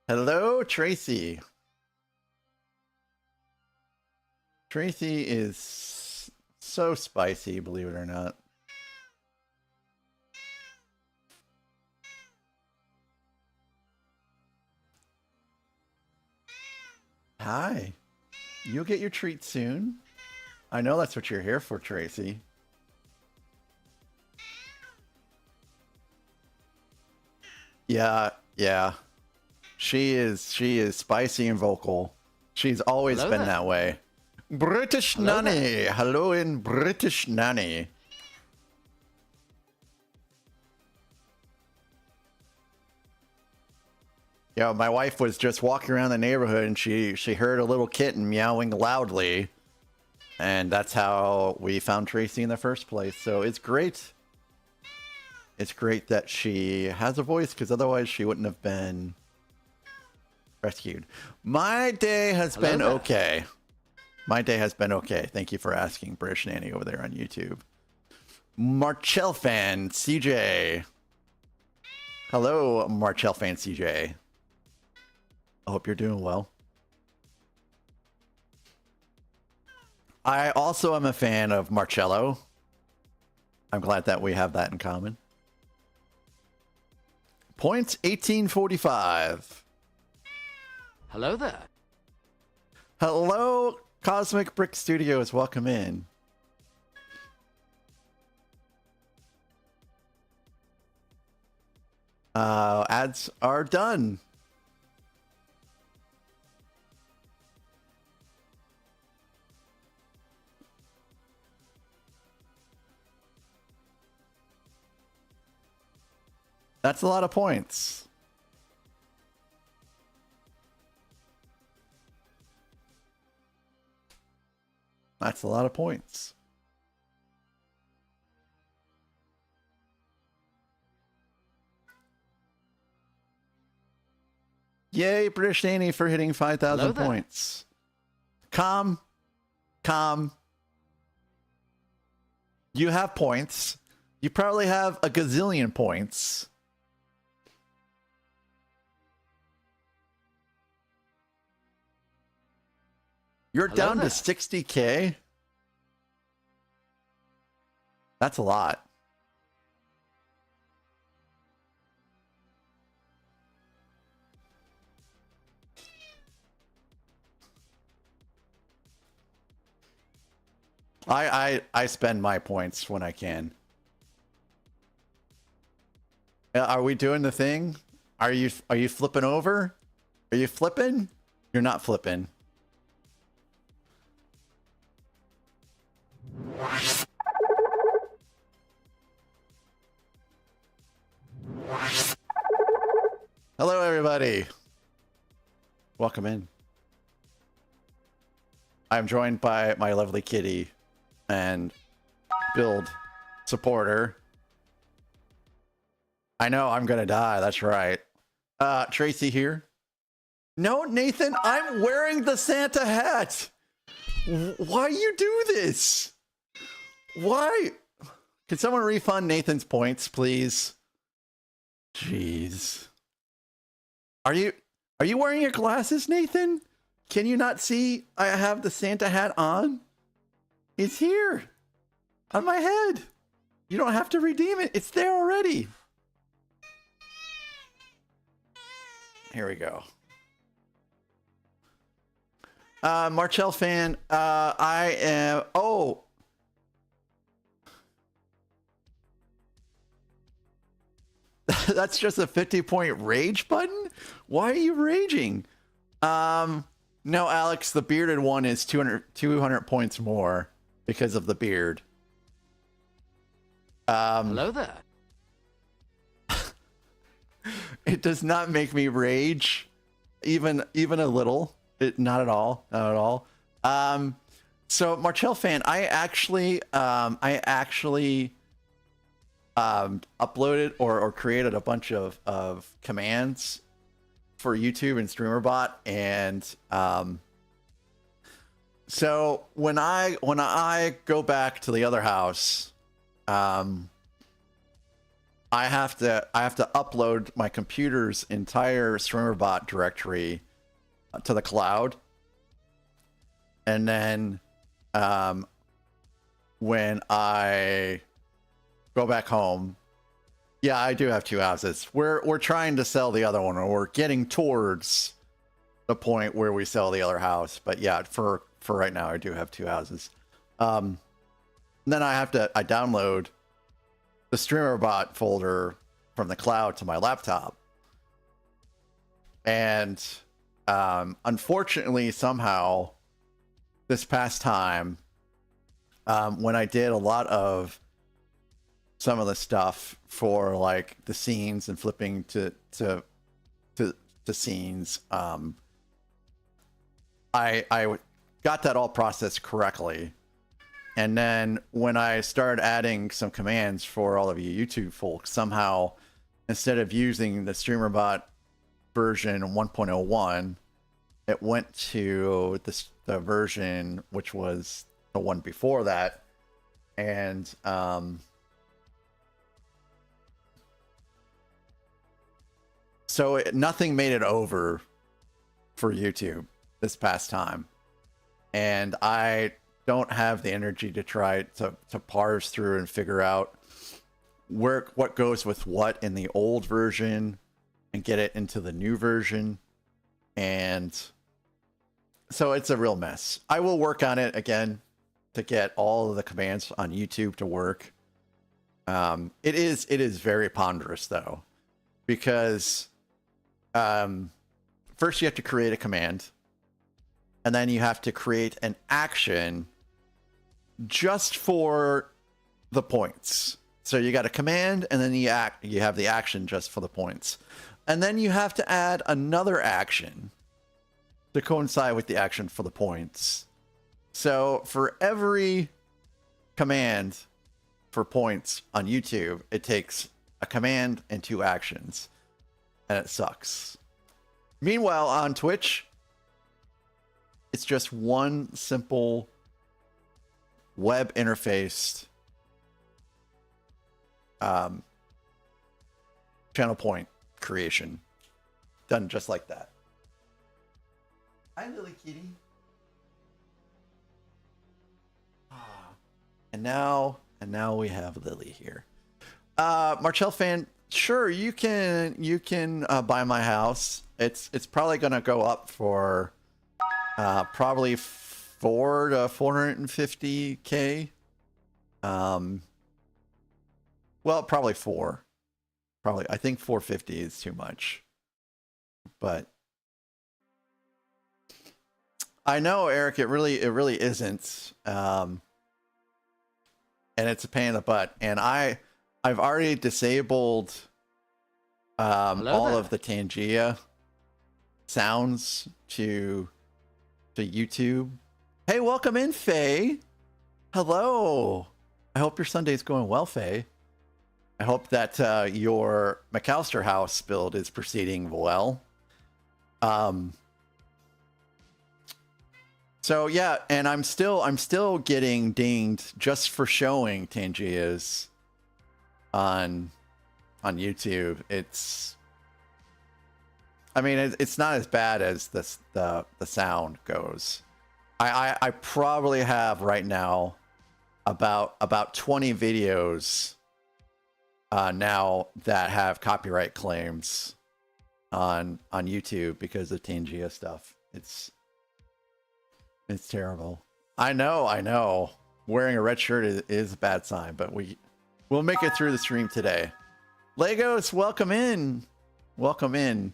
Hello, Tracy. Tracy is so spicy, believe it or not. Hi. You'll get your treat soon. I know that's what you're here for, Tracy. Yeah. She is spicy and vocal. She's always been that way. British Nanny. Hello in British Nanny. Yeah, my wife was just walking around the neighborhood and she heard a little kitten meowing loudly. And that's how we found Tracy in the first place. So it's great. It's great that she has a voice, because otherwise she wouldn't have been rescued. My day has been okay. My day has been okay. Thank you for asking, British Nanny over there on YouTube. Marchell fan CJ. Hello, Marchell fan CJ. I hope you're doing well. I also am a fan of Marcello. I'm glad that we have that in common. Points 1845. Hello there. Hello, Cosmic Brick Studios. Welcome in. Ads are done. That's a lot of points. That's a lot of points. Yay, British Nanny for hitting 5,000 points. Calm. You have points. You probably have a gazillion points. You're down to 60K? That's a lot. I spend my points when I can. Are we doing the thing? Are you flipping over? Are you flipping? You're not flipping. Hello, everybody. Welcome in. I'm joined by my lovely kitty and build supporter. I know I'm gonna die. That's right. Tracy here. No, Nathan, I'm wearing the Santa hat. Why you do this? Why? Can someone refund Nathan's points, please? Jeez. Are you wearing your glasses, Nathan? Can you not see I have the Santa hat on? It's here on my head. You don't have to redeem it. It's there already. Here we go. Marchell fan, I am... Oh! That's just a 50-point rage button? Why are you raging? No, Alex, the bearded one is 200 points more because of the beard. Hello there. It does not make me rage, even a little. Not at all. Not at all. So Marchell fan, I actually uploaded or created a bunch of commands for YouTube and StreamerBot, and so when I go back to the other house, I have to upload my computer's entire StreamerBot directory to the cloud, and then when I go back home, yeah, I do have two houses. We're trying to sell the other one, or we're getting towards the point where we sell the other house. But yeah, for right now, I do have two houses. Then I download the StreamerBot folder from the cloud to my laptop. And unfortunately, somehow, this past time, when I did a lot of some of the stuff for like the scenes and flipping to scenes, I got that all processed correctly. And then when I started adding some commands for all of you YouTube folks, somehow, instead of using the StreamerBot version 1.01, it went to the version which was the one before that. And so nothing made it over for YouTube this past time. And I don't have the energy to try to parse through and figure out what goes with what in the old version and get it into the new version. And so it's a real mess. I will work on it again to get all of the commands on YouTube to work. It is very ponderous though, because first you have to create a command, and then you have to create an action just for the points. So you got a command, and then you have the action just for the points. And then you have to add another action to coincide with the action for the points. So for every command for points on YouTube, it takes a command and two actions, and it sucks. Meanwhile, on Twitch, it's just one simple web interfaced channel point creation, done just like that. Hi, Lily Kitty. And now we have Lily here. Marcel fan, sure, you can buy my house. It's probably gonna go up for probably 4 to 450K. Well, probably 4. Probably, I think 450 is too much. But I know, Eric, it really isn't. And it's a pain in the butt. And I've already disabled all of the Tangia sounds to YouTube. Hey, welcome in, Faye. Hello. I hope your Sunday's going well, Faye. I hope that your McAllister house build is proceeding well. So yeah, and I'm still getting dinged just for showing Tangias on YouTube. I mean, it's not as bad as the sound goes. I probably have right now about 20 videos now that have copyright claims on YouTube because of Tangia stuff. It's terrible. I know. Wearing a red shirt is a bad sign, but we'll make it through the stream today. Legos, welcome in. Welcome in.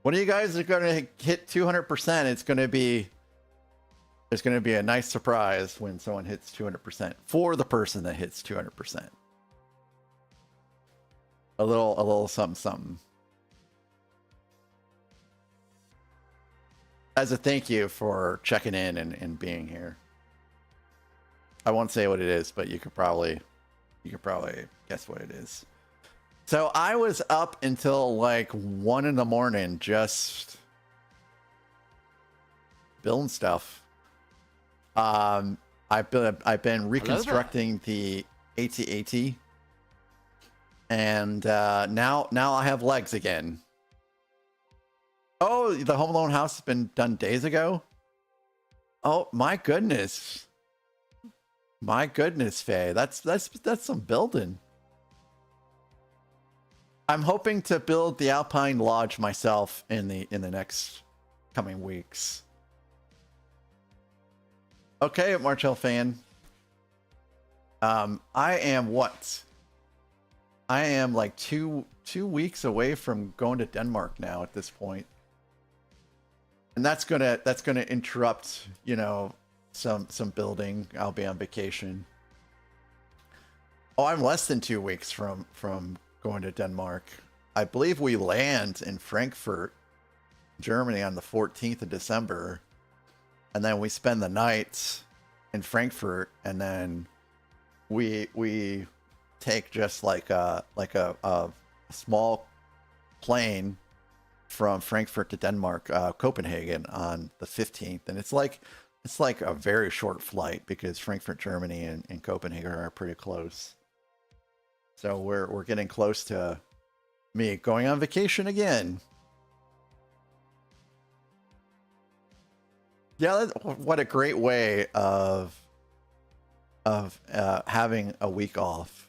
When you guys are going to hit 200%, there's going to be a nice surprise when someone hits 200% for the person that hits 200%. A little something. As a thank you for checking in and being here. I won't say what it is, but you could probably guess what it is. So I was up until like 1 in the morning just building stuff. I've been reconstructing the AT-AT. And now I have legs again. Oh, the Home Alone house has been done days ago? Oh, my goodness. My goodness, Faye. That's some building. I'm hoping to build the Alpine Lodge myself in the next coming weeks. Okay, Marshall fan. I am what? I am like two weeks away from going to Denmark now at this point. And that's gonna interrupt, you know, some building. I'll be on vacation. Oh, I'm less than 2 weeks from going to Denmark. I believe we land in Frankfurt, Germany on the 14th of December. And then we spend the night in Frankfurt, and then we take just like a small plane from Frankfurt to Denmark, Copenhagen on the 15th. And it's like a very short flight because Frankfurt, Germany and Copenhagen are pretty close. So we're getting close to me going on vacation again. Yeah, what a great way of having a week off.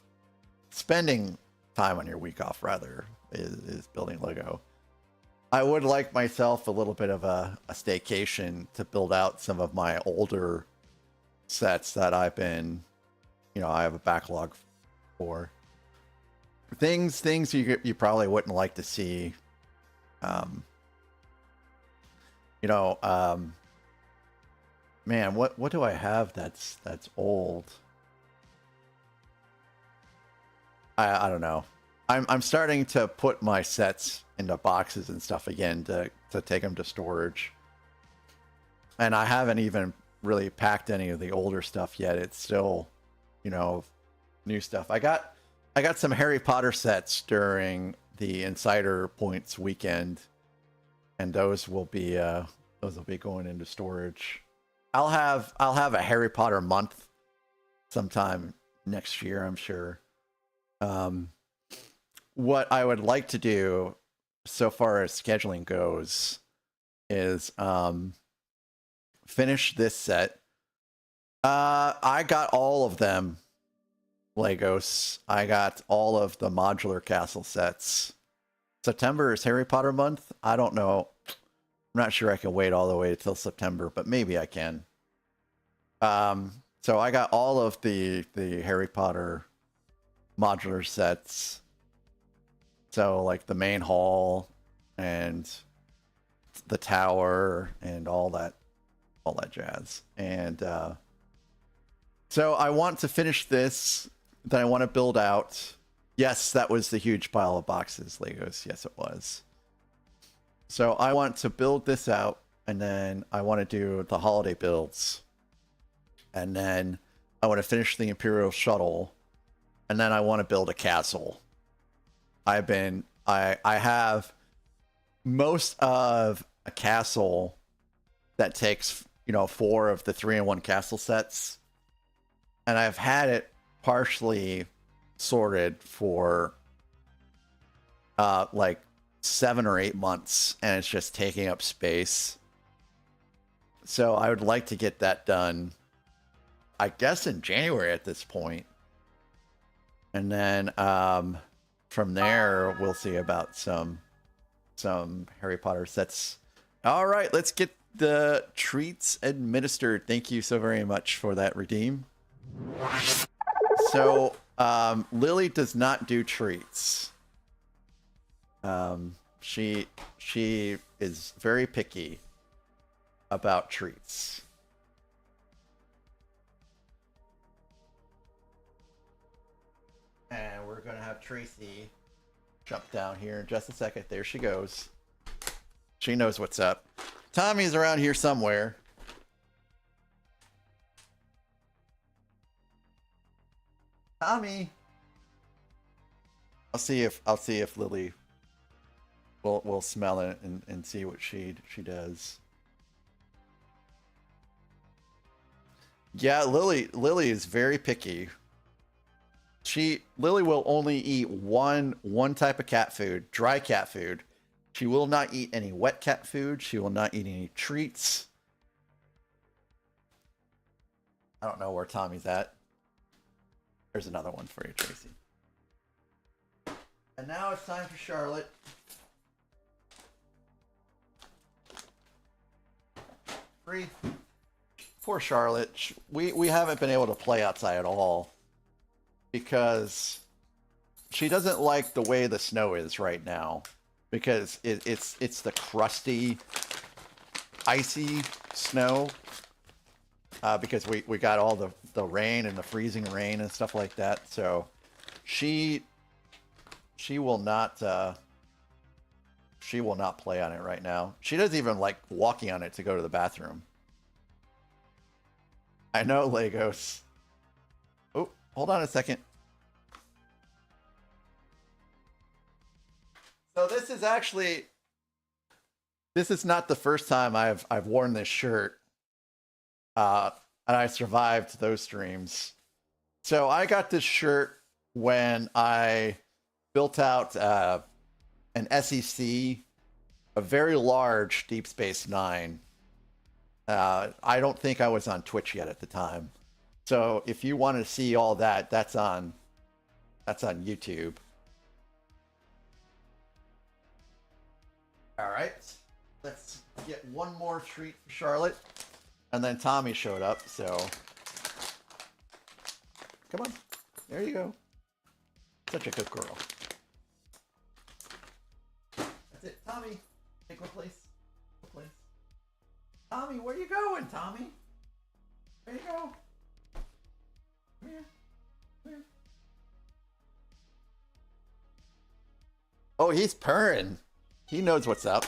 Spending time on your week off, rather, is building Lego. I would like myself a little bit of a staycation to build out some of my older sets that I've been, you know, I have a backlog for. Things you probably wouldn't like to see. You know, man, what do I have that's old? I don't know. I'm starting to put my sets into boxes and stuff again to take them to storage. And I haven't even really packed any of the older stuff yet. It's still, you know, new stuff. I got some Harry Potter sets during the Insider Points weekend, and those will be going into storage. I'll have a Harry Potter month sometime next year, I'm sure. What I would like to do so far as scheduling goes is finish this set. I got all of them Legos. I got all of the modular castle sets. September is Harry Potter month. I don't know. I'm not sure I can wait all the way till September, but maybe I can. So I got all of the Harry Potter modular sets. So like the main hall and the tower and all that jazz. And so I want to finish this. Then I want to build out. Yes, that was the huge pile of boxes, Legos. Yes, it was. So I want to build this out, and then I want to do the holiday builds. And then I want to finish the Imperial shuttle, and then I want to build a castle. I have most of a castle that takes, you know, 4 of the 3-in-1 castle sets, and I've had it partially sorted for like 7 or 8 months, and it's just taking up space. So I would like to get that done, I guess, in January at this point. And then from there we'll see about some Harry Potter sets. All right, let's get the treats administered. Thank you so very much for that, Redeem. So Lily does not do treats. She is very picky about treats. And we're gonna have Tracy jump down here in just a second. There she goes. She knows what's up. Tommy's around here somewhere. Tommy. I'll see if Lily will smell it and see what she does. Yeah, Lily is very picky. Lily will only eat one type of cat food, dry cat food. She will not eat any wet cat food. She will not eat any treats. I don't know where Tommy's at. There's another one for you, Tracy. And now it's time for Charlotte. Free. Poor Charlotte. We haven't been able to play outside at all because she doesn't like the way the snow is right now, because it's the crusty, icy snow. Because we got all the rain and the freezing rain and stuff like that. So she will not play on it right now. She doesn't even like walking on it to go to the bathroom. I know, Legos. Oh, hold on a second. So this is not the first time I've worn this shirt. And I survived those streams. So I got this shirt when I built out an SEC, a very large Deep Space Nine. I don't think I was on Twitch yet at the time. So if you want to see all that, that's on YouTube. All right, let's get one more treat for Charlotte. And then Tommy showed up, so come on, there you go. Such a good girl. That's it, Tommy. Take my place. Tommy, where you going, Tommy? There you go. Come here. Come here. Oh, he's purring. He knows what's up.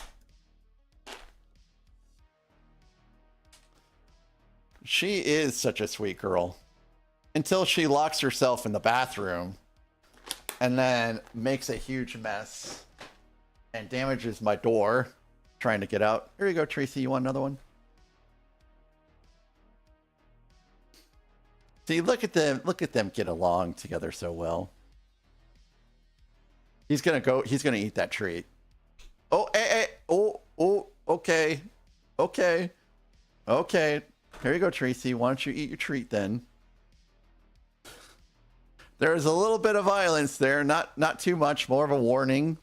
She is such a sweet girl. Until she locks herself in the bathroom and then makes a huge mess and damages my door trying to get out. Here you go, Tracy. You want another one? See, look at them get along together so well. He's gonna eat that treat. Oh, hey, oh, okay. Here you go, Tracy. Why don't you eat your treat then? There's a little bit of violence there, not too much, more of a warning.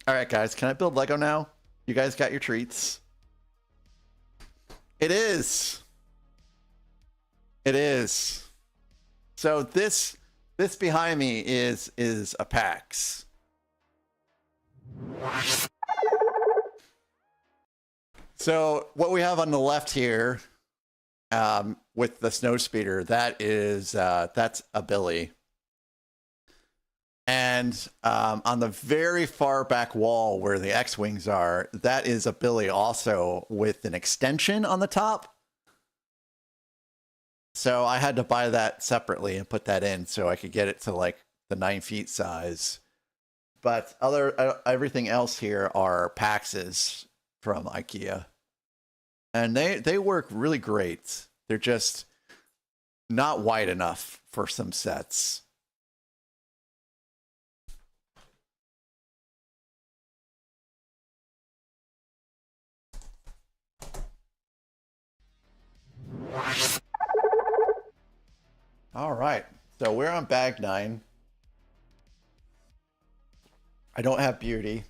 All right, guys, can I build Lego now? You guys got your treats. It is. So this behind me is a PAX. So what we have on the left here, with the snow speeder, that's a Billy. And on the very far back wall where the X-Wings are, that is a Billy also with an extension on the top. So I had to buy that separately and put that in so I could get it to like the 9 feet size. But everything else here are PAXs from IKEA. And they work really great. They're just not wide enough for some sets. All right, so we're on bag 9. I don't have beauty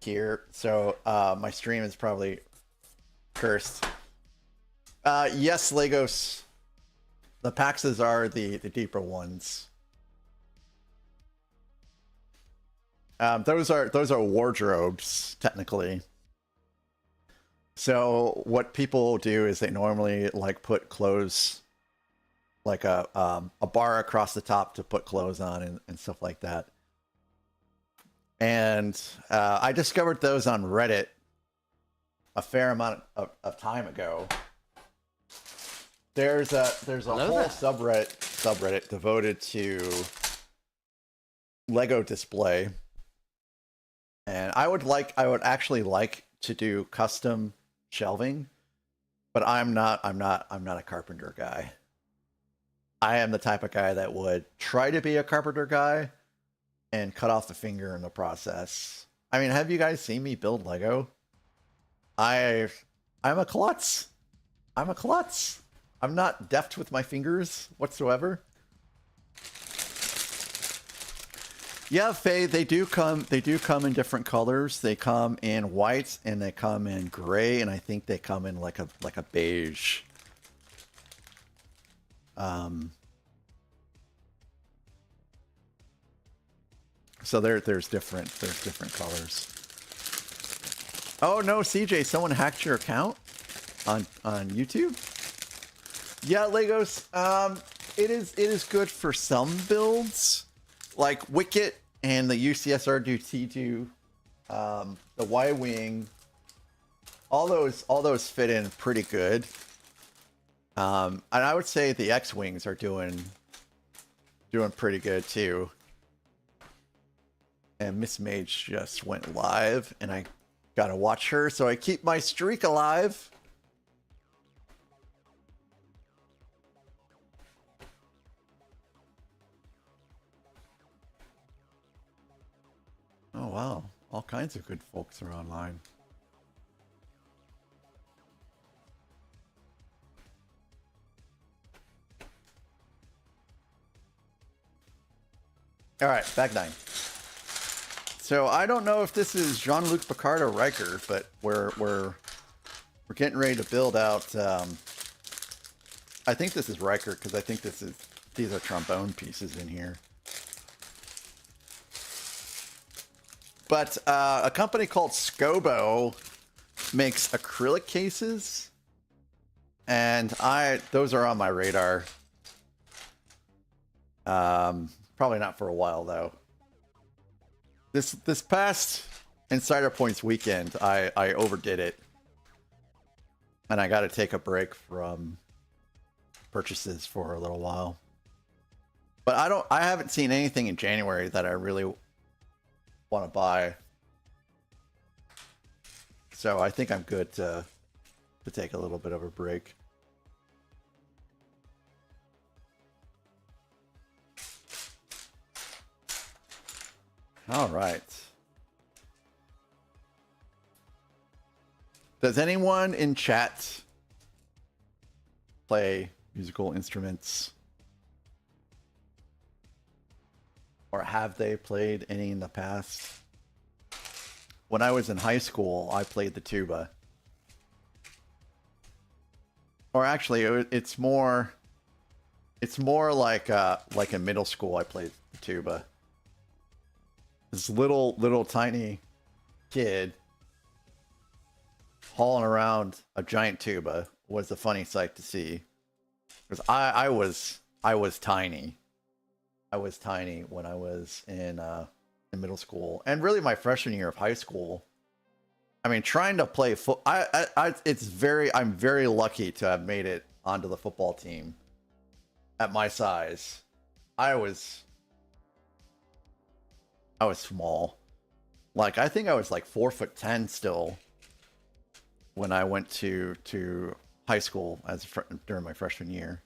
here, so my stream is probably cursed. Yes, Legos. The PAXs are the deeper ones. Those are wardrobes, technically. So what people do is they normally like put clothes, like a bar across the top to put clothes on and stuff like that. And I discovered those on Reddit a fair amount of time ago. There's a whole subreddit devoted to Lego display, and I would actually like to do custom shelving, but I'm not a carpenter guy. I am the type of guy that would try to be a carpenter guy and cut off the finger in the process. I mean, have you guys seen me build Lego? I'm a klutz. I'm a klutz. I'm not deft with my fingers whatsoever. Yeah, Faye, they do come in different colors. They come in white and they come in gray, and I think they come in like a beige. So there's different colors. Oh no, CJ, someone hacked your account on YouTube? Yeah, Legos. It is good for some builds, like Wicket and the U.S.S R2T2, the Y-wing. All those fit in pretty good. And I would say the X-wings are doing pretty good too. And Miss Mage just went live, and I gotta watch her so I keep my streak alive. Oh wow, all kinds of good folks are online. All right, back 9. So I don't know if this is Jean-Luc Picard or Riker, but we're getting ready to build out. I think this is Riker because I think these are trombone pieces in here. But a company called Scobo makes acrylic cases, and those are on my radar. Probably not for a while though. This past Insider Points weekend, I overdid it, and I got to take a break from purchases for a little while. But I haven't seen anything in January that I really want to buy, so I think I'm good to take a little bit of a break. All right. Does anyone in chat play musical instruments? Or have they played any in the past? When I was in high school, I played the tuba. Or actually, it's more like in middle school I played the tuba. This little tiny kid hauling around a giant tuba was a funny sight to see. Because I was tiny. I was tiny when I was in middle school, and really my freshman year of high school. I mean, trying to play I'm very lucky to have made it onto the football team at my size. I was small. Like, I think I was like 4'10" still when I went to high school during my freshman year.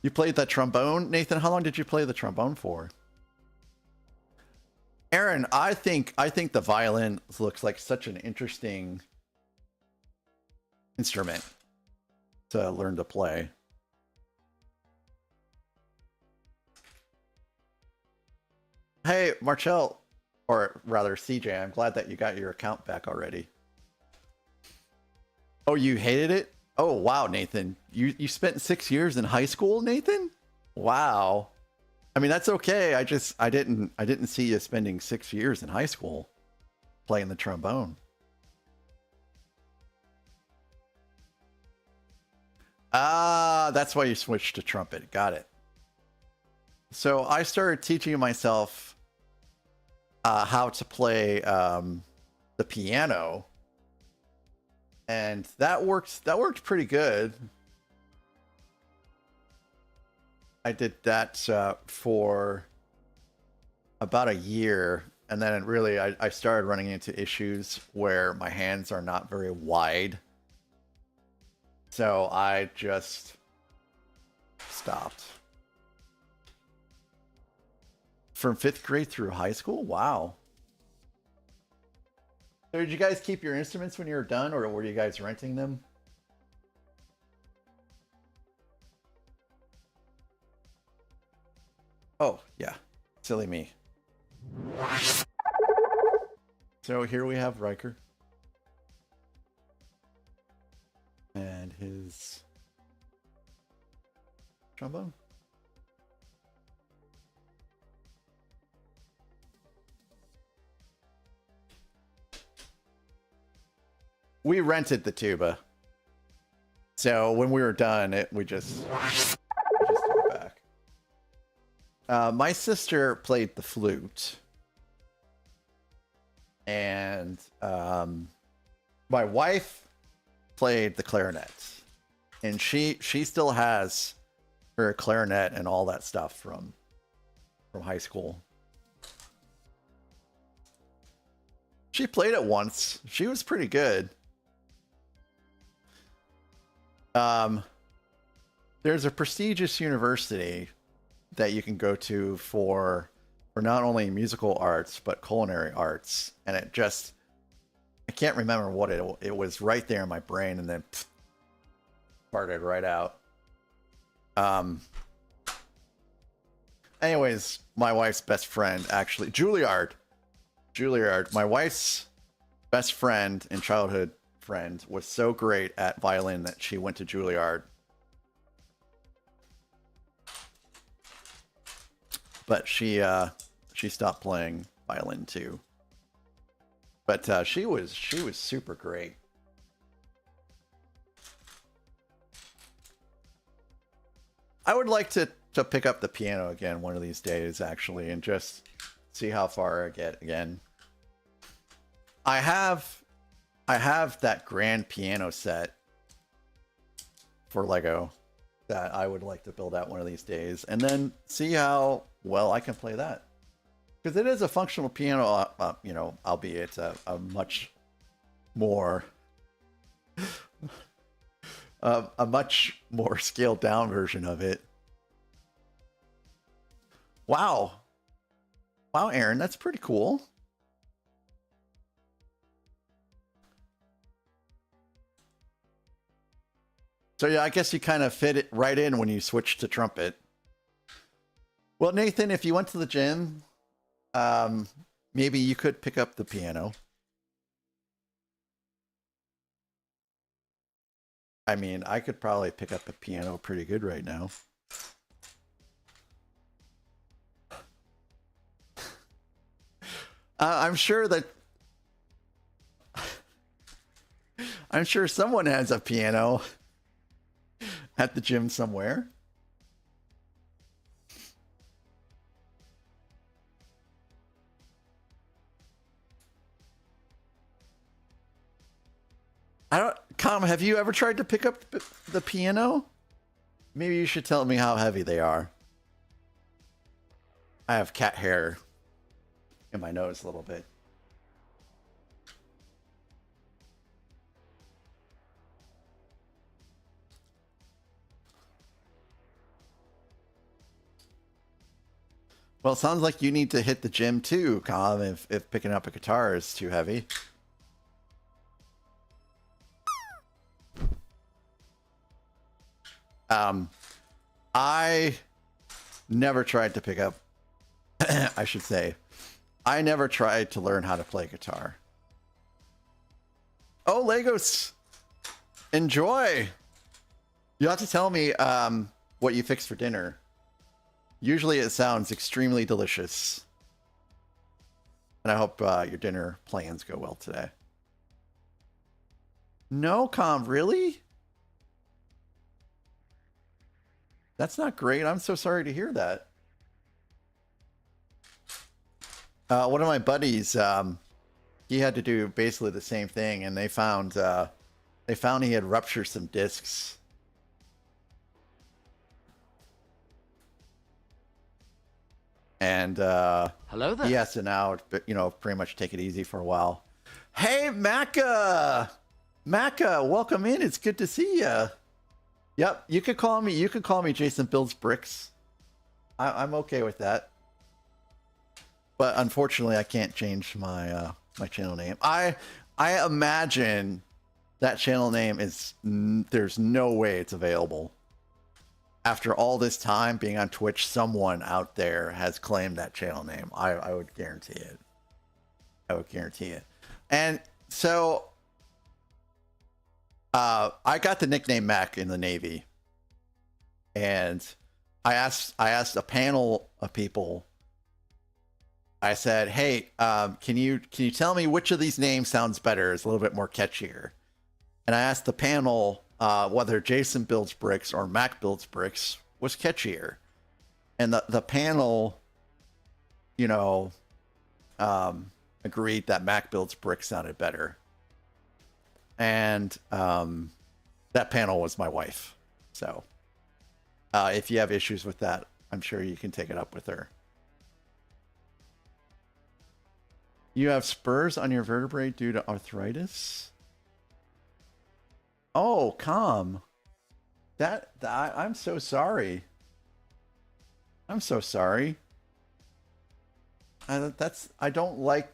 You played that trombone, Nathan? How long did you play the trombone for? Aaron, I think the violin looks like such an interesting instrument to learn to play. Hey, Marcel, or rather CJ, I'm glad that you got your account back already. Oh, you hated it? Oh, wow, Nathan. You spent 6 years in high school, Nathan? Wow. I mean, that's okay. I didn't see you spending 6 years in high school playing the trombone. Ah, that's why you switched to trumpet. Got it. So I started teaching myself how to play the piano, and that worked pretty good. I did that for about a year and then it really, I started running into issues where my hands are not very wide. So I just stopped. From 5th grade through high school? Wow. So did you guys keep your instruments when you were done, or were you guys renting them? Oh, yeah. Silly me. So here we have Riker. And his trombone. We rented the tuba. So when we were done, we just took it back. My sister played the flute. And my wife played the clarinet. And she still has her clarinet and all that stuff from high school. She played it once. She was pretty good. There's a prestigious university that you can go to for not only musical arts but culinary arts, and it just, I can't remember what it was right there in my brain, and then farted right out. Anyways, my wife's best friend, actually, Juilliard, my wife's best friend and childhood friend, was so great at violin that she went to Juilliard. But she stopped playing violin too. But she was super great. I would like to pick up the piano again one of these days, actually, and just see how far I get again. I have that grand piano set for Lego that I would like to build out one of these days, and then see how well I can play that. Because it is a functional piano, you know, albeit a much more a much more scaled down version of it. Wow, Aaron, that's pretty cool. So yeah, I guess you kind of fit it right in when you switched to trumpet. Well, Nathan, if you went to the gym, maybe you could pick up the piano. I mean, I could probably pick up a piano pretty good right now. I'm sure someone has a piano at the gym somewhere. Have you ever tried to pick up the piano? Maybe you should tell me how heavy they are. I have cat hair in my nose a little bit. Well, it sounds like you need to hit the gym too, Colin, if picking up a guitar is too heavy. I never tried to pick up, I should say, I never tried to learn how to play guitar. Oh, Legos! Enjoy! You'll have to tell me what you fixed for dinner. Usually it sounds extremely delicious. And I hope your dinner plans go well today. No, Com, really? That's not great. I'm so sorry to hear that. One of my buddies, he had to do basically the same thing, and they found he had ruptured some discs. and Hello there. he has to now, pretty much take it easy for a while. Hey, Macca! Macca, welcome in. It's good to see you. Yep, you could call me Jason Builds Bricks. I'm okay with that. But unfortunately, I can't change my my channel name. I imagine that channel name is there's no way it's available. After all this time being on Twitch, someone out there has claimed that channel name. I would guarantee it. I would guarantee it. And so I got the nickname Mac in the Navy. And I asked a panel of people. I said, "Hey, can you tell me which of these names sounds better? It's a little bit more catchier." And I asked the panel whether Jason Builds Bricks or Mac Builds Bricks was catchier. And the panel, agreed that Mac Builds Bricks sounded better. And that panel was my wife. So if you have issues with that, I'm sure you can take it up with her. You have spurs on your vertebrae due to arthritis? Oh, calm. That I'm so sorry. I'm so sorry. I don't like.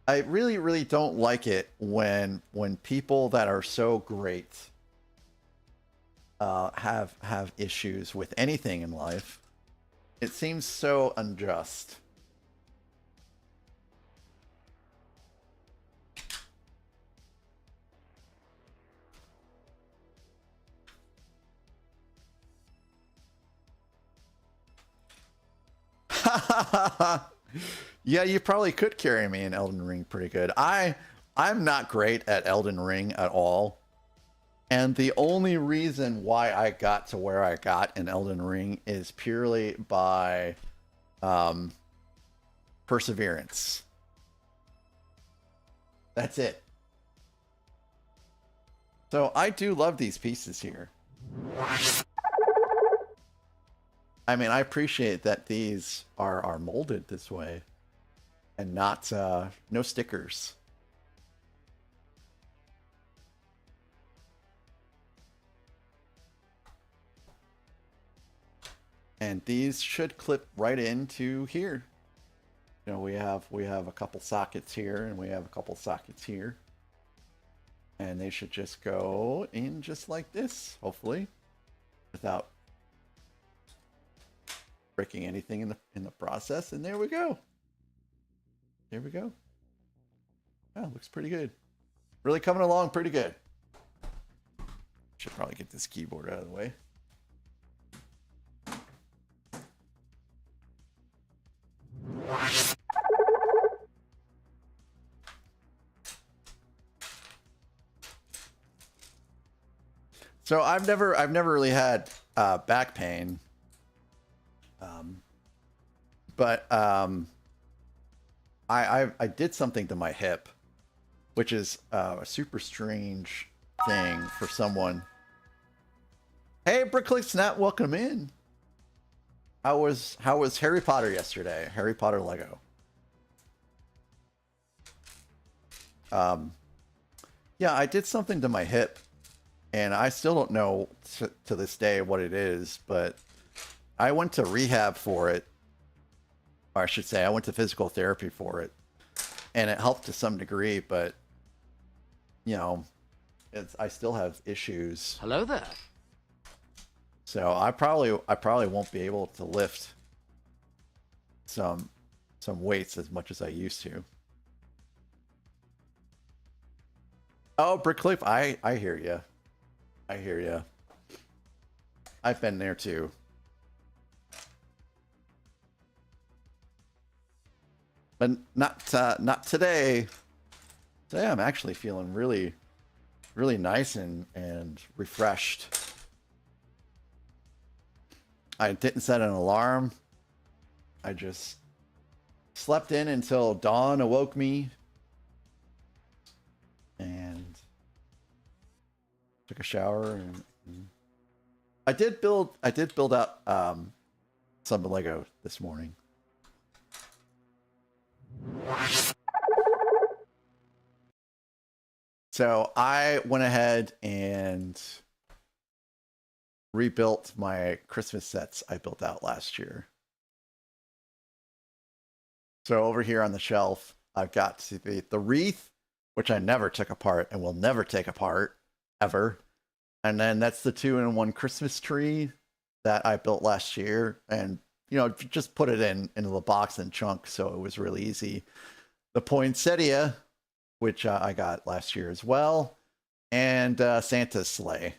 I really, really don't like it when people that are so great have issues with anything in life. It seems so unjust. Yeah, you probably could carry me in Elden Ring pretty good. I'm not great at Elden Ring at all. And the only reason why I got to where I got in Elden Ring is purely by perseverance. That's it. So I do love these pieces here. I mean, I appreciate that these are molded this way and not no stickers. And these should clip right into here. We have a couple sockets here and we have a couple sockets here. And they should just go in just like this, hopefully, without breaking anything in the process. And there we go. There we go. Oh, looks pretty good. Really coming along pretty good. Should probably get this keyboard out of the way. So I've never really had back pain, but I did something to my hip, which is a super strange thing for someone. Hey, Brickley Snap, welcome in. How was Harry Potter yesterday? Harry Potter Lego. Yeah, I did something to my hip. And I still don't know to this day what it is, but I went to rehab for it. Or I should say, I went to physical therapy for it. And it helped to some degree, but, I still have issues. Hello there. So I probably won't be able to lift some weights as much as I used to. Oh, Brickcliff, I hear you. I hear you. I've been there too. But not today. Today I'm actually feeling really, really nice and refreshed. I didn't set an alarm. I just slept in until dawn awoke me. And took a shower and I did build out some Lego this morning. So I went ahead and rebuilt my Christmas sets I built out last year. So over here on the shelf, I've got the wreath, which I never took apart and will never take apart ever. And then that's the 2-in-1 Christmas tree that I built last year, and just put it into the box in chunks, so it was really easy. The poinsettia, which I got last year as well, and Santa's sleigh.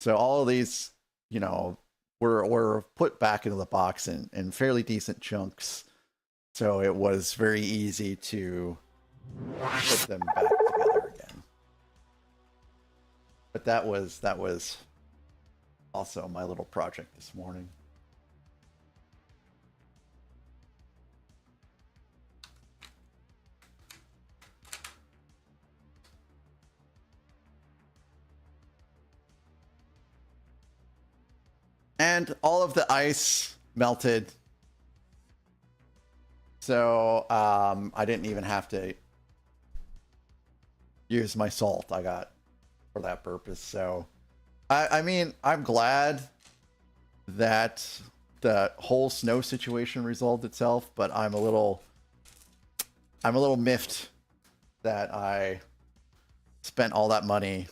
So all of these, were put back into the box in fairly decent chunks. So it was very easy to put them back together again. But that was also my little project this morning. And all of the ice melted. So I didn't even have to use my salt I got for that purpose. So I mean, I'm glad that the whole snow situation resolved itself, but I'm a little miffed that I spent all that money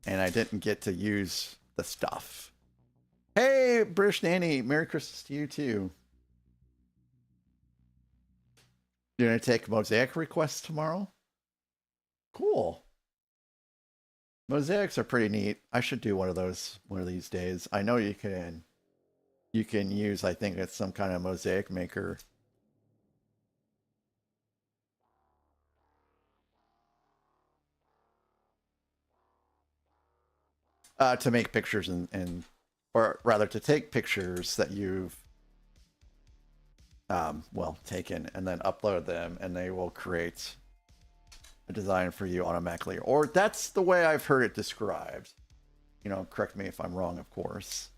and I didn't get to use the stuff. Hey, British Nanny, Merry Christmas to you too. You're gonna take mosaic requests tomorrow? Cool. Mosaics are pretty neat. I should do one of these days. I know you can use, I think it's some kind of mosaic maker. To make pictures or rather to take pictures that you've taken and then upload them, and they will create a design for you automatically. Or that's the way I've heard it described. Correct me if I'm wrong, of course.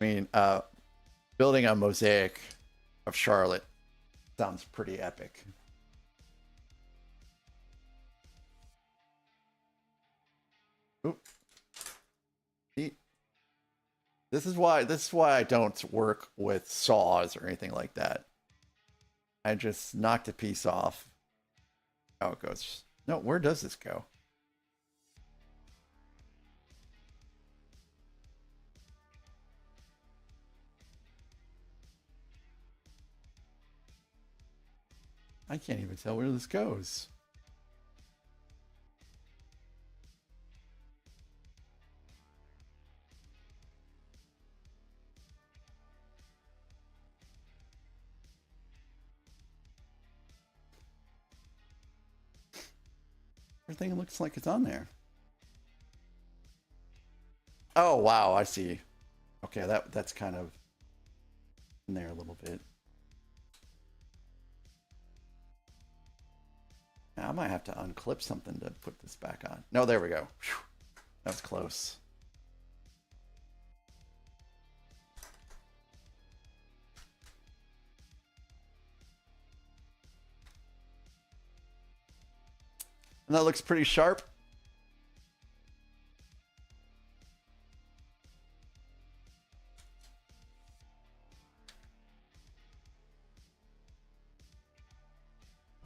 I mean, building a mosaic of Charlotte sounds pretty epic. Oop. See? This is why I don't work with saws or anything like that. I just knocked a piece off. Oh, it goes. No, where does this go? I can't even tell where this goes. Everything looks like it's on there. Oh, wow, I see. Okay, that's kind of in there a little bit. Now, I might have to unclip something to put this back on. No, there we go. Whew. That was close. And that looks pretty sharp.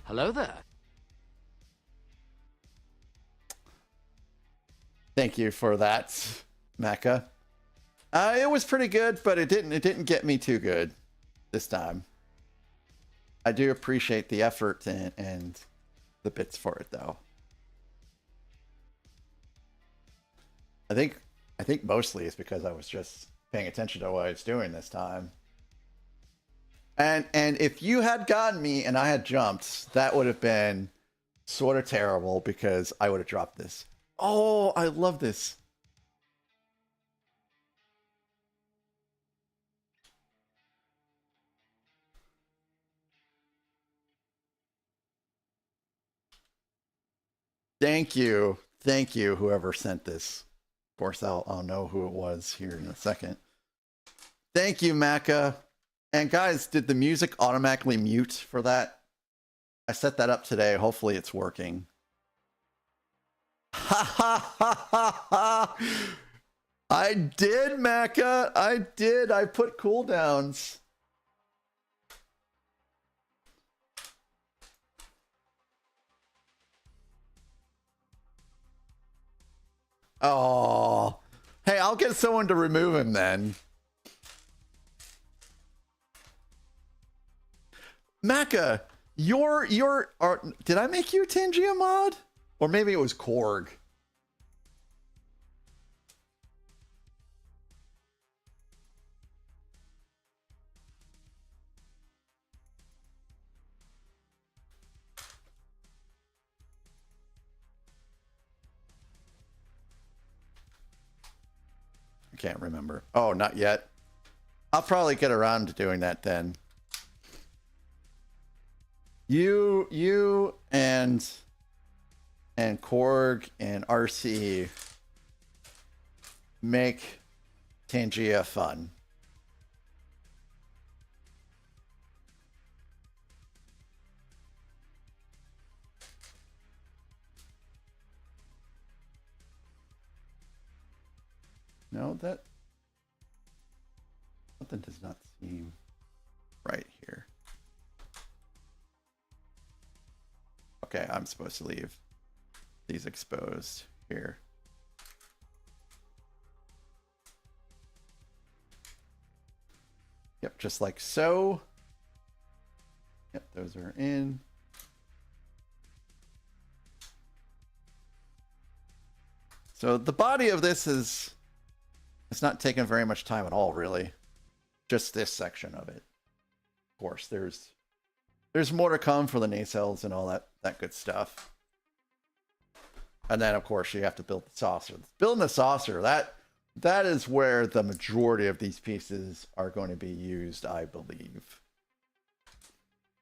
Hello there. Thank you for that, Mecca. It was pretty good, but it didn't get me too good this time. I do appreciate the effort and the bits for it, though. I think mostly it's because I was just paying attention to what I was doing this time. And if you had gotten me and I had jumped, that would have been sort of terrible because I would have dropped this. Oh, I love this. Thank you. Thank you, whoever sent this. Of course, I'll know who it was here in a second. Thank you, Macca. And guys, did the music automatically mute for that? I set that up today. Hopefully it's working. Ha ha ha ha ha! I did, Macca. I did. I put cooldowns. Oh, hey, I'll get someone to remove him then. Macca, did I make you Tangia mod? Or maybe it was Korg. I can't remember. Oh, not yet. I'll probably get around to doing that then. You and Korg and RC make Tangia fun. No, that something does not seem right here. Okay, I'm supposed to leave these exposed here. Yep, just like so. Yep, those are in. So the body of this is, it's not taking very much time at all, really. Just this section of it. Of course, there's more to come for the nacelles and all that good stuff. And then, of course, you have to build the saucer. Building the saucer, that is where the majority of these pieces are going to be used, I believe.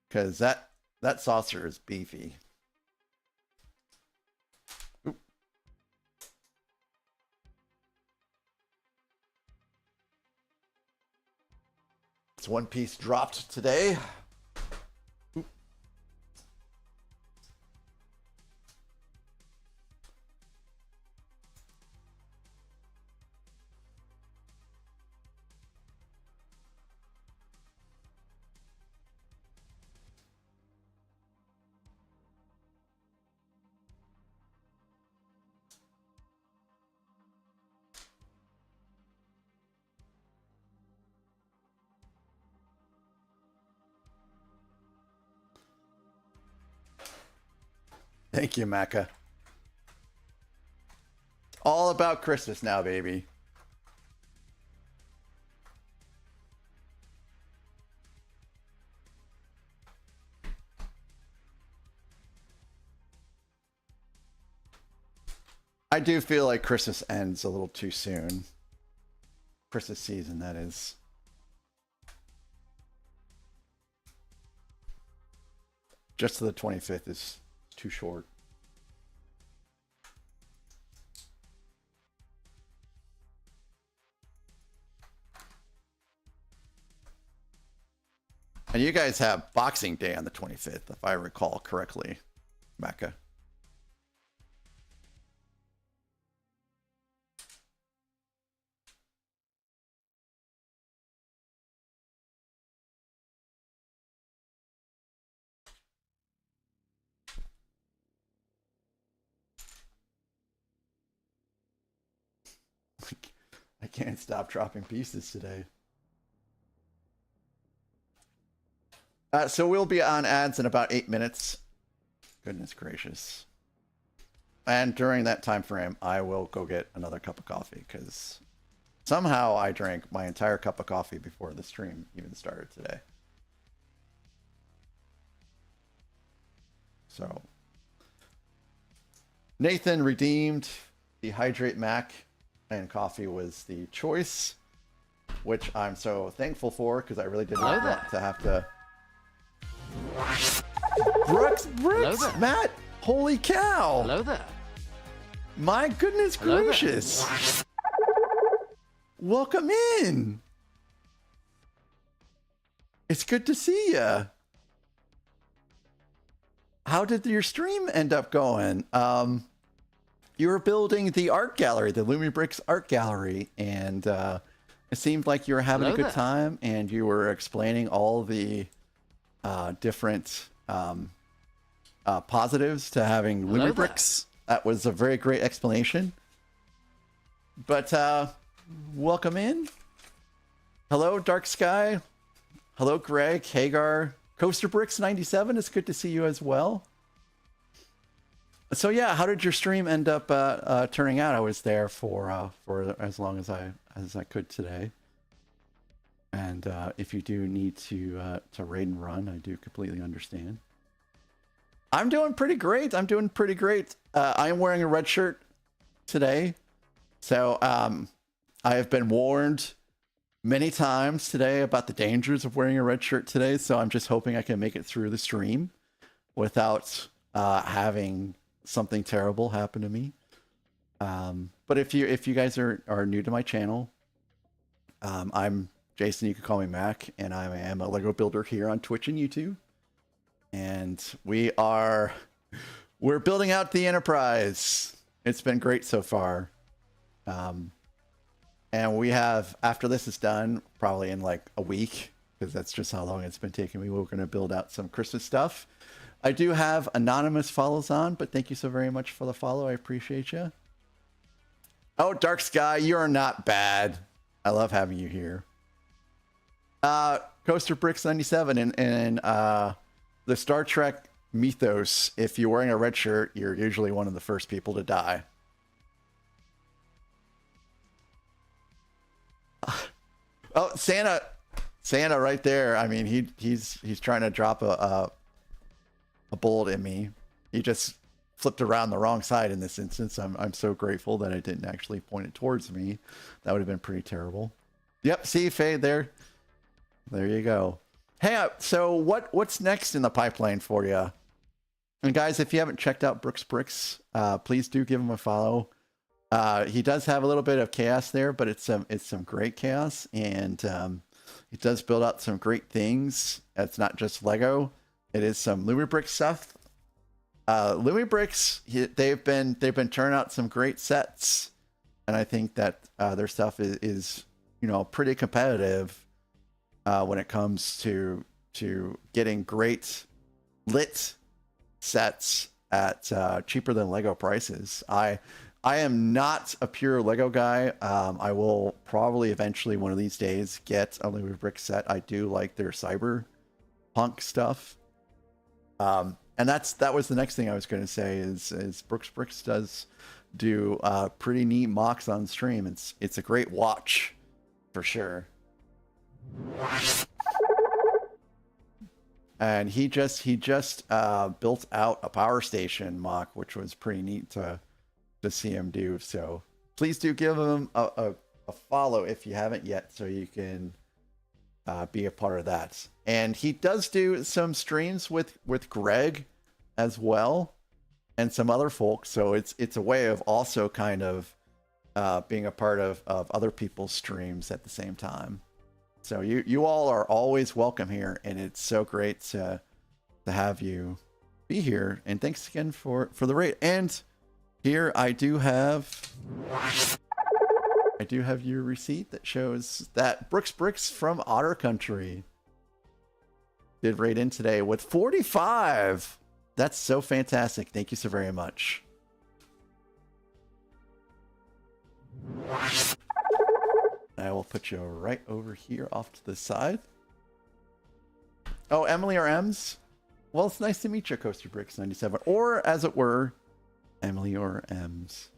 Because that saucer is beefy. Oop. It's one piece dropped today. Oop. Thank you, Macca. All about Christmas now, baby. I do feel like Christmas ends a little too soon. Christmas season, that is. Just to the 25th is too short. And you guys have Boxing Day on the 25th, if I recall correctly, Macca. I can't stop dropping pieces today. So we'll be on ads in about 8 minutes. Goodness gracious. And during that time frame, I will go get another cup of coffee because somehow I drank my entire cup of coffee before the stream even started today. So Nathan redeemed the Hydrate Mac, and coffee was the choice, which I'm so thankful for because I really didn't want to have to. Brooks, Hello there. Matt, holy cow! Hello there. My goodness Hello there. gracious. Welcome in. It's good to see ya. How did your stream end up going? You were building the art gallery, the Lumibricks art gallery, and it seemed like you were having Hello a good there. time, and you were explaining all the different positives to having Hello Lumibricks. That was a very great explanation. But welcome in. Hello, Dark Sky. Hello, Greg, Hagar, Coaster Bricks 97. It's good to see you as well. So yeah, how did your stream end up turning out? I was there for as long as I could today. And if you do need to raid and run, I do completely understand. I'm doing pretty great. I'm doing pretty great. I am wearing a red shirt today. So I have been warned many times today about the dangers of wearing a red shirt today. So I'm just hoping I can make it through the stream without having something terrible happen to me. But if you guys are new to my channel, I'm Jason. You can call me Mac, and I am a Lego builder here on Twitch and YouTube. And we're building out the Enterprise. It's been great so far. And we have, after this is done, probably in like a week, because that's just how long it's been taking me, we're going to build out some Christmas stuff. I do have anonymous follows on, but thank you so very much for the follow. I appreciate you. Oh, Dark Sky, you're not bad. I love having you here. Coaster Bricks 97 and the Star Trek mythos, if you're wearing a red shirt, you're usually one of the first people to die. Oh, Santa right there. I mean, he's trying to drop a bullet in me. He just flipped around the wrong side in this instance. I'm so grateful that I didn't actually point it towards me. That would have been pretty terrible. Yep, see, Faye, there you go. Hey, so what's next in the pipeline for you? And guys, if you haven't checked out Brooks Bricks, please do give him a follow. He does have a little bit of chaos there, but it's some great chaos, and he does build out some great things. It's not just Lego; it is some Lumibricks stuff. Lumibricks, they've been turning out some great sets, and I think that their stuff is pretty competitive when it comes to getting great lit sets at cheaper than Lego prices. I am not a pure Lego guy. I will probably eventually one of these days get a Lumibrick set. I do like their cyberpunk stuff. And that was the next thing I was going to say is Bricks does do pretty neat mocks on stream. It's a great watch for sure. And he just built out a power station mock, which was pretty neat to see him do. So please do give him a follow if you haven't yet, so you can be a part of that. And he does do some streams with Greg as well, and some other folks. So it's a way of also kind of being a part of other people's streams at the same time. So you all are always welcome here, and it's so great to have you be here. And thanks again for the rate. And here I do have your receipt that shows that Bricks from Otter Country did raid in today with 45. That's so fantastic. Thank you so very much. I will put you right over here off to the side. Oh, Emily or Ems? Well, it's nice to meet you, Coaster Bricks 97. Or, as it were, Emily or Ems.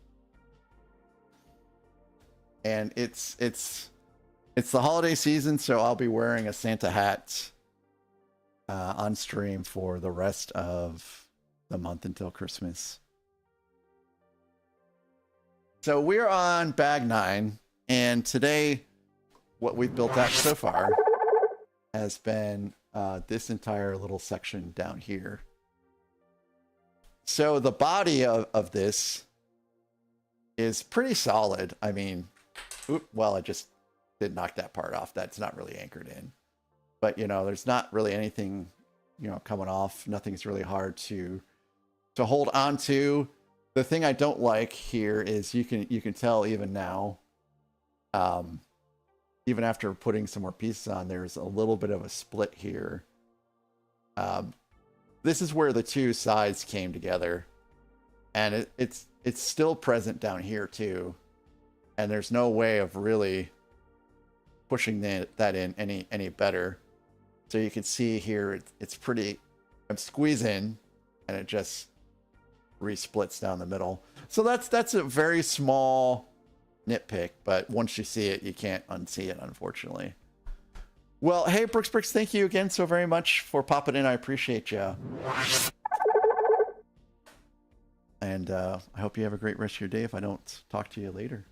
And it's the holiday season, so I'll be wearing a Santa hat on stream for the rest of the month until Christmas. So we're on bag 9, and today what we've built out so far has been this entire little section down here. So the body of this is pretty solid. I mean, well, I just did knock that part off. That's not really anchored in. But, you know, there's not really anything, you know, coming off. Nothing's really hard to hold on to. The thing I don't like here is you can tell even now, even after putting some more pieces on, there's a little bit of a split here. This is where the two sides came together, and it's still present down here too. And there's no way of really pushing that in any better. So you can see here, it's pretty, I'm squeezing and it just resplits down the middle. So that's a very small nitpick, but once you see it, you can't unsee it, unfortunately. Well, hey, Brooks, thank you again so very much for popping in. I appreciate you. And I hope you have a great rest of your day if I don't talk to you later.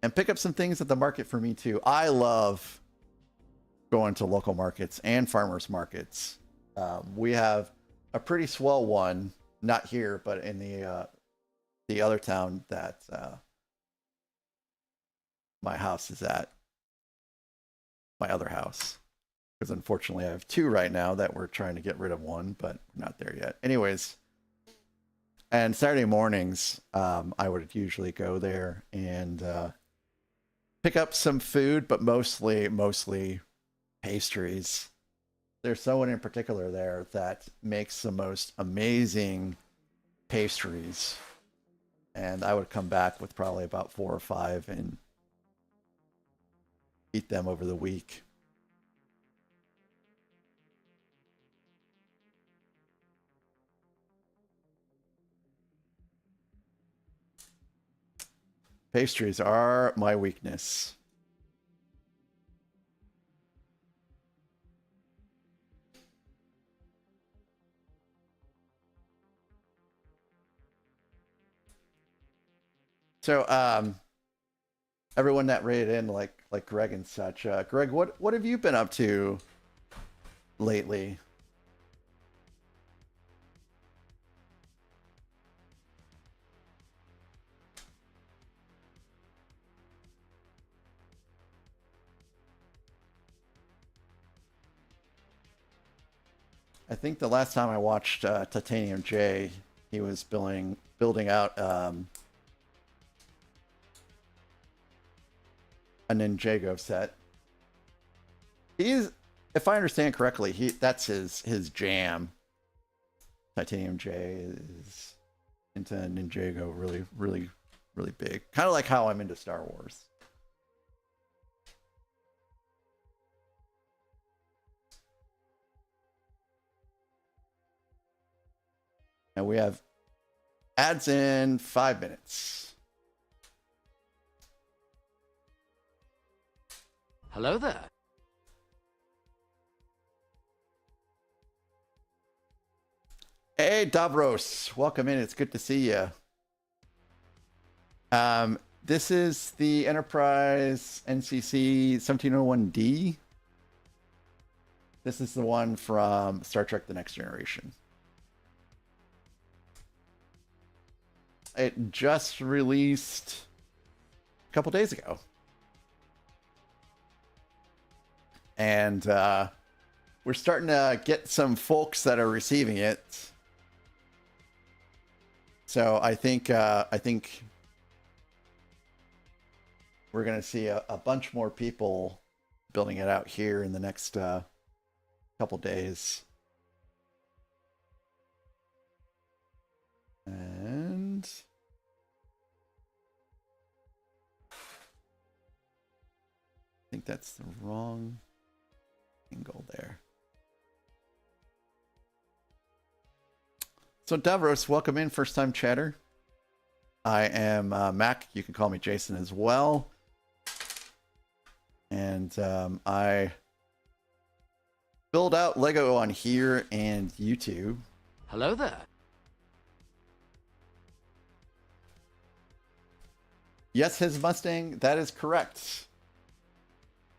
And pick up some things at the market for me too. I love going to local markets and farmers markets. We have a pretty swell one, not here, but in the other town that my house is at. My other house. Because unfortunately I have two right now that we're trying to get rid of one, but we're not there yet. Anyways, and Saturday mornings, I would usually go there and pick up some food, but mostly pastries. There's someone in particular there that makes the most amazing pastries. And I would come back with probably about 4 or 5 and eat them over the week. Pastries are my weakness. So, everyone that rated in, like Greg and such. Greg, what have you been up to lately? I think the last time I watched Titanium J, he was building out a Ninjago set. He's, if I understand correctly, that's his jam. Titanium J is into Ninjago really big. Kind of like how I'm into Star Wars. And we have ads in 5 minutes. Hello there. Hey, Davros. Welcome in. It's good to see you. This is the Enterprise NCC 1701D. This is the one from Star Trek The Next Generation. It just released a couple days ago. And we're starting to get some folks that are receiving it. So I think we're going to see a bunch more people building it out here in the next couple days. And I think that's the wrong angle there. So Davros, welcome in, first time chatter. I am Mac. You can call me Jason as well. And I build out Lego on here and YouTube. Hello there. Yes, his Mustang, that is correct.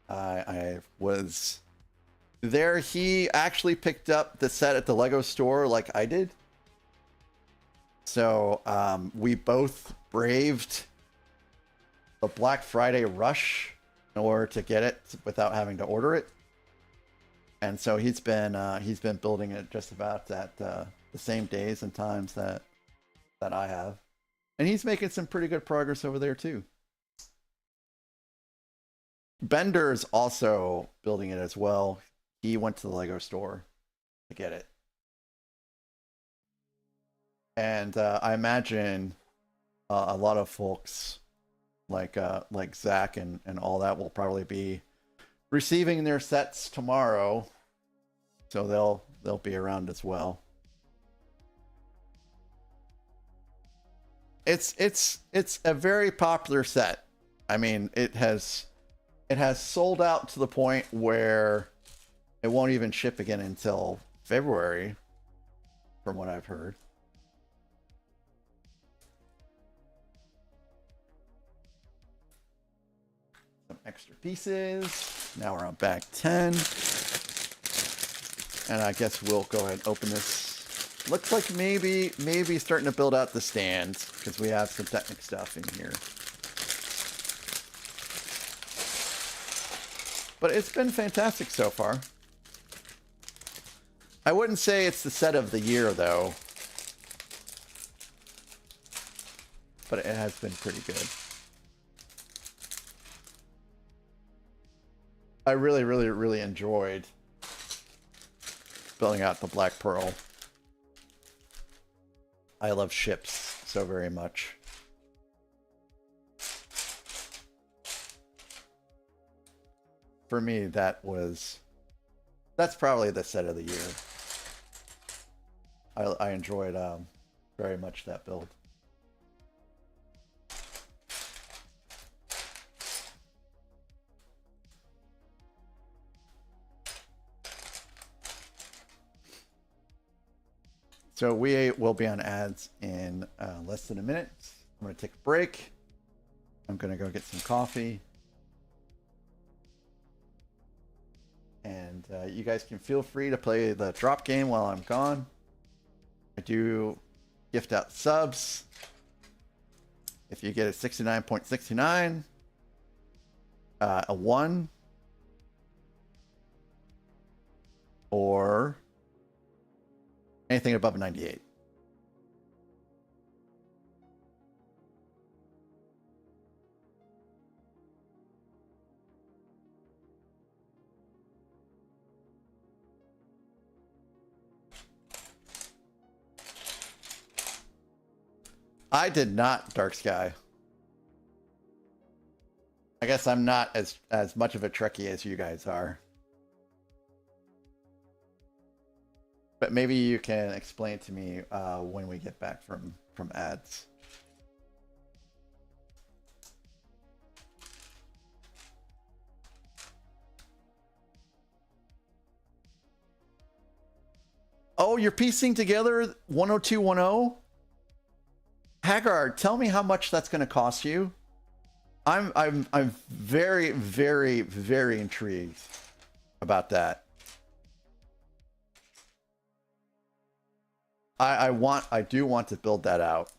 I was there. He actually picked up the set at the Lego store like I did. So we both braved the Black Friday rush in order to get it without having to order it. And so he's been building it just about at the same days and times that I have. And he's making some pretty good progress over there too. Bender's also building it as well. He went to the Lego store to get it. And I imagine a lot of folks like Zach and all that will probably be receiving their sets tomorrow. So they'll be around as well. It's a very popular set. I mean, it has sold out to the point where it won't even ship again until February, from what I've heard. Some extra pieces. Now we're on bag 10. And I guess we'll go ahead and open this. Looks like maybe starting to build out the stands because we have some technic stuff in here. But it's been fantastic so far. I wouldn't say it's the set of the year though. But it has been pretty good. I really enjoyed building out the Black Pearl. I love ships so very much. For me, that's probably the set of the year. I enjoyed very much that build. So we will be on ads in less than a minute. I'm going to take a break. I'm going to go get some coffee. And you guys can feel free to play the drop game while I'm gone. I do gift out subs. If you get a 69.69, a 1, or anything above a 98. I did not, Dark Sky. I guess I'm not as much of a Trekkie as you guys are. But maybe you can explain to me when we get back from ads. Oh, you're piecing together 10210? Hagar, tell me how much that's going to cost you. I'm very intrigued about that. I do want to build that out.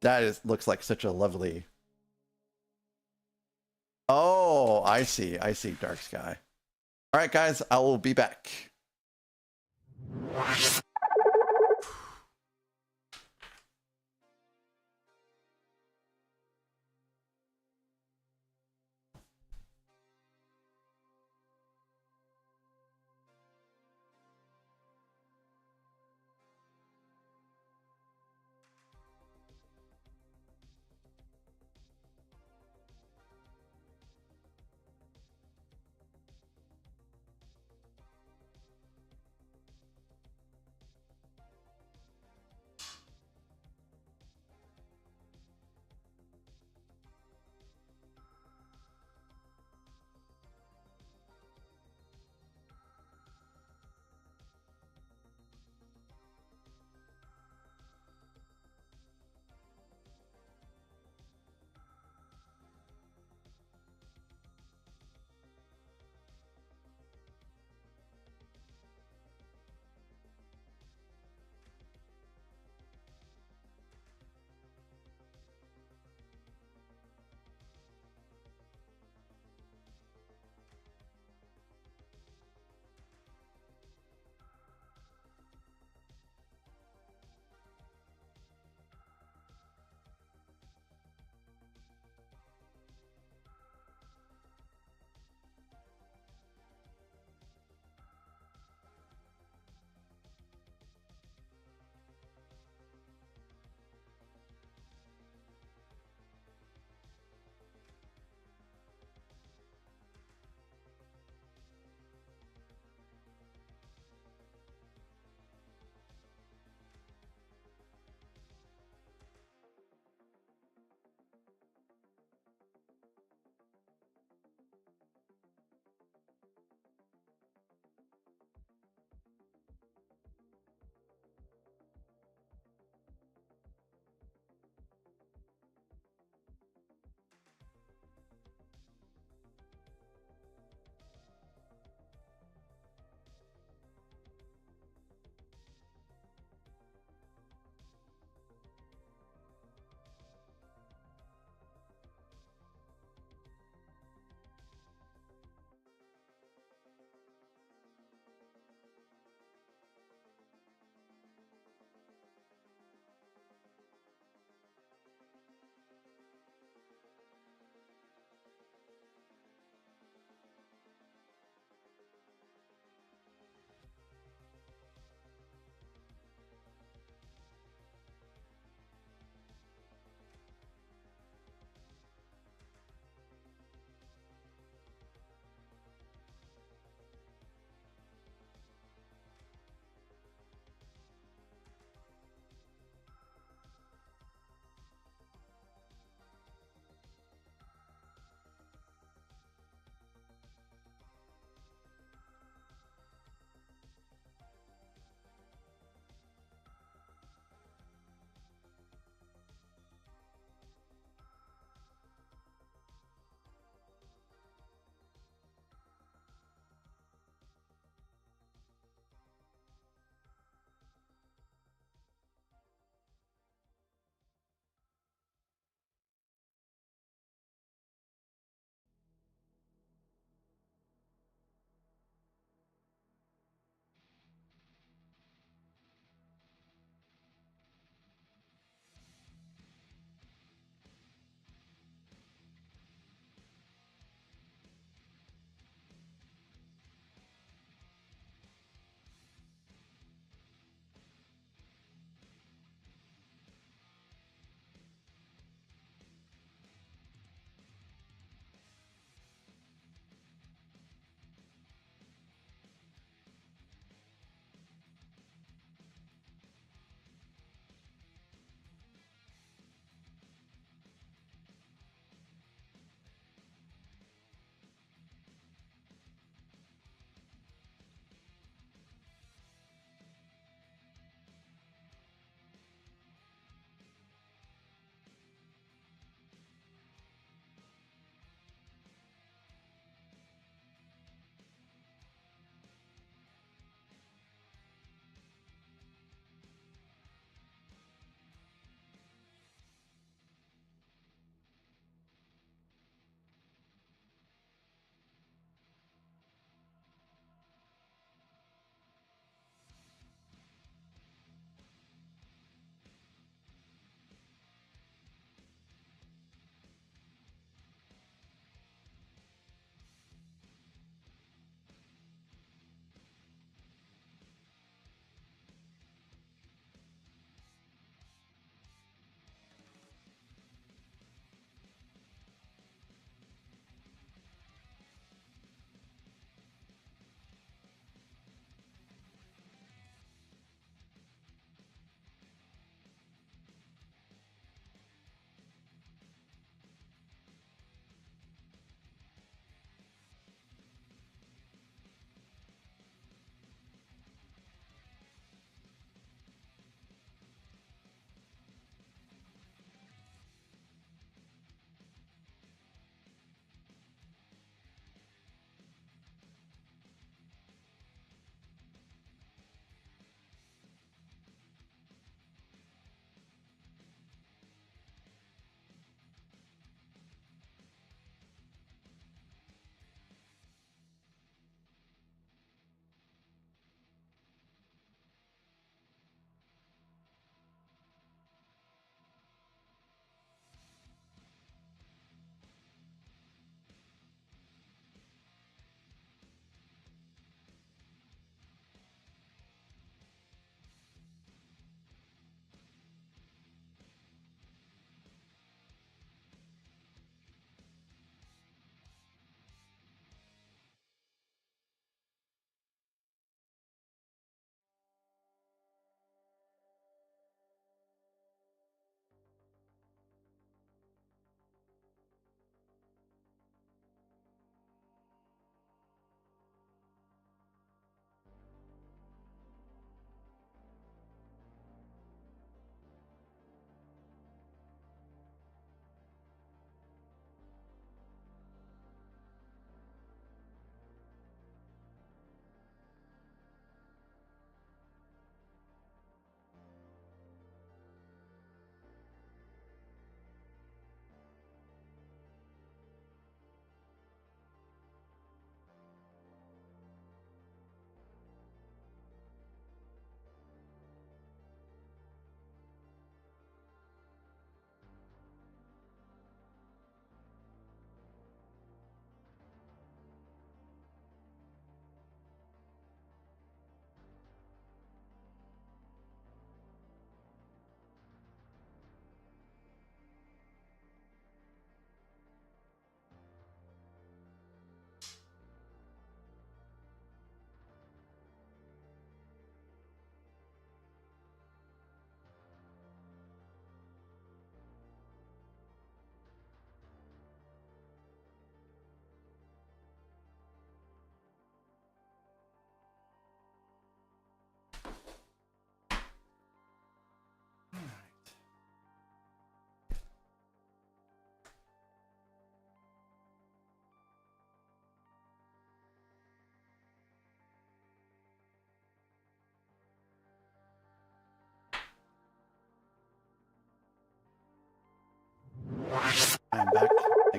That looks like such a lovely. Oh, I see, Dark Sky. All right, guys, I will be back.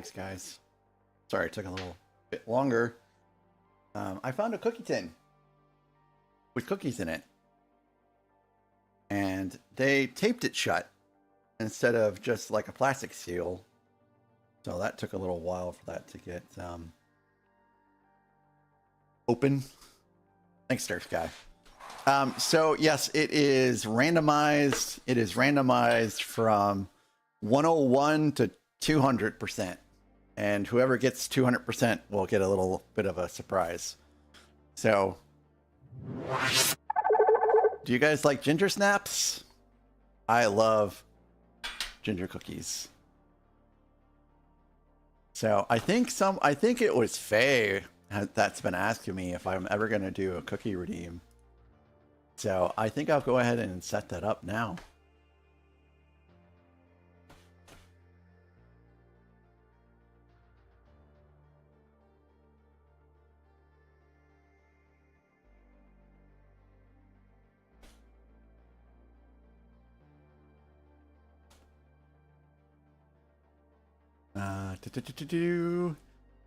Thanks, guys. Sorry, it took a little bit longer. I found a cookie tin with cookies in it. And they taped it shut instead of just like a plastic seal. So that took a little while for that to get open. Thanks, Star Sky. So yes, it is randomized. It is randomized from 101 to 200%. And whoever gets 200% will get a little bit of a surprise. So, do you guys like ginger snaps? I love ginger cookies. So I think it was Faye that's been asking me if I'm ever gonna do a cookie redeem. So I think I'll go ahead and set that up now.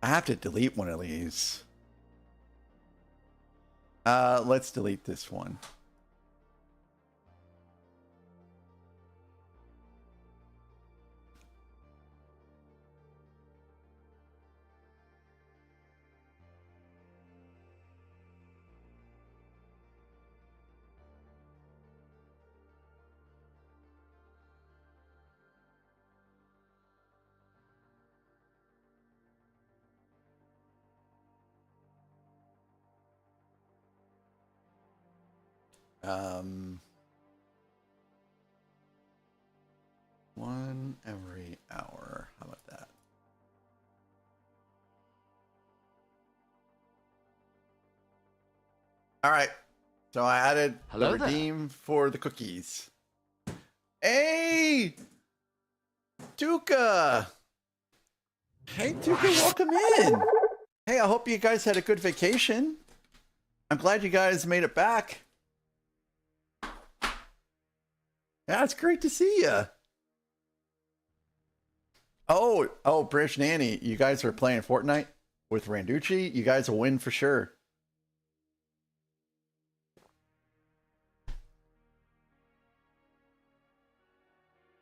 I have to delete one of these. Let's delete this one. One every hour. How about that? All right. So I added the redeem for the cookies. Hey, Tuka. Hey, Tuka, welcome in. Hey, I hope you guys had a good vacation. I'm glad you guys made it back. Yeah, it's great to see you. Oh, British Nanny, you guys are playing Fortnite with Randucci. You guys will win for sure.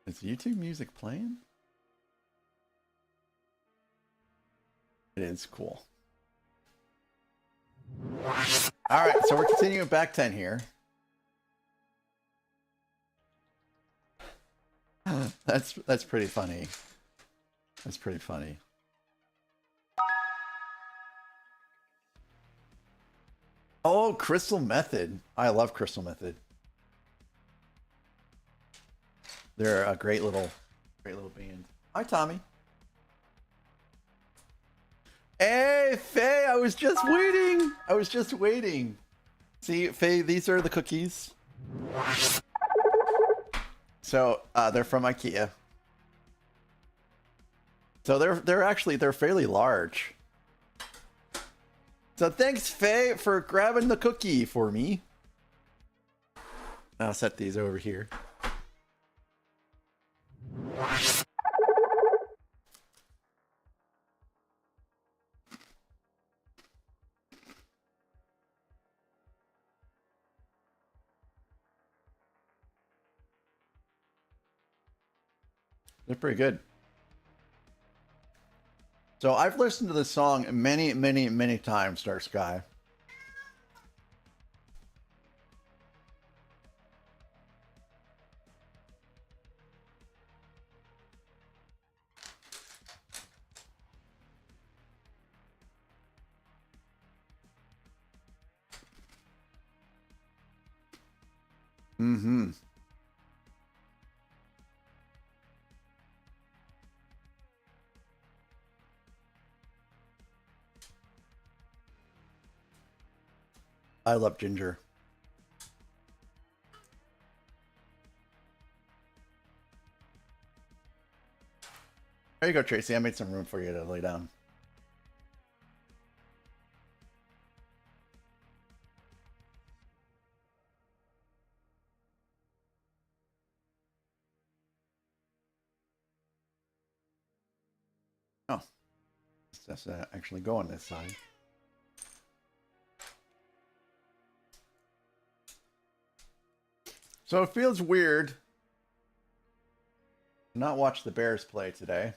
Is YouTube music playing? It is cool. All right, so we're continuing back 10 here. That's pretty funny. That's pretty funny. Oh, Crystal Method. I love Crystal Method. They're a great little band. Hi, Tommy. Hey, Faye, I was just waiting. See, Faye, these are the cookies. So, they're from IKEA. So they're fairly large. So thanks, Faye, for grabbing the cookie for me. I'll set these over here. They're pretty good. So I've listened to this song many, many, many times, Dark Sky. Mm-hmm. I love ginger. There you go, Tracy. I made some room for you to lay down. Oh, let's actually go on this side. So it feels weird to not watch the Bears play today.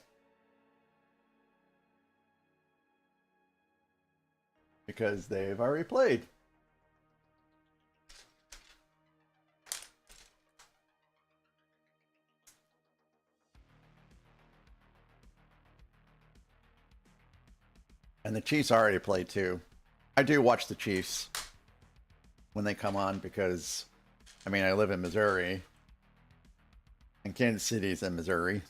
Because they've already played. And the Chiefs already played too. I do watch the Chiefs when they come on because, I mean, I live in Missouri. And Kansas City's in Missouri.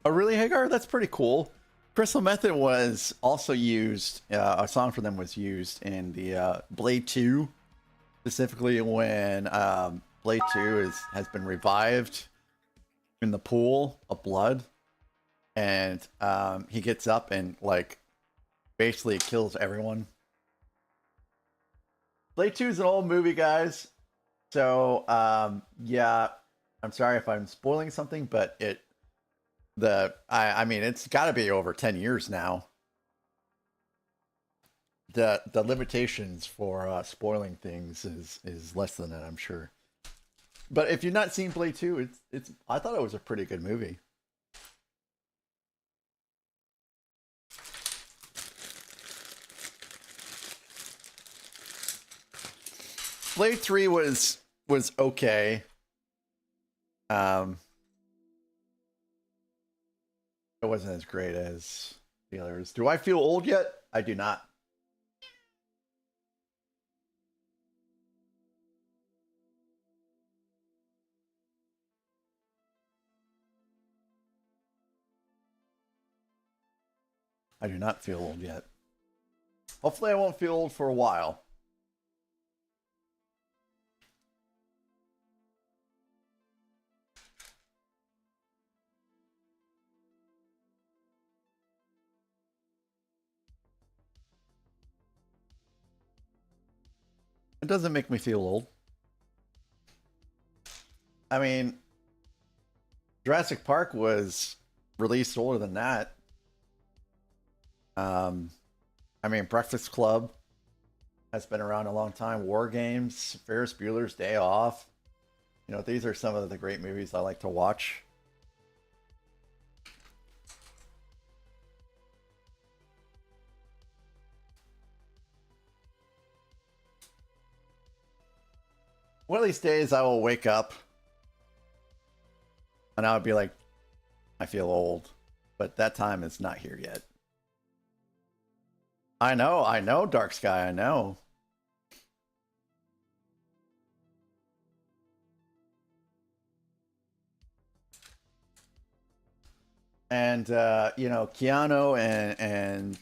Oh, really, Hagar? That's pretty cool. Crystal Method was also used, a song for them was used in the Blade 2, specifically when Blade 2 has been revived in the pool of blood. And he gets up and, like, basically kills everyone. Blade 2 is an old movie, guys. So, yeah, I'm sorry if I'm spoiling something, but I mean, it's got to be over 10 years now. The limitations for spoiling things is less than that, I'm sure. But if you've not seen Blade 2, it's I thought it was a pretty good movie. Blade 3 was okay. It wasn't as great as the others. Do I feel old yet? I do not. I do not feel old yet. Hopefully I won't feel old for a while. It doesn't make me feel old. I mean, Jurassic Park was released older than that. I mean, Breakfast Club has been around a long time. War Games, Ferris Bueller's Day Off. You know, these are some of the great movies I like to watch. One of these days I will wake up and I would be like, I feel old. But that time is not here yet. I know, Dark Sky, I know. And you know, Keanu and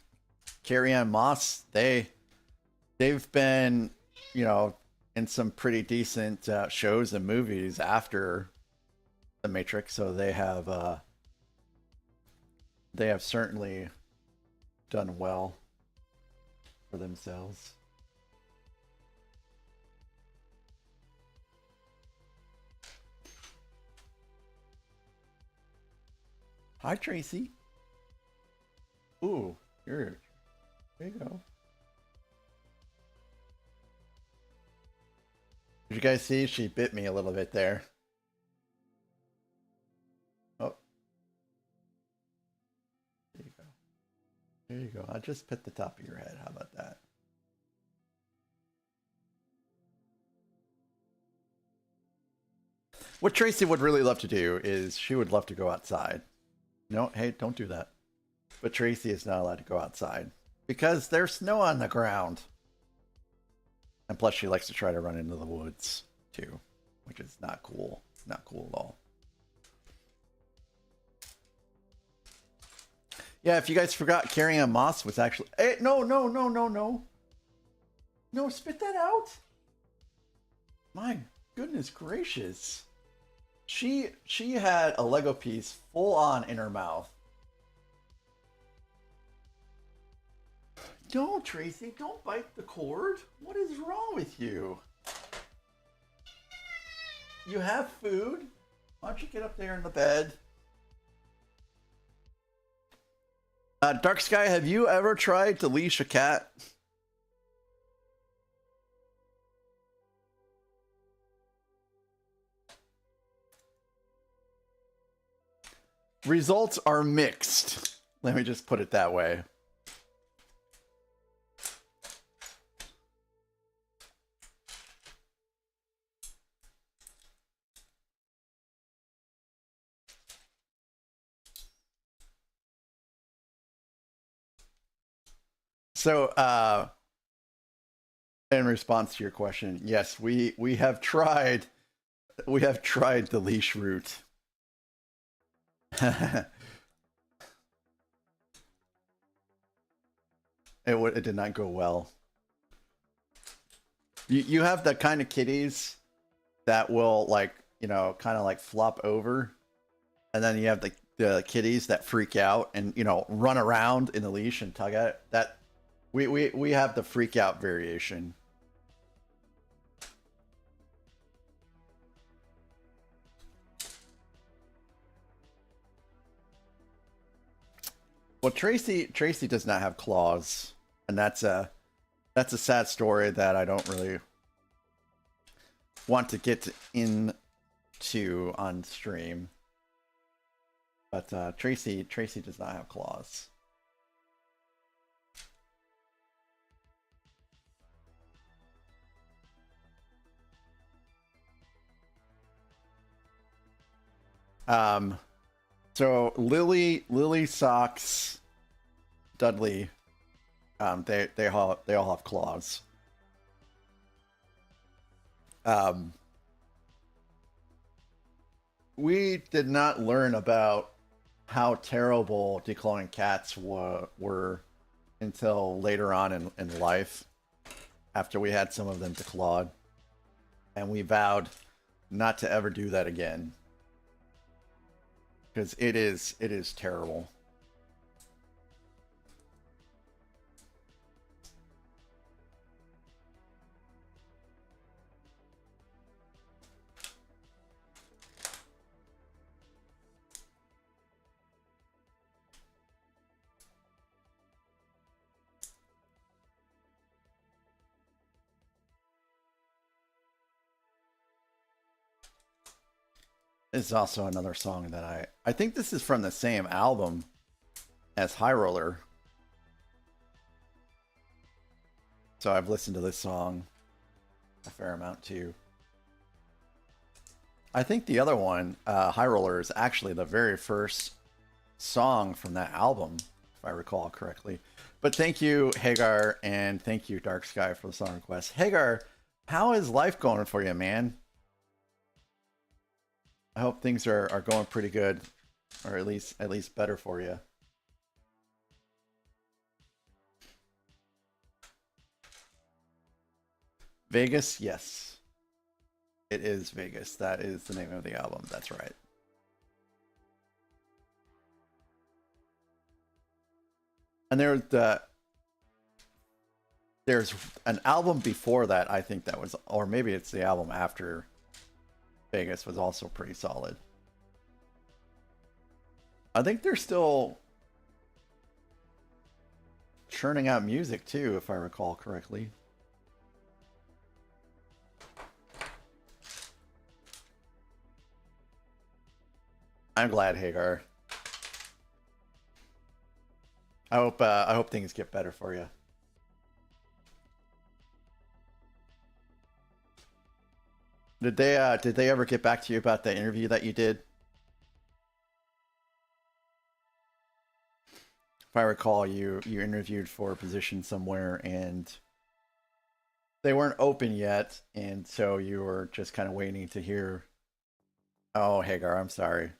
Carrie Ann Moss, they've been, you know, in some pretty decent shows and movies after The Matrix, so they have certainly done well for themselves. Hi, Tracy. Ooh, there you go. Did you guys see? She bit me a little bit there. Oh, there you go. There you go. I'll just pet the top of your head. How about that? What Tracy would really love to do is she would love to go outside. No, hey, don't do that. But Tracy is not allowed to go outside because there's snow on the ground. And plus, she likes to try to run into the woods too, which is not cool. Not cool at all. Yeah, if you guys forgot, Carrie Ann Moss was actually. Hey, no. No, spit that out. My goodness gracious. She had a Lego piece full on in her mouth. Don't, Tracy, don't bite the cord. What is wrong with you? You have food? Why don't you get up there in the bed? Dark Sky, have you ever tried to leash a cat? Results are mixed. Let me just put it that way. So, in response to your question, yes, we have tried the leash route. It did not go well. You have the kind of kitties that will, like, you know, kind of like flop over, and then you have the kitties that freak out and, you know, run around in the leash and tug at it. That we have the freak out variation. Well, Tracy does not have claws, and that's a sad story that I don't really want to get into on stream. But Tracy does not have claws. So Lily, Socks, Dudley, they all have claws. We did not learn about how terrible declawing cats were until later on in life, after we had some of them declawed, and we vowed not to ever do that again, because it is terrible. This is also another song that I think this is from the same album as High Roller. So I've listened to this song a fair amount too. I think the other one, High Roller, is actually the very first song from that album, if I recall correctly. But thank you, Hagar, and thank you, Dark Sky, for the song request. Hagar, how is life going for you, man? I hope things are going pretty good, or at least better for you. Vegas, yes. It is Vegas. That is the name of the album. That's right. And there's an album before that, I think that was, or maybe it's the album after Vegas, was also pretty solid. I think they're still churning out music too, if I recall correctly. I'm glad, Hagar. I hope things get better for you. Did they ever get back to you about the interview that you did? If I recall, you interviewed for a position somewhere and they weren't open yet, and so you were just kind of waiting to hear. Oh, Hagar, I'm sorry.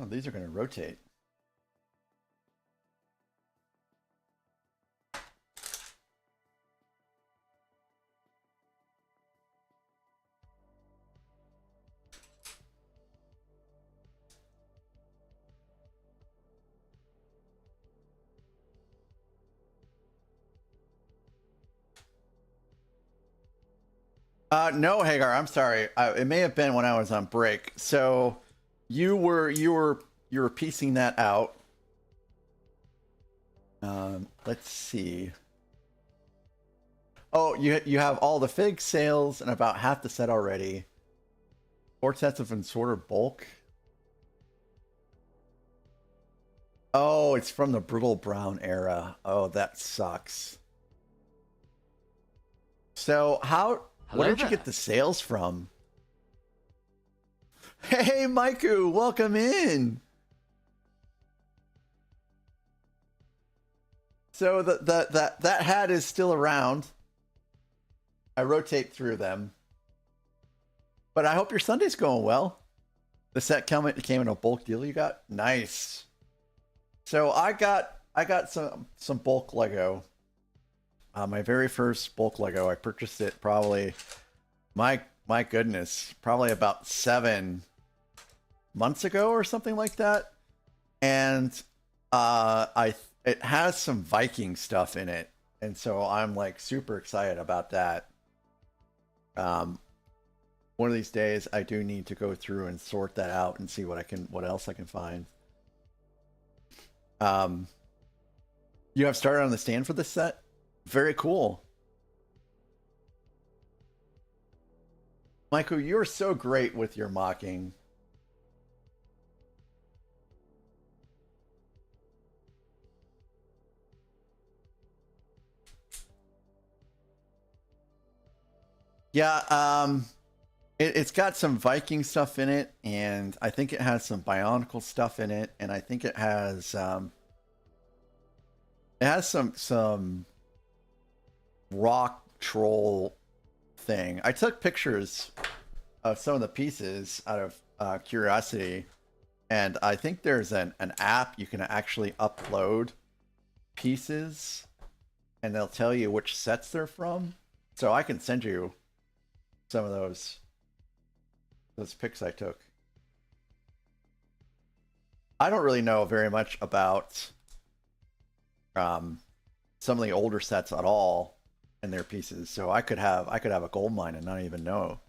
Oh, these are going to rotate. No, Hagar, I'm sorry. It may have been when I was on break. So you were piecing that out. Let's see. Oh, you have all the fig sales and about half the set already. 4 sets of assorted bulk. Oh, it's from the Brittle Brown era. Oh, that sucks. So where Hello did you get there. the sales from? Hey, Maiku, welcome in. So that hat is still around. I rotate through them. But I hope your Sunday's going well. The set came in a bulk deal you got? Nice. So I got some bulk Lego. My very first bulk Lego. I purchased it probably my goodness, probably about 7 months ago or something like that. And it has some Viking stuff in it. And so I'm like super excited about that. One of these days I do need to go through and sort that out and see what else I can find. You have started on the stand for this set? Very cool. Michael, you're so great with your mocking. Yeah, it's got some Viking stuff in it, and I think it has some Bionicle stuff in it, and I think it has some rock troll thing. I took pictures of some of the pieces out of curiosity, and I think there's an app you can actually upload pieces, and they'll tell you which sets they're from. So I can send you some of those pics I took. I don't really know very much about some of the older sets at all and their pieces, so I could have a gold mine and not even know.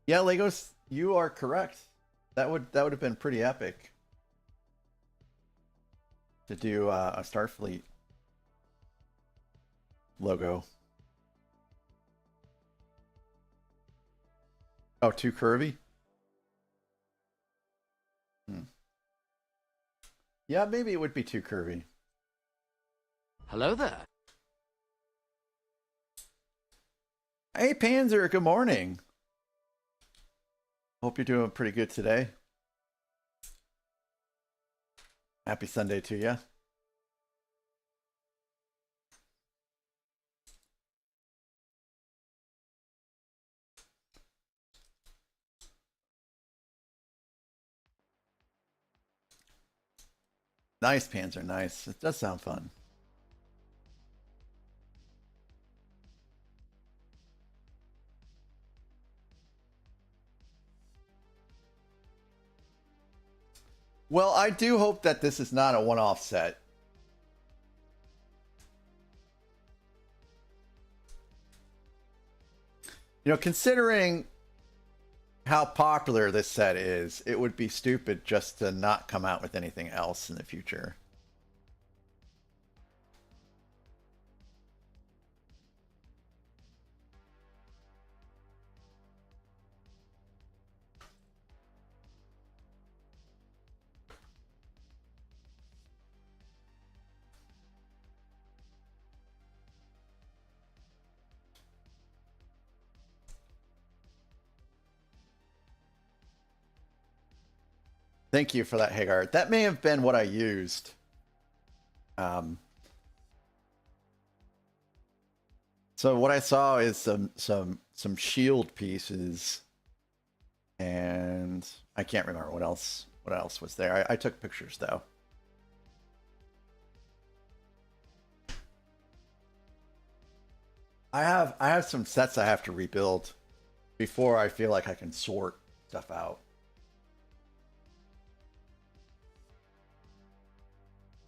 Yeah, Legos, you are correct. That would have been pretty epic to do a Starfleet logo. Oh, too curvy? Yeah, maybe it would be too curvy. Hello there. Hey, Panzer, good morning. Hope you're doing pretty good today. Happy Sunday to you. Nice, Panzer, nice. It does sound fun. Well, I do hope that this is not a one-off set. You know, considering how popular this set is, it would be stupid just to not come out with anything else in the future. Thank you for that, Hagar. That may have been what I used. So what I saw is some shield pieces, and I can't remember what else was there. I took pictures though. I have some sets I have to rebuild before I feel like I can sort stuff out.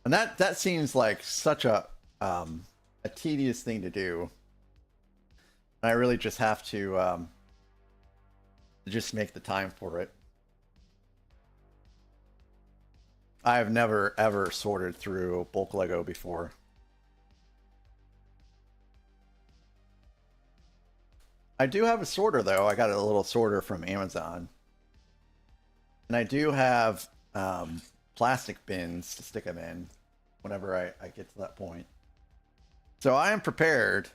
And that seems like such a a tedious thing to do. I really just have to just make the time for it. I've never ever sorted through bulk Lego before. I do have a sorter though. I got a little sorter from Amazon. And I do have plastic bins to stick them in whenever I get to that point. So I am prepared.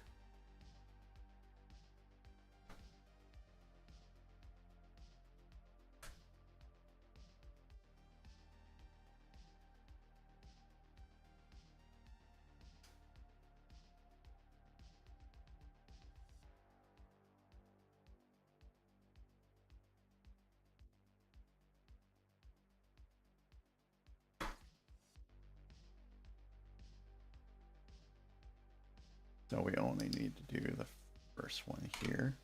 So we only need to do the first one here.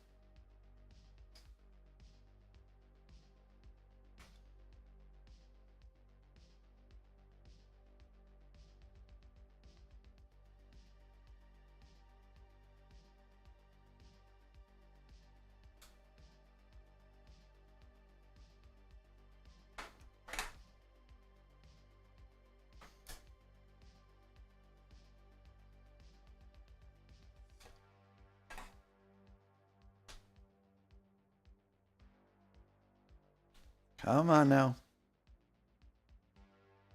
Come on now.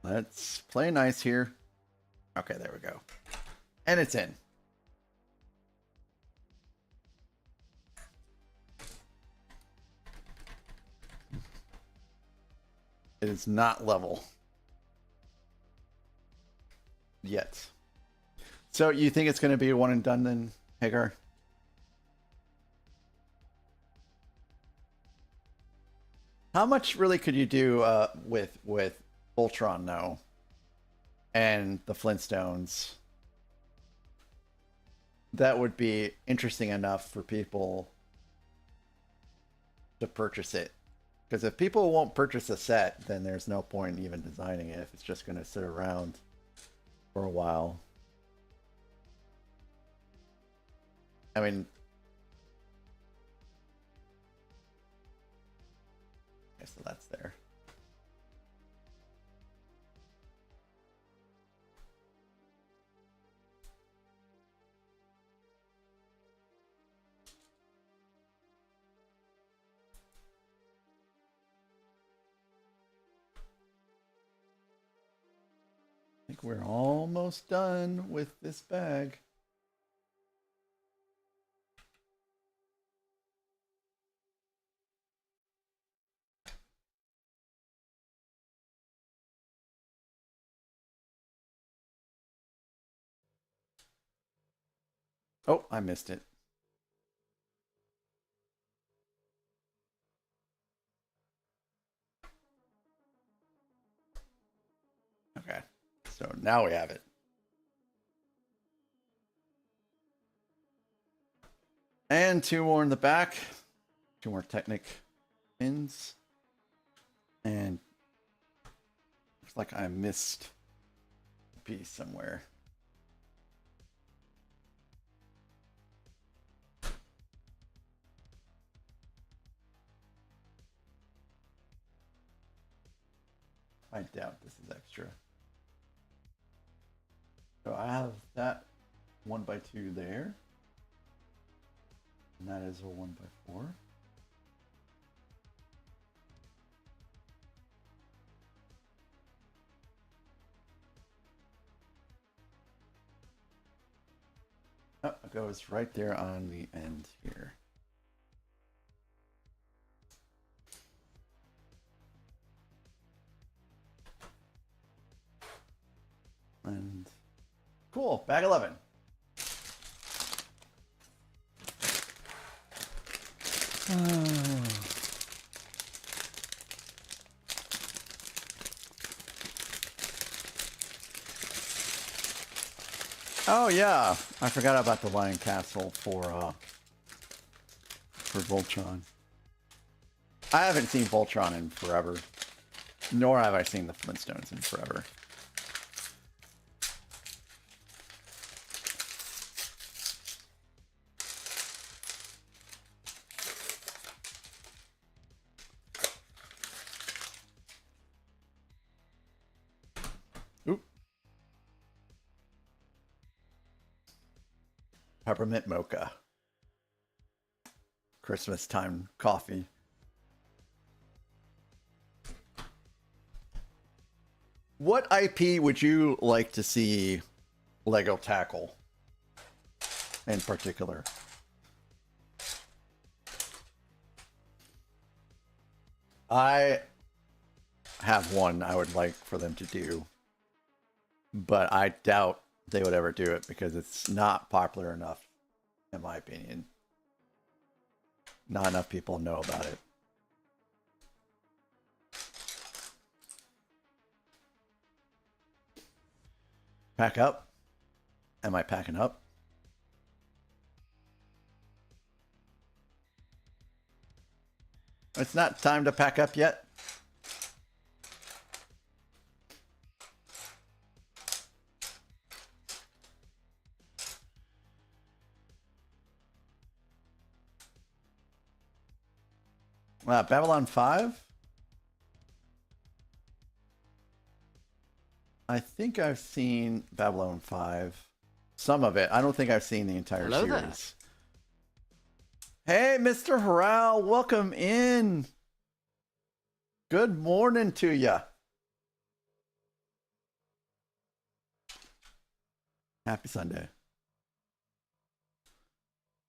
Let's play nice here. Okay, there we go. And it's in. It is not level. Yet. So you think it's going to be a one and done then, Hagar? How much really could you do with Voltron now and the Flintstones? That would be interesting enough for people to purchase it. Because if people won't purchase a set, then there's no point in even designing it if it's just going to sit around for a while. I mean, okay, so that's there. I think we're almost done with this bag. Oh, I missed it. Okay, so now we have it. And two more in the back. Two more Technic pins. And looks like I missed a piece somewhere. I doubt this is extra. So I have that 1x2 there. And that is a 1x4. Oh, it goes right there on the end here. And cool, bag 11. Oh yeah, I forgot about the Lion Castle for Voltron. I haven't seen Voltron in forever, nor have I seen the Flintstones in forever. Peppermint mocha. Christmas time coffee. What IP would you like to see Lego tackle in particular? I have one I would like for them to do, but I doubt they would ever do it because it's not popular enough, in my opinion. Not enough people know about it. Pack up? Am I packing up? It's not time to pack up yet. Babylon 5? I think I've seen Babylon 5. Some of it. I don't think I've seen the entire Hello series. Hey, Mr. Harrell, welcome in. Good morning to ya. Happy Sunday.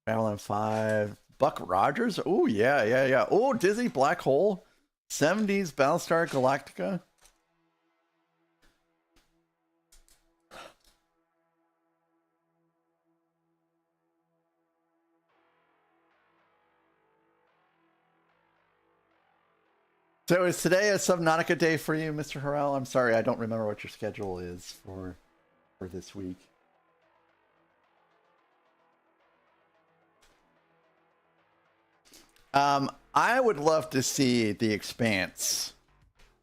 Babylon 5. Buck Rogers? Oh, yeah. Oh, Disney Black Hole. 70s Battlestar Galactica. So is today a Subnautica day for you, Mr. Harrell? I'm sorry, I don't remember what your schedule is for this week. I would love to see The Expanse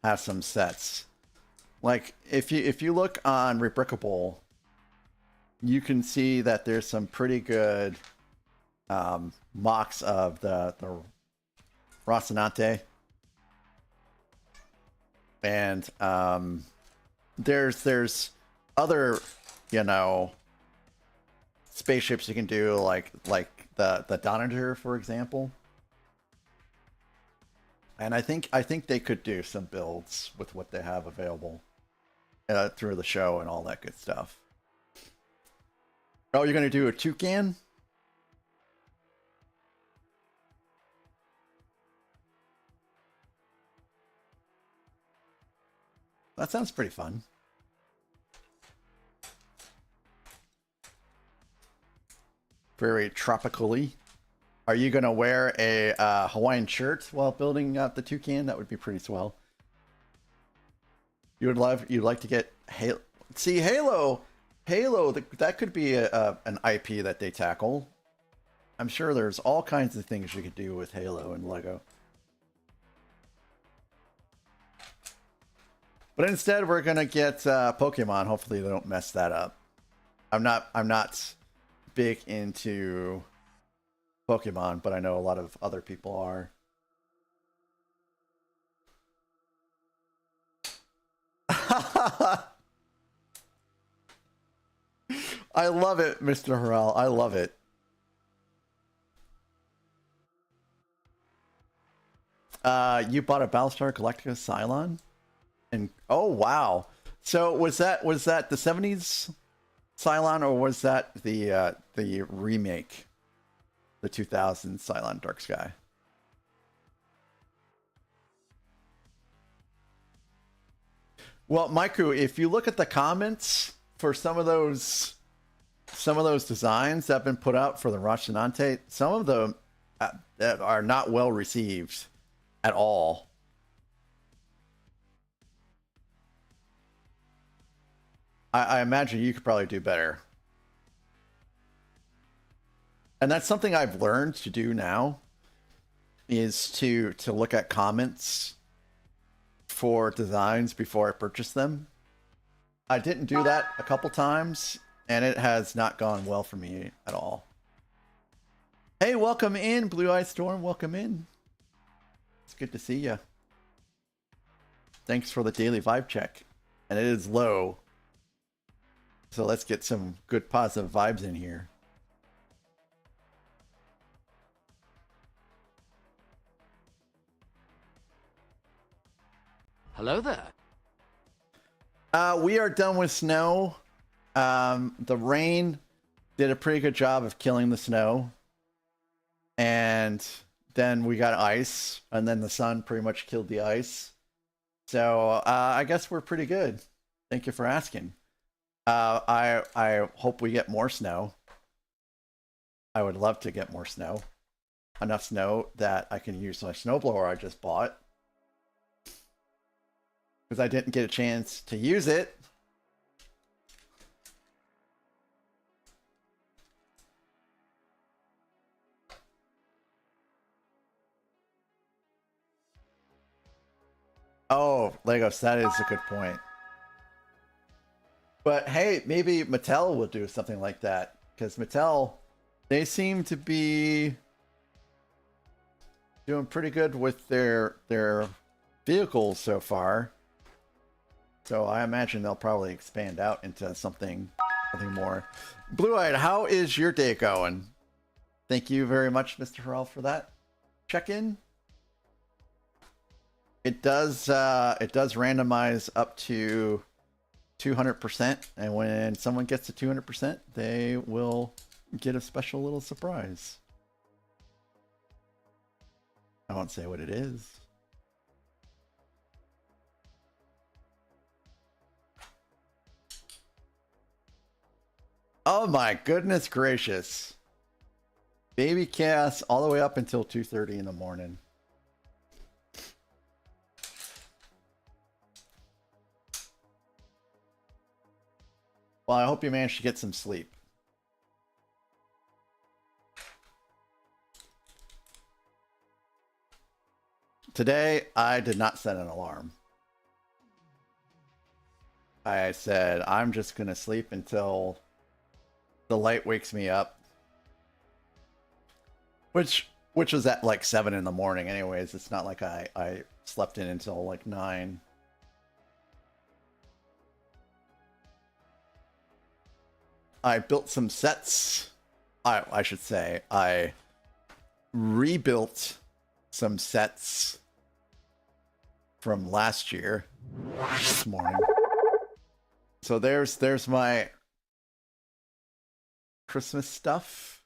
have some sets. Like if you look on Rebrickable, you can see that there's some pretty good mocks of the Rocinante. And there's other, you know, spaceships you can do, like the Donager, for example. And I think they could do some builds with what they have available through the show and all that good stuff. Oh, you're gonna do a toucan? That sounds pretty fun. Very tropically. Are you gonna wear a Hawaiian shirt while building out the toucan? That would be pretty swell. You'd like to get Halo. See, Halo, that could be an IP that they tackle. I'm sure there's all kinds of things you could do with Halo and Lego. But instead, we're gonna get Pokemon. Hopefully, they don't mess that up. I'm not big into Pokemon, but I know a lot of other people are. I love it, Mr. Harrell. I love it. You bought a Battlestar Galactica Cylon? And oh wow. So was that the 70s Cylon, or was that the remake? The 2000 Cylon Dark Sky? Well, Maiku, if you look at the comments for some of those designs that have been put out for the Rocinante, some of them that are not well received at all. I imagine you could probably do better. And that's something I've learned to do now, is to look at comments for designs before I purchase them. I didn't do that a couple times, and it has not gone well for me at all. Hey, welcome in, Blue Eye Storm. Welcome in. It's good to see you. Thanks for the daily vibe check. And it is low. So let's get some good positive vibes in here. Hello there. We are done with snow. The rain did a pretty good job of killing the snow. And then we got ice, and then the sun pretty much killed the ice. So I guess we're pretty good. Thank you for asking. I hope we get more snow. I would love to get more snow. Enough snow that I can use my snowblower I just bought. Because I didn't get a chance to use it. Oh, Legos, that is a good point. But hey, maybe Mattel will do something like that. Because Mattel, they seem to be doing pretty good with their vehicles so far. So I imagine they'll probably expand out into something more. Blue-Eyed, how is your day going? Thank you very much, Mr. Harrell, for that check-in. It does randomize up to 200%, and when someone gets to 200%, they will get a special little surprise. I won't say what it is. Oh my goodness gracious. Baby Cass all the way up until 2:30 in the morning. Well, I hope you managed to get some sleep. Today, I did not set an alarm. I said, I'm just going to sleep until the light wakes me up. Which was at like 7 in the morning anyways. It's not like I slept in until like 9. I built some sets. I should say I rebuilt some sets from last year this morning. So there's my Christmas stuff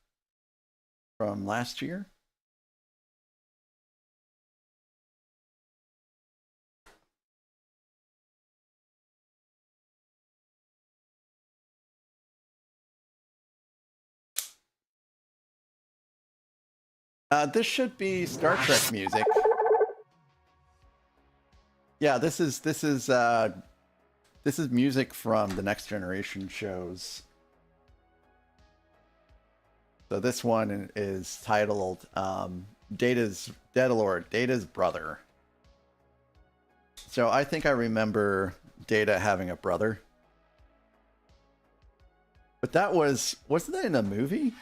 from last year. This should be Star Trek music. Yeah, this is music from the Next Generation shows. So this one is titled Data's brother. So I think I remember Data having a brother. But that wasn't that in a movie?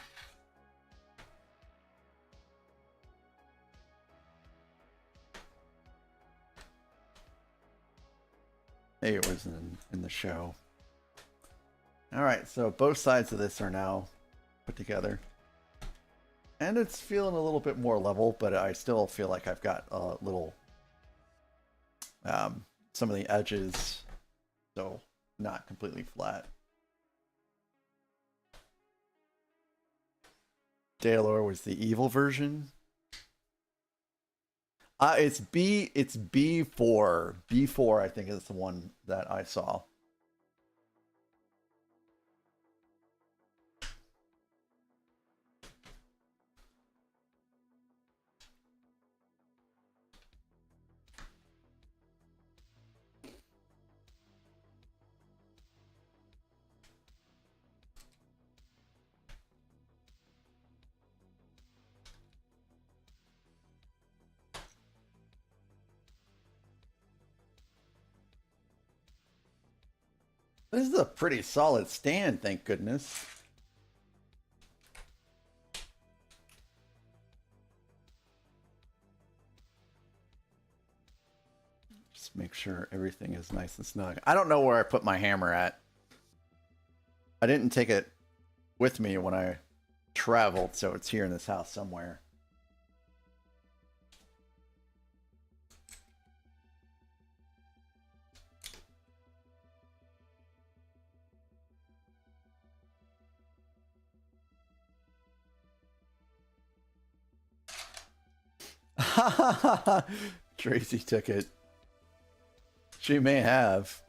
Maybe it was in the show. Alright, so both sides of this are now put together. And it's feeling a little bit more level, but I still feel like I've got a little... some of the edges, so not completely flat. Daylor was the evil version. It's B4. B4, I think, is the one that I saw. This is a pretty solid stand, thank goodness. Just make sure everything is nice and snug. I don't know where I put my hammer at. I didn't take it with me when I traveled, so it's here in this house somewhere. Tracy took it. She may have.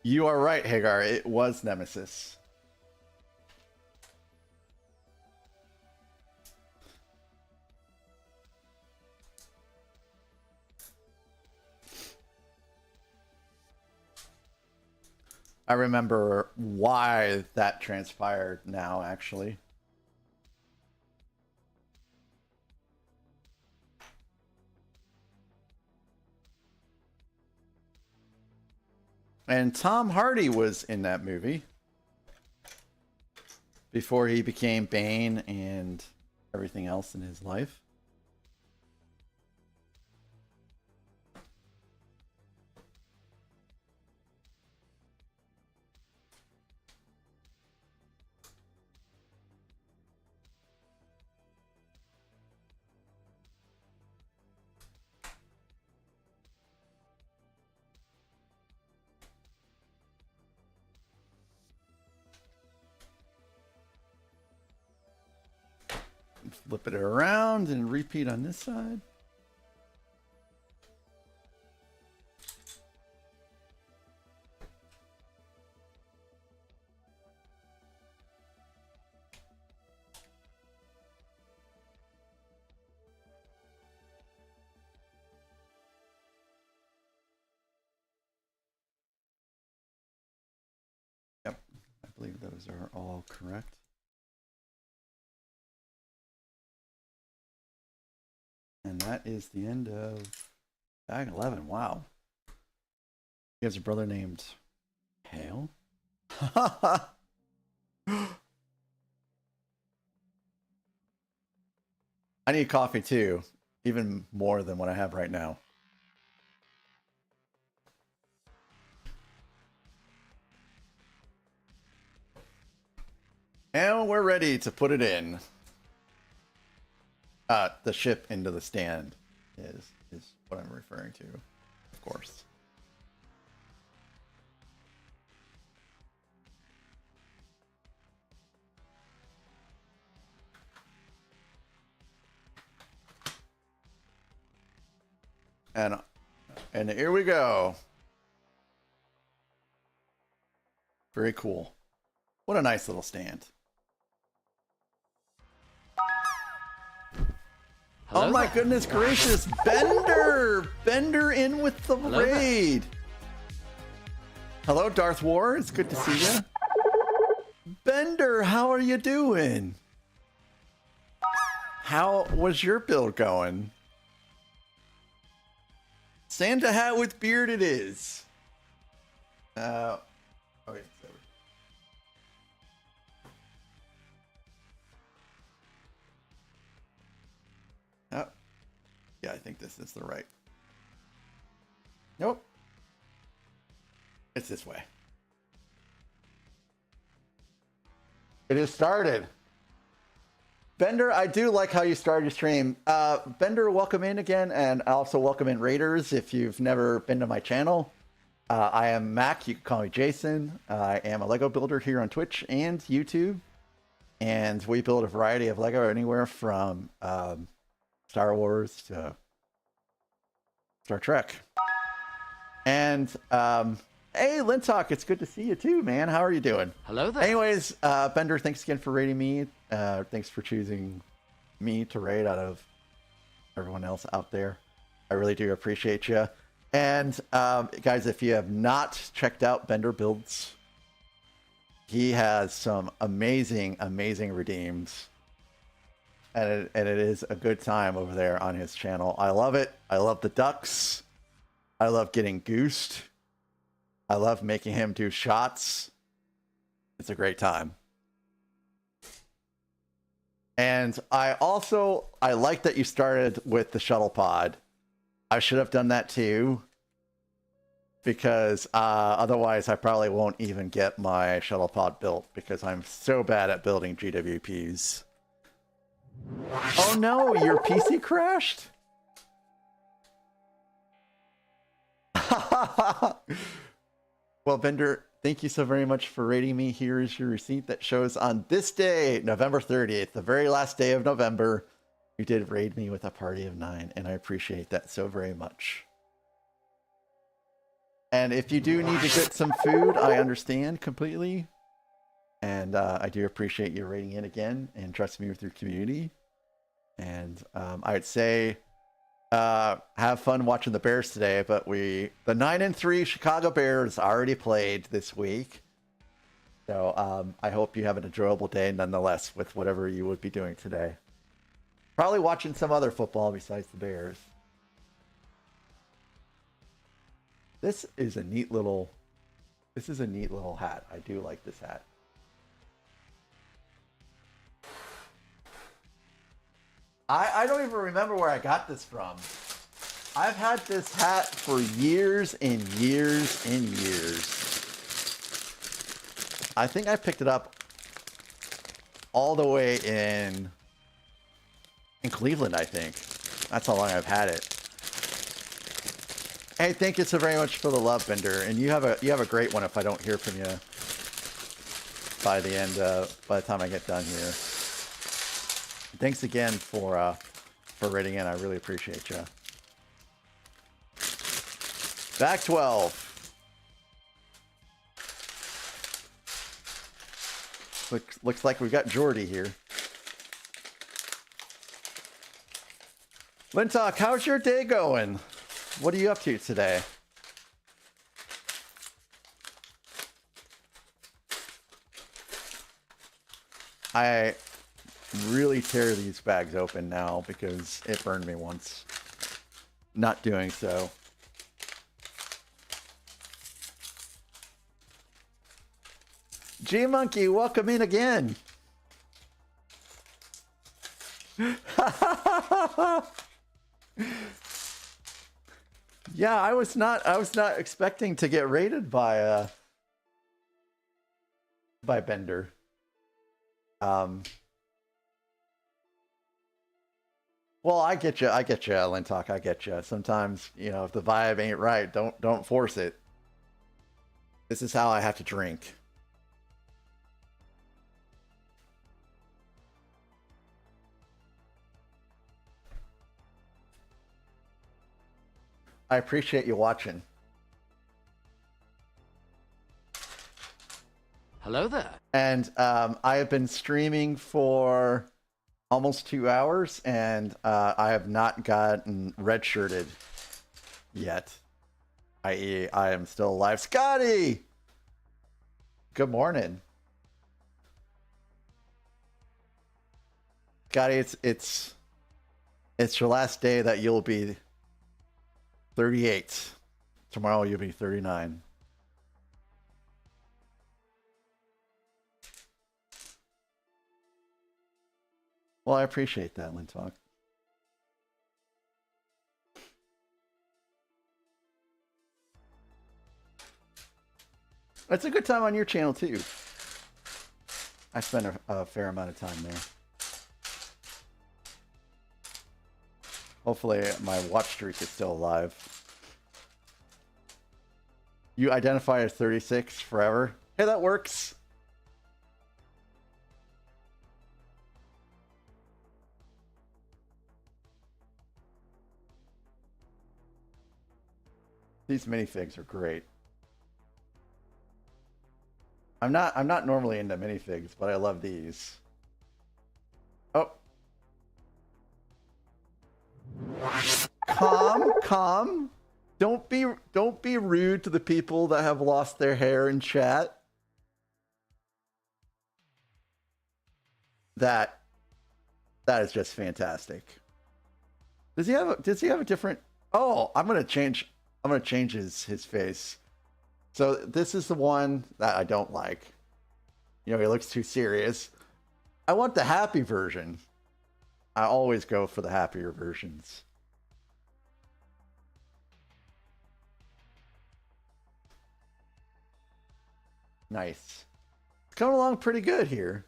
You are right, Hagar. It was Nemesis. I remember why that transpired now, actually. And Tom Hardy was in that movie before he became Bane and everything else in his life. Flip it around and repeat on this side. Yep, I believe those are all correct. And that is the end of bag 11. Wow. He has a brother named Hale. I need coffee too, even more than what I have right now. And we're ready to put it in. The ship into the stand is what I'm referring to, of course. And here we go. Very cool. What a nice little stand. Hello oh my there. goodness gracious, Bender! Bender in with the Hello raid. Hello, Darth War. It's good to see you. Bender, how are you doing? How was your build going? Santa hat with beard it is. Okay, so oh, yeah, I think this is the right. Nope. It's this way. It is started. Bender, I do like how you started your stream. Bender, welcome in again, and also welcome in Raiders if you've never been to my channel. I am Mac, you can call me Jason. I am a Lego builder here on Twitch and YouTube. And we build a variety of Lego, anywhere from Star Wars to Star Trek. And hey, Lintalk, it's good to see you too, man. How are you doing? Hello there. Anyways, Bender, thanks again for raiding me. Thanks for choosing me to raid out of everyone else out there. I really do appreciate you. And guys, if you have not checked out Bender Builds, he has some amazing, amazing redeems. And it is a good time over there on his channel. I love it. I love the ducks. I love getting goosed. I love making him do shots. It's a great time. And I like that you started with the shuttle pod. I should have done that too, because otherwise I probably won't even get my shuttle pod built because I'm so bad at building GWPs. Oh no, your PC crashed? Well, Bender, Thank you so very much for rating me. Here is your receipt that shows on this day, November 30th, the very last day of November, you did raid me with a party of 9, and I appreciate that so very much. And if you do need to get some food, I understand completely. And I do appreciate you rating in again and trusting me with your community. And I would say have fun watching the Bears today, but the 9-3 Chicago Bears already played this week. So I hope you have an enjoyable day nonetheless with whatever you would be doing today. Probably watching some other football besides the Bears. This is a neat little hat. I do like this hat. I don't even remember where I got this from. I've had this hat for years and years and years. I think I picked it up all the way in Cleveland, I think. That's how long I've had it. Hey, thank you so very much for the love, Bender. And you have a great one if I don't hear from you by the time I get done here. Thanks again for rating in. I really appreciate you. Back 12. Looks like we've got Jordy here. Lintalk, how's your day going? What are you up to today? I really tear these bags open now because it burned me once. Not doing so. G-Monkey, welcome in again. Yeah, I was not expecting to get raided by Bender. Well, I get you, Lintalk, I get you. Sometimes, if the vibe ain't right, don't force it. This is how I have to drink. I appreciate you watching. Hello there. And I have been streaming for almost 2 hours, and I have not gotten redshirted yet. I.e., I am still alive. Scotty! Good morning. Scotty, it's your last day that you'll be 38. Tomorrow you'll be 39. Well, I appreciate that, Lintalk. It's a good time on your channel, too. I spent a fair amount of time there. Hopefully my watch streak is still alive. You identify as 36 forever? Hey, that works. These minifigs are great. I'm not normally into minifigs, but I love these. Oh. Calm. Don't be rude to the people that have lost their hair in chat. That is just fantastic. Does he have a different? Oh, I'm gonna change his face. So this is the one that I don't like. He looks too serious. I want the happy version. I always go for the happier versions. Nice. It's coming along pretty good here.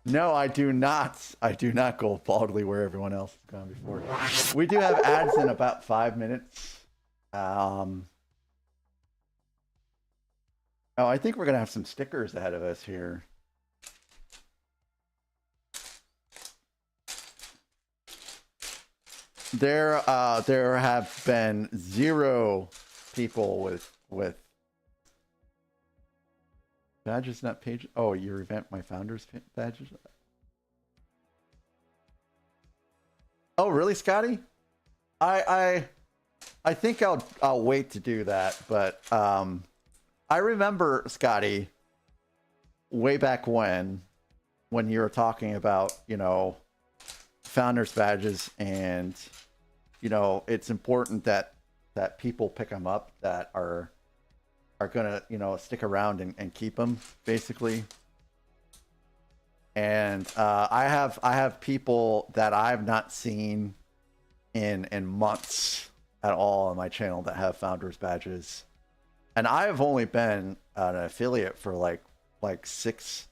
No, I do not. I do not go baldly where everyone else has gone before. We do have ads in about 5 minutes. Oh, I think we're gonna have some stickers ahead of us here. There have been 0 people with badges, not pages. Oh, you revamped my founders badges. Oh, really, Scotty? I think I'll wait to do that, but I remember, Scotty, way back when you were talking about, you know, founders badges, and you know, it's important that people pick them up that are gonna, you know, stick around and keep them, basically. And I have people that I've not seen in months at all on my channel that have founders badges, and I have only been an affiliate for like six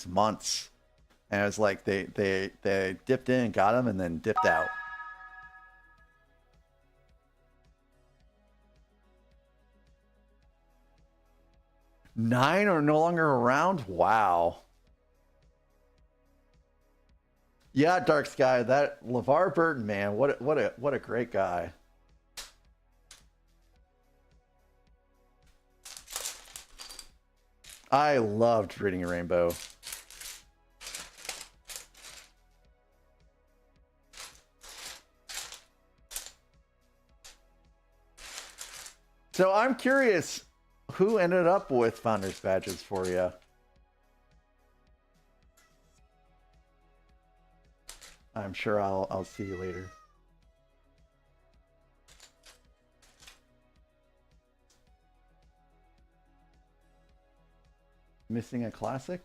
months, and it was like they dipped in and got them and then dipped out. Nine are no longer around. Wow. Yeah, Dark Sky, that LeVar Burton, man, what a great guy. I loved reading Rainbow. So I'm curious, who ended up with founders badges for you? I'm sure I'll see you later. Missing a classic?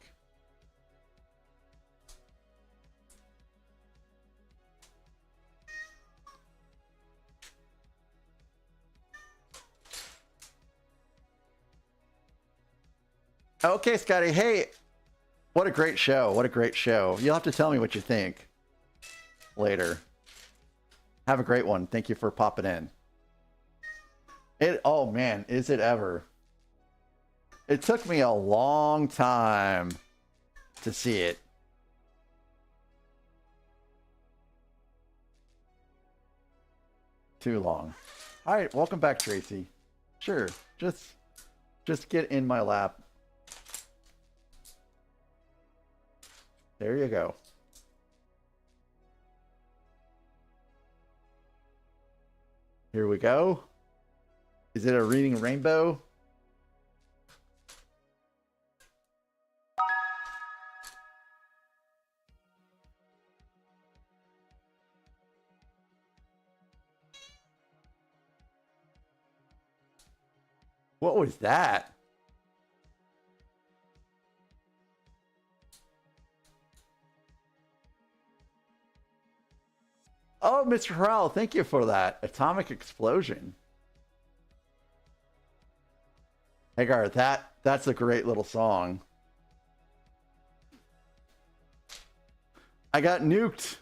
Okay, Scotty. Hey, what a great show. What a great show. You'll have to tell me what you think later. Have a great one. Thank you for popping in. Oh man, is it ever? It took me a long time to see it. Too long. All right, welcome back, Tracy. Sure, just get in my lap. There you go. Here we go. Is it a reading rainbow? What was that? Oh, Mr. Howell, thank you for that. Atomic Explosion. Hagar, that's a great little song. I got nuked.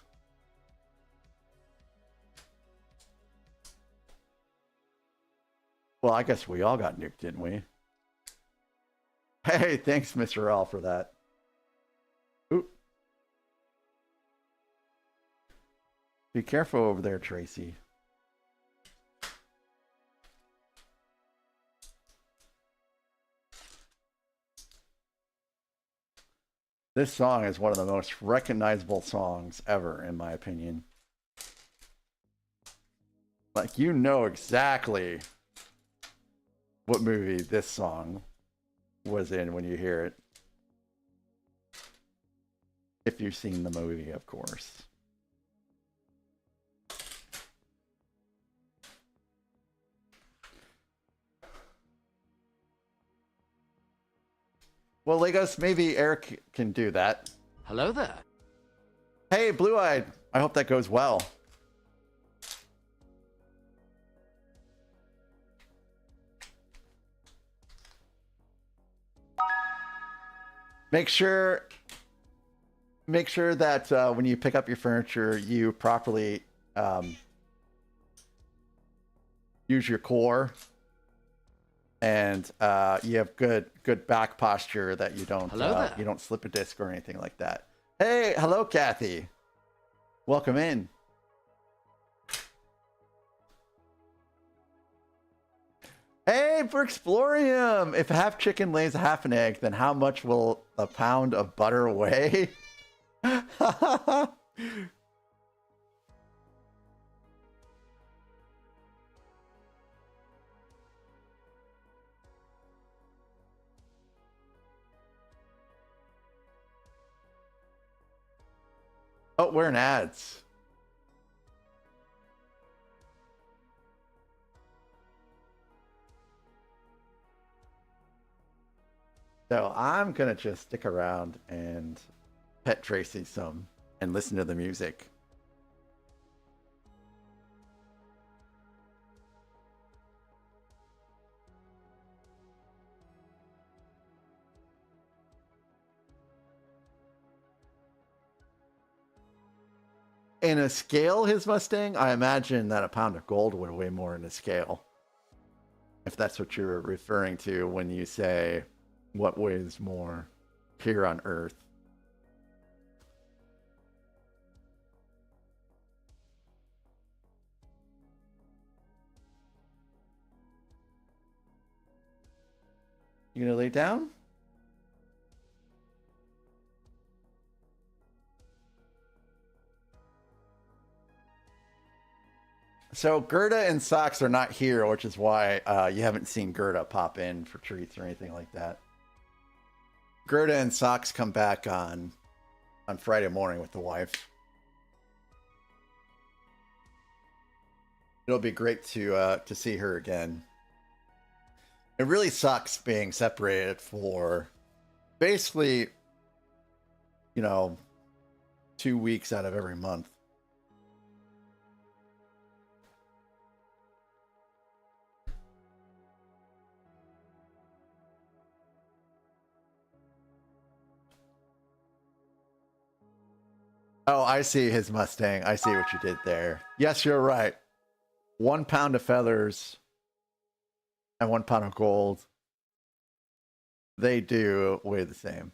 Well, I guess we all got nuked, didn't we? Hey, thanks, Mr. Howell, for that. Oop. Be careful over there, Tracy. This song is one of the most recognizable songs ever, in my opinion. Like, you know exactly what movie this song was in when you hear it. If you've seen the movie, of course. Well, Legos, maybe Eric can do that. Hello there. Hey, Blue-Eyed. I hope that goes well. Make sure make sure that when you pick up your furniture, you properly use your core, and you have good back posture, that you don't slip a disc or anything like that. Hey, hello, Kathy. Welcome in. Hey, Brixplorium! If half chicken lays a half an egg, then how much will a pound of butter weigh? Oh, we're in ads. So I'm gonna just stick around and pet Tracy some and listen to the music. In a scale, his Mustang, I imagine that a pound of gold would weigh more in a scale. If that's what you're referring to when you say what weighs more here on Earth. You gonna lay down? So Gerda and Socks are not here, which is why you haven't seen Gerda pop in for treats or anything like that. Gerda and Socks come back on Friday morning with the wife. It'll be great to see her again. It really sucks being separated for basically, 2 weeks out of every month. Oh, I see his Mustang. I see what you did there. Yes, you're right. 1 pound of feathers and 1 pound of gold. They do weigh the same.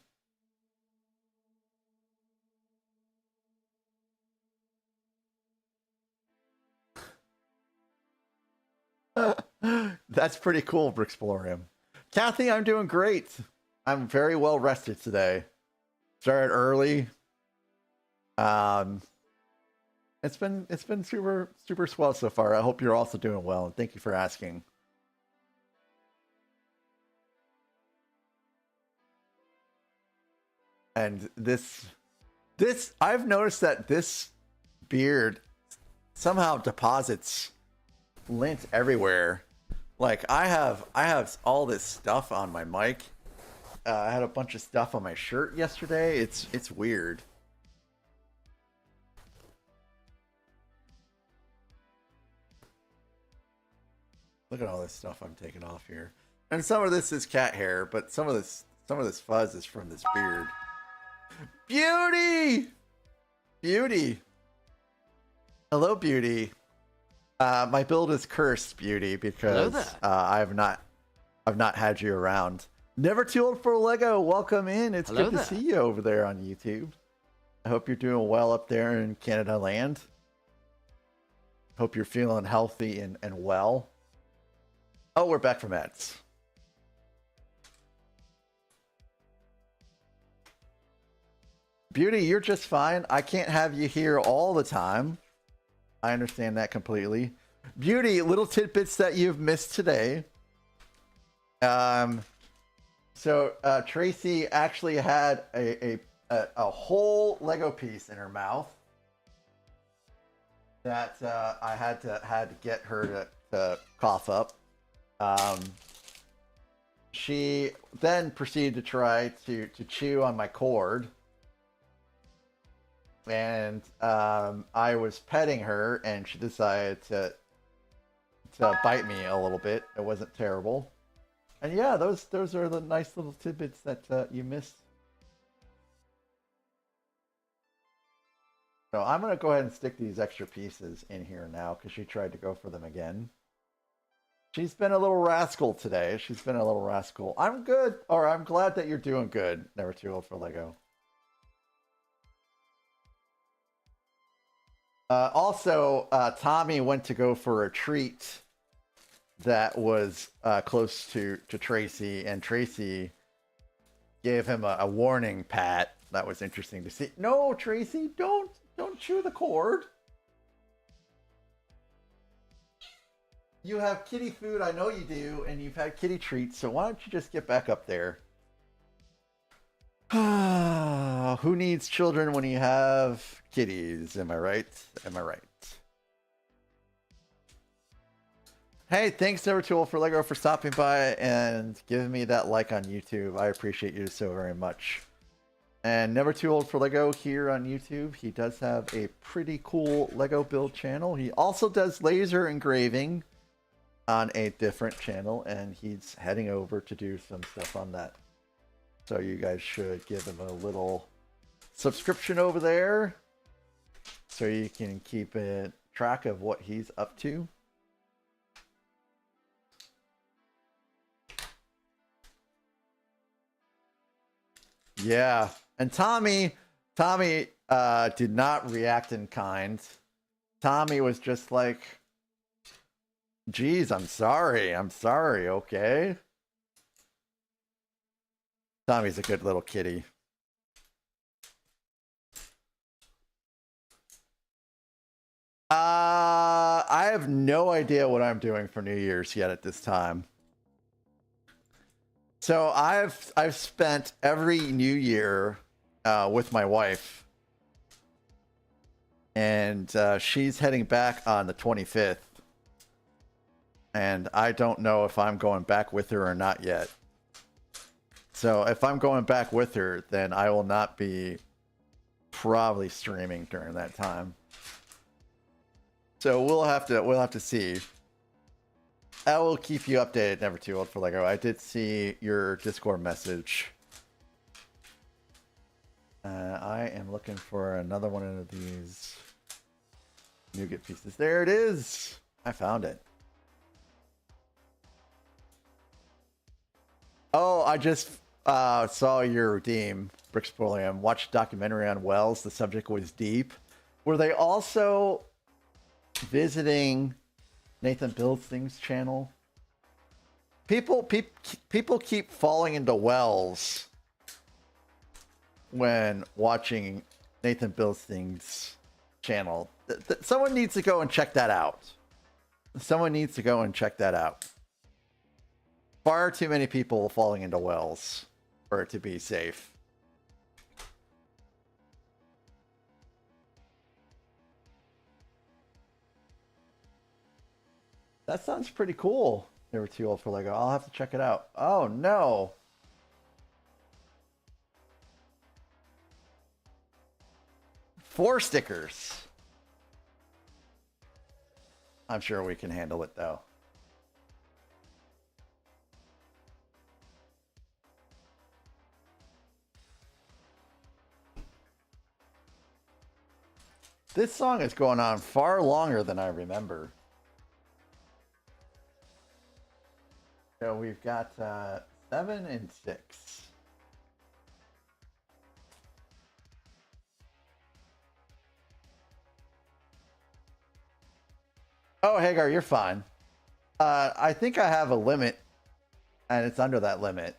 That's pretty cool, Brixplorium. Kathy, I'm doing great. I'm very well rested today. Started early. It's been super swell so far. I hope you're also doing well, and thank you for asking. And this I've noticed that this beard somehow deposits lint everywhere. Like I have all this stuff on my mic. I had a bunch of stuff on my shirt yesterday. It's weird. Look at all this stuff I'm taking off here. And some of this is cat hair, but some of this fuzz is from this beard. Beauty! Beauty. Hello, Beauty. My build is cursed, Beauty, because I've not had you around. Never too old for Lego. Welcome in. It's good to see you over there on YouTube. I hope you're doing well up there in Canada land. Hope you're feeling healthy and well. Oh, we're back from ads. Beauty, you're just fine. I can't have you here all the time. I understand that completely. Beauty, little tidbits that you've missed today. So Tracy actually had a whole Lego piece in her mouth that I had to get her to cough up. She then proceeded to try to chew on my cord. And I was petting her, and she decided to bite me a little bit. It wasn't terrible. And yeah, those are the nice little tidbits that you missed. So I'm going to go ahead and stick these extra pieces in here now because she tried to go for them again. She's been a little rascal today. She's been a little rascal. I'm good, or I'm glad that you're doing good. Never too old for Lego. Also, Tommy went to go for a treat that was close to Tracy, and Tracy gave him a warning pat. That was interesting to see. No, Tracy, don't chew the cord. You have kitty food, I know you do, and you've had kitty treats, so why don't you just get back up there? Who needs children when you have kitties? Am I right? Am I right? Hey, thanks Never Too Old for Lego for stopping by and giving me that like on YouTube. I appreciate you so very much. And Never Too Old for Lego here on YouTube. He does have a pretty cool Lego build channel. He also does laser engraving on a different channel, and he's heading over to do some stuff on that. So you guys should give him a little subscription over there so you can keep track of what he's up to. Yeah, and Tommy did not react in kind. Tommy was just like, geez, I'm sorry, okay? Tommy's a good little kitty. I have no idea what I'm doing for New Year's yet at this time. So I've spent every New Year with my wife, and she's heading back on the 25th, and I don't know if I'm going back with her or not yet. So if I'm going back with her, then I will not be probably streaming during that time. So we'll have to see. I will keep you updated, Never Too Old for Lego. I did see your Discord message. I am looking for another one of these nougat pieces. There it is! I found it. Oh, I just saw your redeem, Brixpolium. Watched a documentary on Wells. The subject was deep. Were they also visiting Nathan Builds Things channel? People keep falling into Wells when watching Nathan Builds Things channel. Someone needs to go and check that out. Someone needs to go and check that out. Far too many people falling into Wells for it to be safe. That sounds pretty cool. Never Too Old for Lego. I'll have to check it out. Oh no. Four stickers. I'm sure we can handle it though. This song is going on far longer than I remember. So we've got 7 and 6. Oh, Hagar, you're fine. I think I have a limit, and it's under that limit.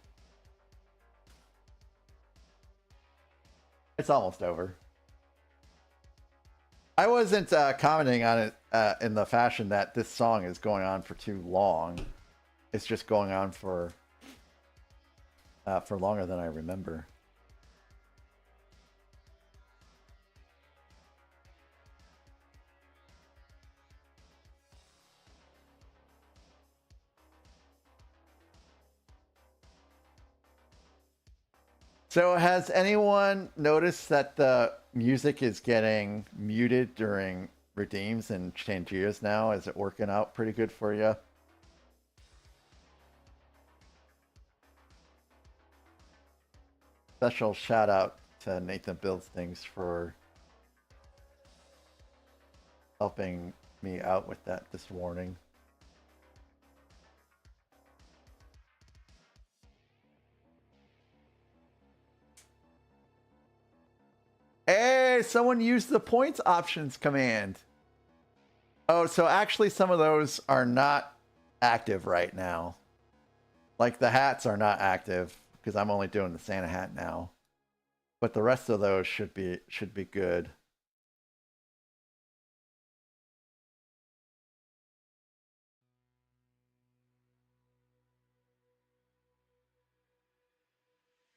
It's almost over. I wasn't commenting on it in the fashion that this song is going on for too long. It's just going on for longer than I remember. So has anyone noticed that the music is getting muted during redeems and changes now? Is it working out pretty good for you? Special shout out to Nathan Builds Things for helping me out with that this morning. Hey, someone used the points options command. Oh, so actually some of those are not active right now. Like the hats are not active because I'm only doing the Santa hat now. But the rest of those should be good.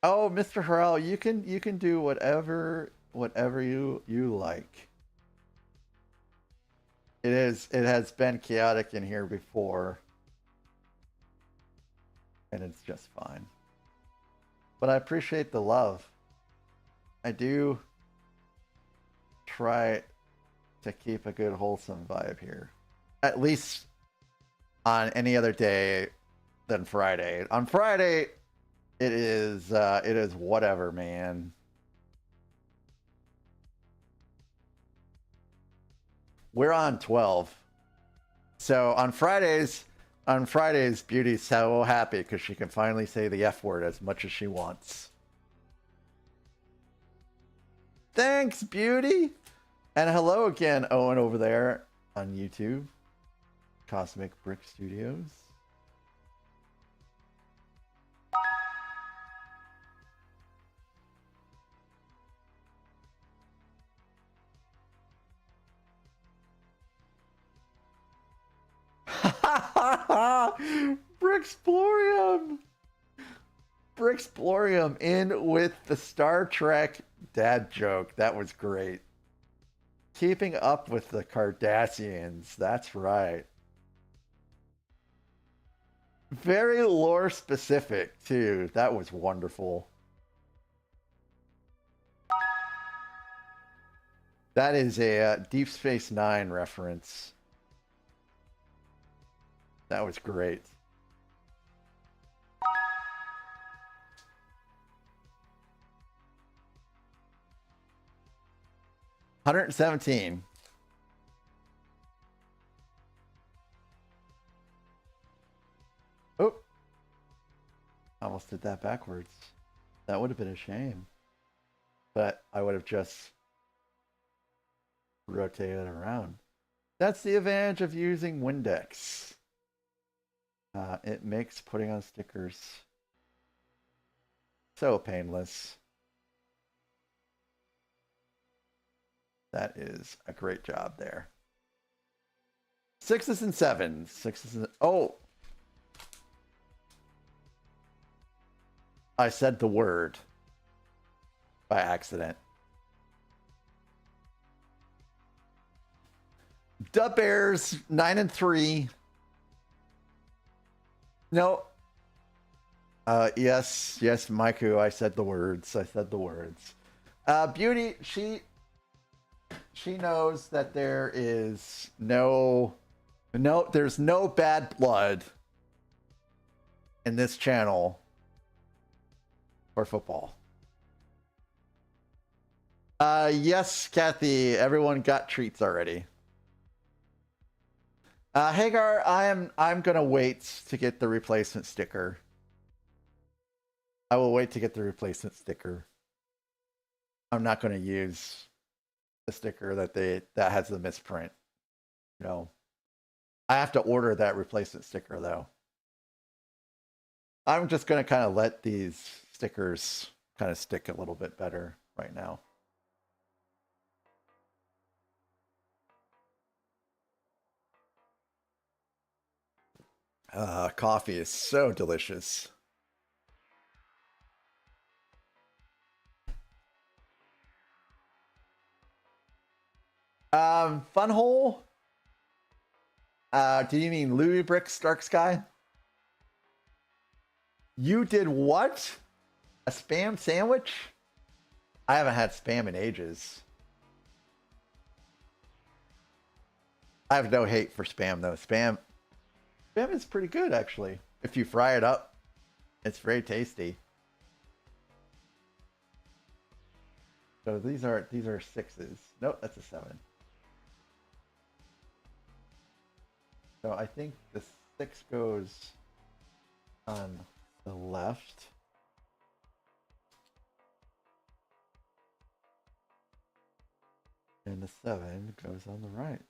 Oh, Mr. Harrell, you can do whatever you like. It has been chaotic in here before. And it's just fine. But I appreciate the love. I do try to keep a good wholesome vibe here. At least on any other day than Friday. On Friday, it is whatever, man. We're on 12. So on Fridays, Beauty's so happy because she can finally say the F word as much as she wants. Thanks, Beauty! And hello again, Owen, over there on YouTube. Cosmic Brick Studios. Brixplorium! Brixplorium in with the Star Trek dad joke. That was great. Keeping up with the Cardassians. That's right. Very lore specific, too. That was wonderful. That is a Deep Space Nine reference. That was great. $117. Oh, almost did that backwards. That would have been a shame. But I would have just rotated it around. That's the advantage of using Windex. It makes putting on stickers so painless. That is a great job there. 6s and 7s. 6s and... Oh! I said the word by accident. Dub Bears 9 and 3. No. Yes, Maiku, I said the words. Beauty, she knows that there is there's no bad blood in this channel for football. Yes, Kathy, everyone got treats already. Hagar, I'm gonna wait to get the replacement sticker. I will wait to get the replacement sticker. I'm not gonna use the sticker that has the misprint. No. I have to order that replacement sticker though. I'm just gonna kind of let these stickers kind of stick a little bit better right now. Coffee is so delicious. Fun hole? Do you mean Louis Bricks Dark Sky? You did what? A spam sandwich? I haven't had spam in ages. I have no hate for spam though. Spam is pretty good actually. If you fry it up, it's very tasty. So these are 6s. Nope, that's a 7. So I think the 6 goes on the left. And the 7 goes on the right.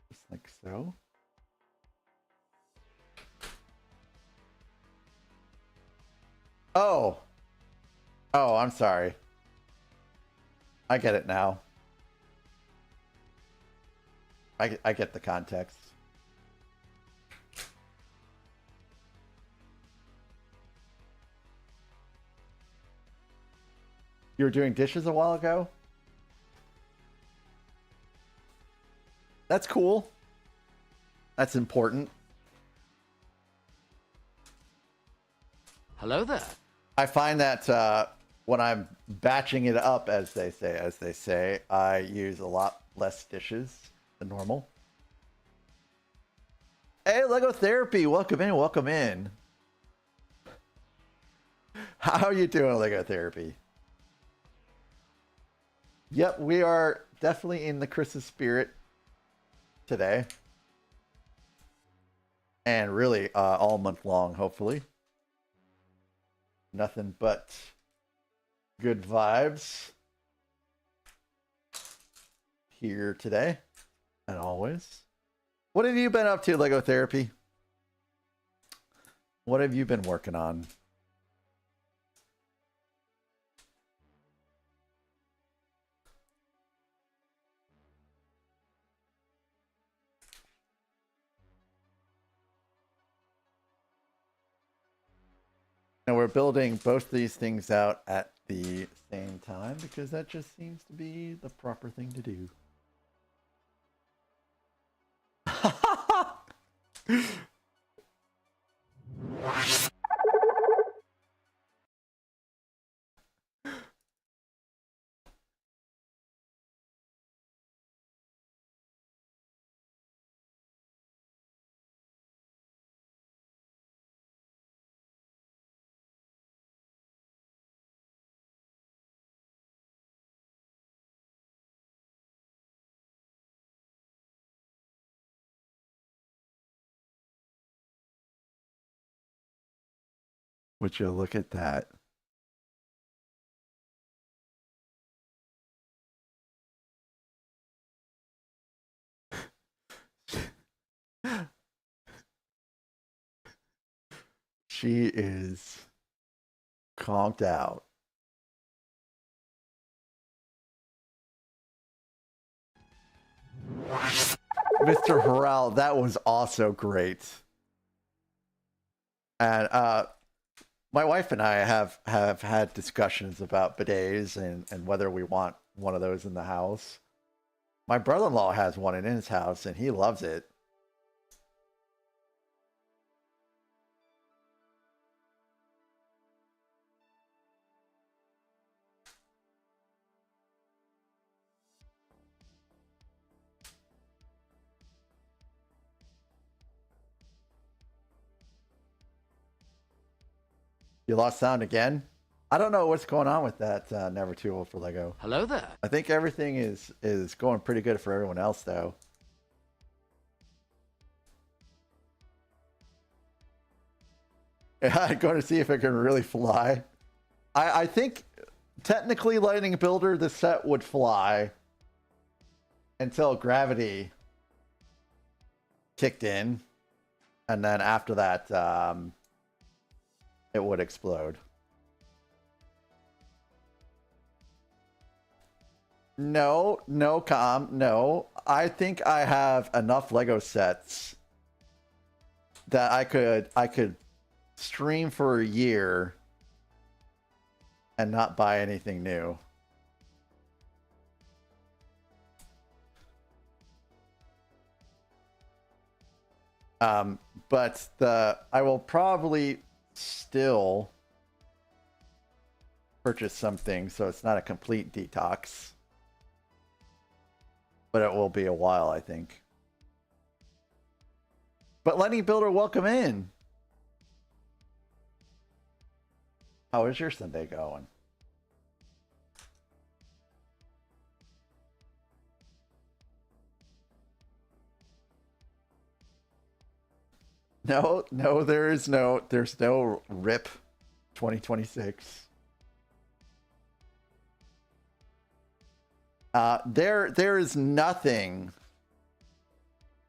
Just like so. Oh! Oh, I'm sorry. I get it now. I get the context. You were doing dishes a while ago? That's cool. That's important. Hello there. I find that when I'm batching it up, as they say, I use a lot less dishes than normal. Hey, Lego Therapy, welcome in, welcome in. How are you doing, Lego Therapy? Yep, we are definitely in the Christmas spirit today. And really all month long, hopefully. Nothing but good vibes here today and always. What have you been up to, Lego Therapy? What have you been working on? And we're building both these things out at the same time because that just seems to be the proper thing to do. Would you look at that? She is conked out. Mr. Harrell, that was also great. And my wife and I have had discussions about bidets and whether we want one of those in the house. My brother-in-law has one in his house and he loves it. You lost sound again? I don't know what's going on with that Never Too Old for Lego. Hello there. I think everything is going pretty good for everyone else, though. Yeah, going to see if it can really fly. I think technically Lightning Builder, the set would fly until gravity kicked in. And then after that, it would explode. No, no. I think I have enough Lego sets that I could stream for a year and not buy anything new. But I will probably still purchase something, so it's not a complete detox. But it will be a while, I think. But Lightning Builder, welcome in. How is your Sunday going? No, there's no RIP 2026. There is nothing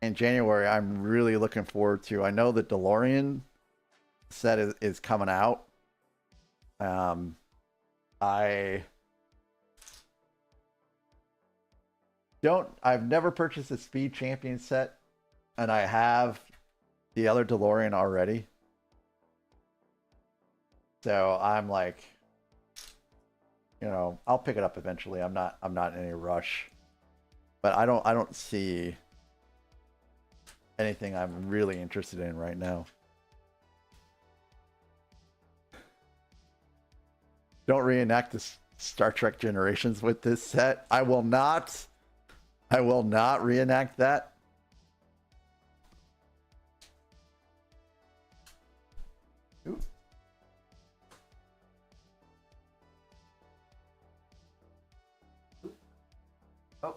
in January I'm really looking forward to. I know the DeLorean set is coming out. I've never purchased a Speed Champion set, and I have the other DeLorean already. So I'm like, you know, I'll pick it up eventually. I'm not in any rush. But I don't see anything I'm really interested in right now. Don't reenact the Star Trek Generations with this set. I will not reenact that. Ooh. Oh.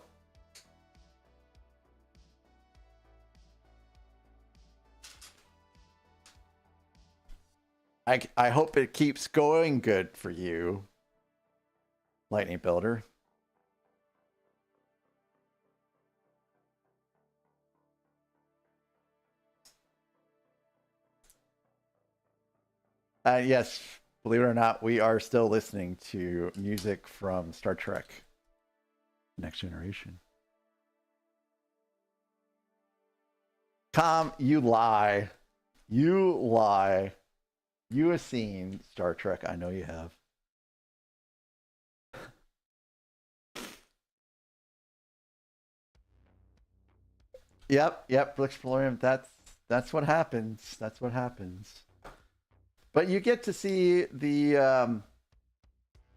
I hope it keeps going good for you, Lightning Builder. Yes, believe it or not, we are still listening to music from Star Trek Next Generation. Tom, you lie. You lie. You have seen Star Trek. I know you have. Yep, Flixplorium. That's what happens. That's what happens. But you get to see the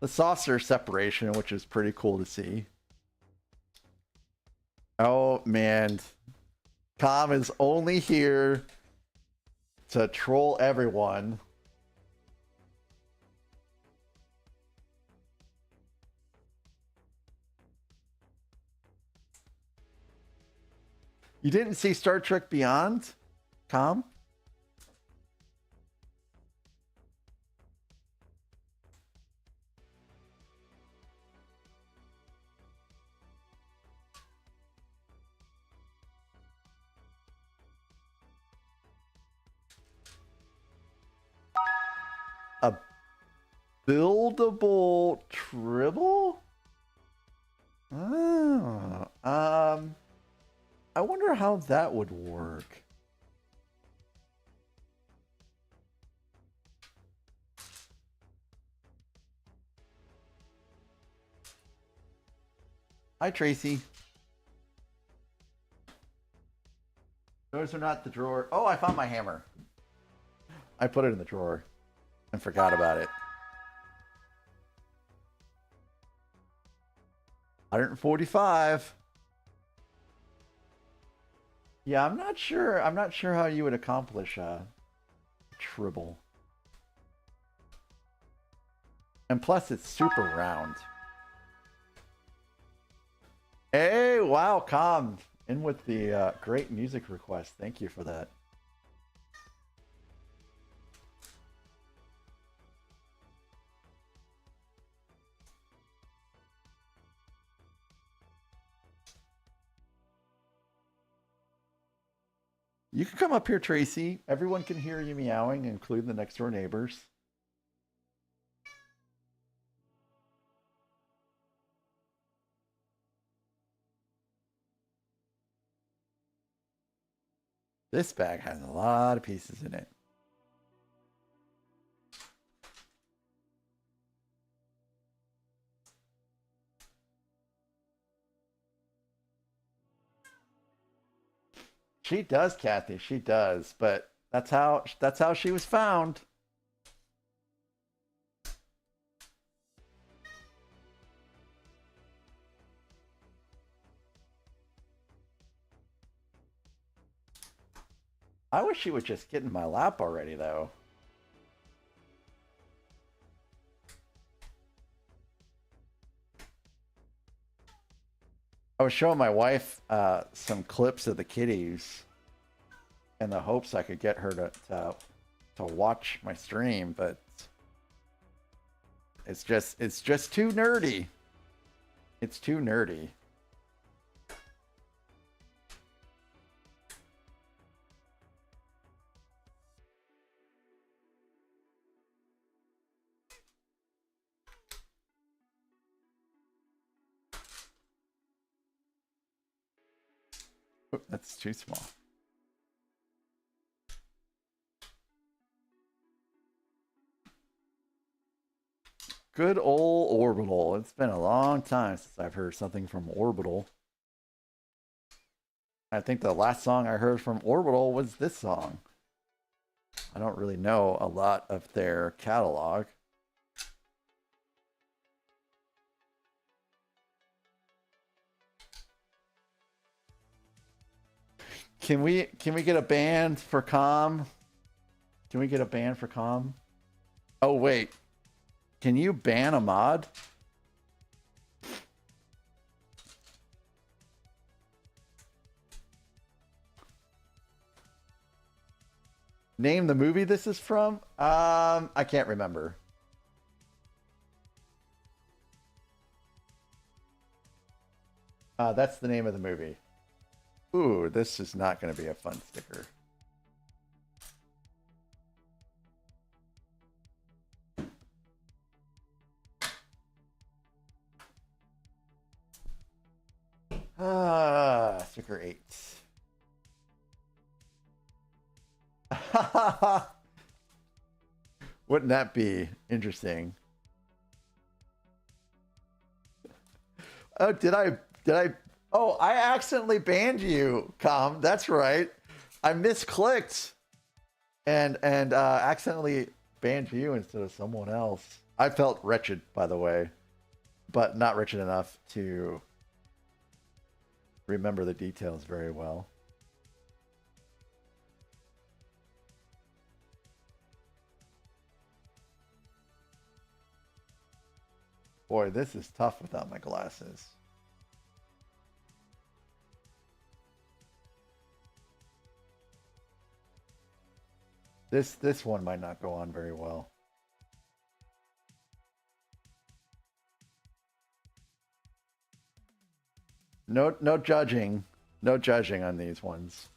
saucer separation, which is pretty cool to see. Oh man, Tom is only here to troll everyone. You didn't see Star Trek Beyond, Tom? A buildable tribble? Oh, I wonder how that would work. Hi, Tracy. Those are not the drawer. Oh, I found my hammer. I put it in the drawer and forgot about it. 145. Yeah, I'm not sure how you would accomplish tribble. And plus it's super round. Hey, wow, Com. In with the great music request. Thank you for that. You can come up here, Tracy. Everyone can hear you meowing, including the next door neighbors. This bag has a lot of pieces in it. She does, Kathy. She does, but that's how she was found. I wish she would just get in my lap already, though. I was showing my wife some clips of the kitties. in the hopes I could get her to watch my stream, but it's just too nerdy. It's too nerdy. Oop, that's too small. Good old Orbital. It's been a long time since I've heard something from Orbital. I think the last song I heard from Orbital was this song. I don't really know a lot of their catalog. Can we get a band for Calm? Can we get a band for Calm? Oh wait. Can you ban a mod? Name the movie this is from? I can't remember. That's the name of the movie. Ooh, this is not going to be a fun sticker. Sticker 8. Wouldn't that be interesting? Oh, did I? Oh, I accidentally banned you, Com. That's right. I misclicked and accidentally banned you instead of someone else. I felt wretched, by the way, but not wretched enough to remember the details very well. Boy, this is tough without my glasses. This one might not go on very well. No judging. No judging on these ones.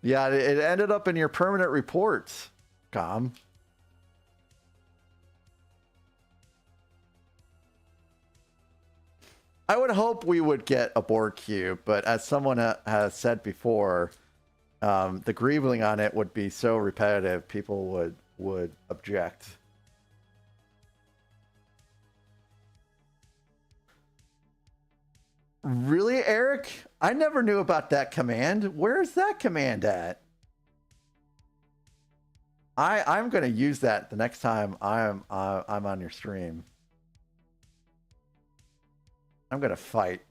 Yeah, it ended up in your permanent reports, Com. I would hope we would get a board cube, but as someone has said before, the greebling on it would be so repetitive, people would object. Really, Eric? I never knew about that command. Where's that command at? I'm gonna use that the next time I'm on your stream. I'm gonna fight.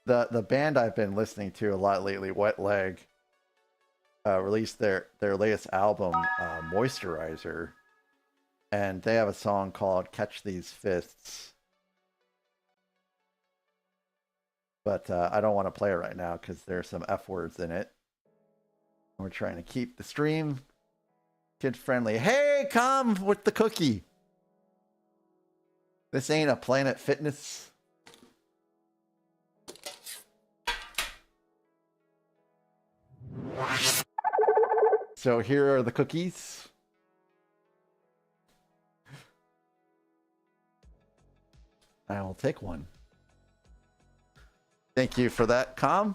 The band I've been listening to a lot lately, Wet Leg, released their latest album, Moisturizer, and they have a song called "Catch These Fists." But I don't want to play it right now because there's some F words in it. We're trying to keep the stream kid friendly. Hey, come with the cookie. This ain't a Planet Fitness. So here are the cookies. I will take one. Thank you for that, Com.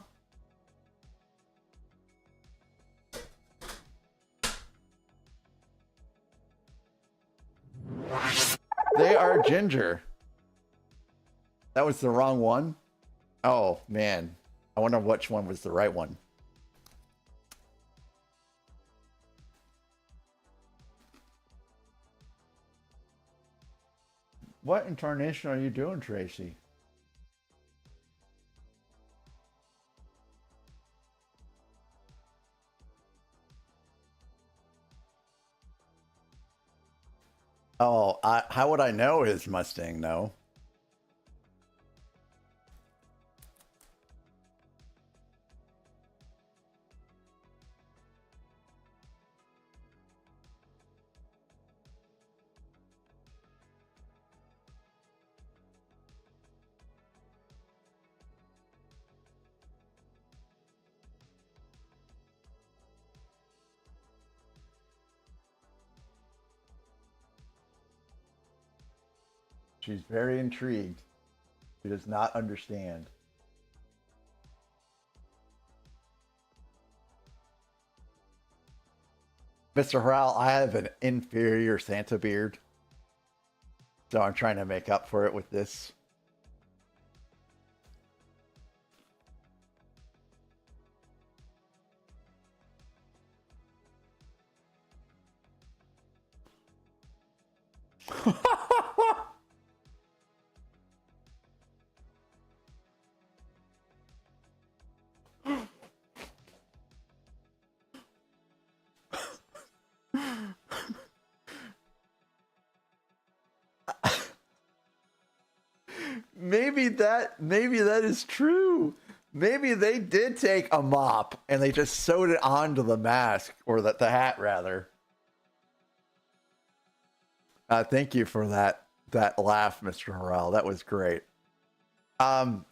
They are ginger. That was the wrong one. Oh, man. I wonder which one was the right one. What incarnation are you doing, Tracy? Oh, how would I know his Mustang, though? She's very intrigued. She does not understand. Mr. Harrell, I have an inferior Santa beard. So I'm trying to make up for it with this. maybe that is true. Maybe they did take a mop and they just sewed it onto the mask, or the hat rather. Thank you for that laugh, Mr. Harrell. That was great. Com,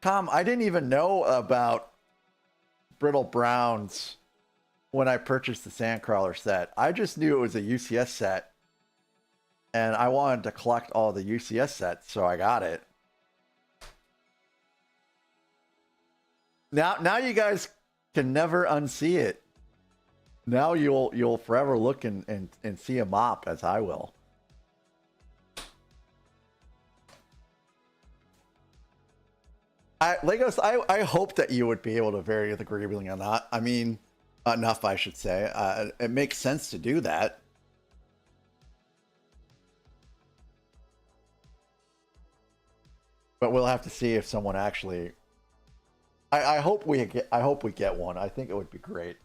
I didn't even know about Brittle Browns when I purchased the Sandcrawler set. I just knew it was a U.S.S set, and I wanted to collect all the U.S.S sets, so I got it. Now you guys can never unsee it. Now you'll forever look and see a mop, as I will. Legos, I hope that you would be able to vary with agreeably on that. I mean, enough, I should say. It makes sense to do that. But we'll have to see if someone actually. I hope we get one. I think it would be great.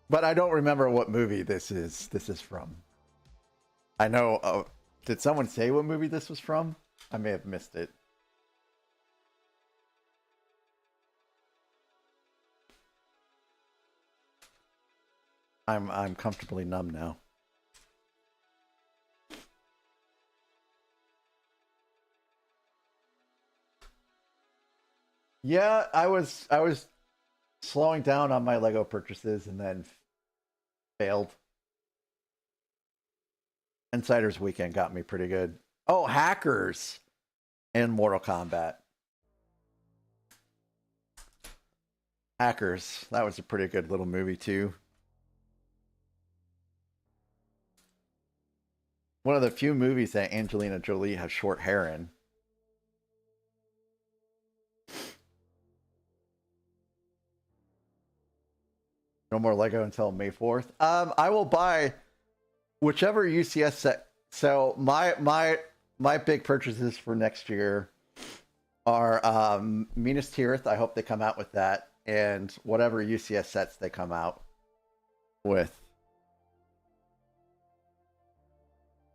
But I don't remember what movie this is from. I know. Did someone say what movie this was from? I may have missed it. I'm comfortably numb now. Yeah, I was slowing down on my Lego purchases and then failed. Insider's Weekend got me pretty good. Oh, Hackers and Mortal Kombat. Hackers. That was a pretty good little movie too. One of the few movies that Angelina Jolie has short hair in. No more Lego until May 4th. I will buy whichever U.S.S set. So my big purchases for next year are Minas Tirith. I hope they come out with that, and whatever U.S.S sets they come out with.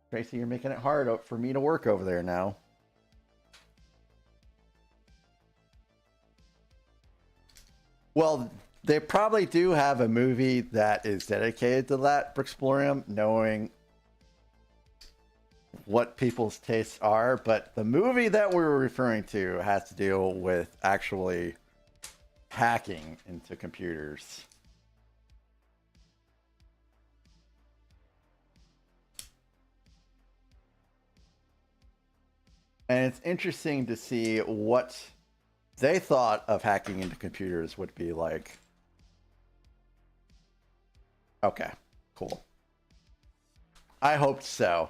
Tracy, you're making it hard for me to work over there now. Well, they probably do have a movie that is dedicated to that, Brixplorium, knowing what people's tastes are. But the movie that we're referring to has to deal with actually hacking into computers. And it's interesting to see what they thought of hacking into computers would be like. Okay, cool. I hoped so.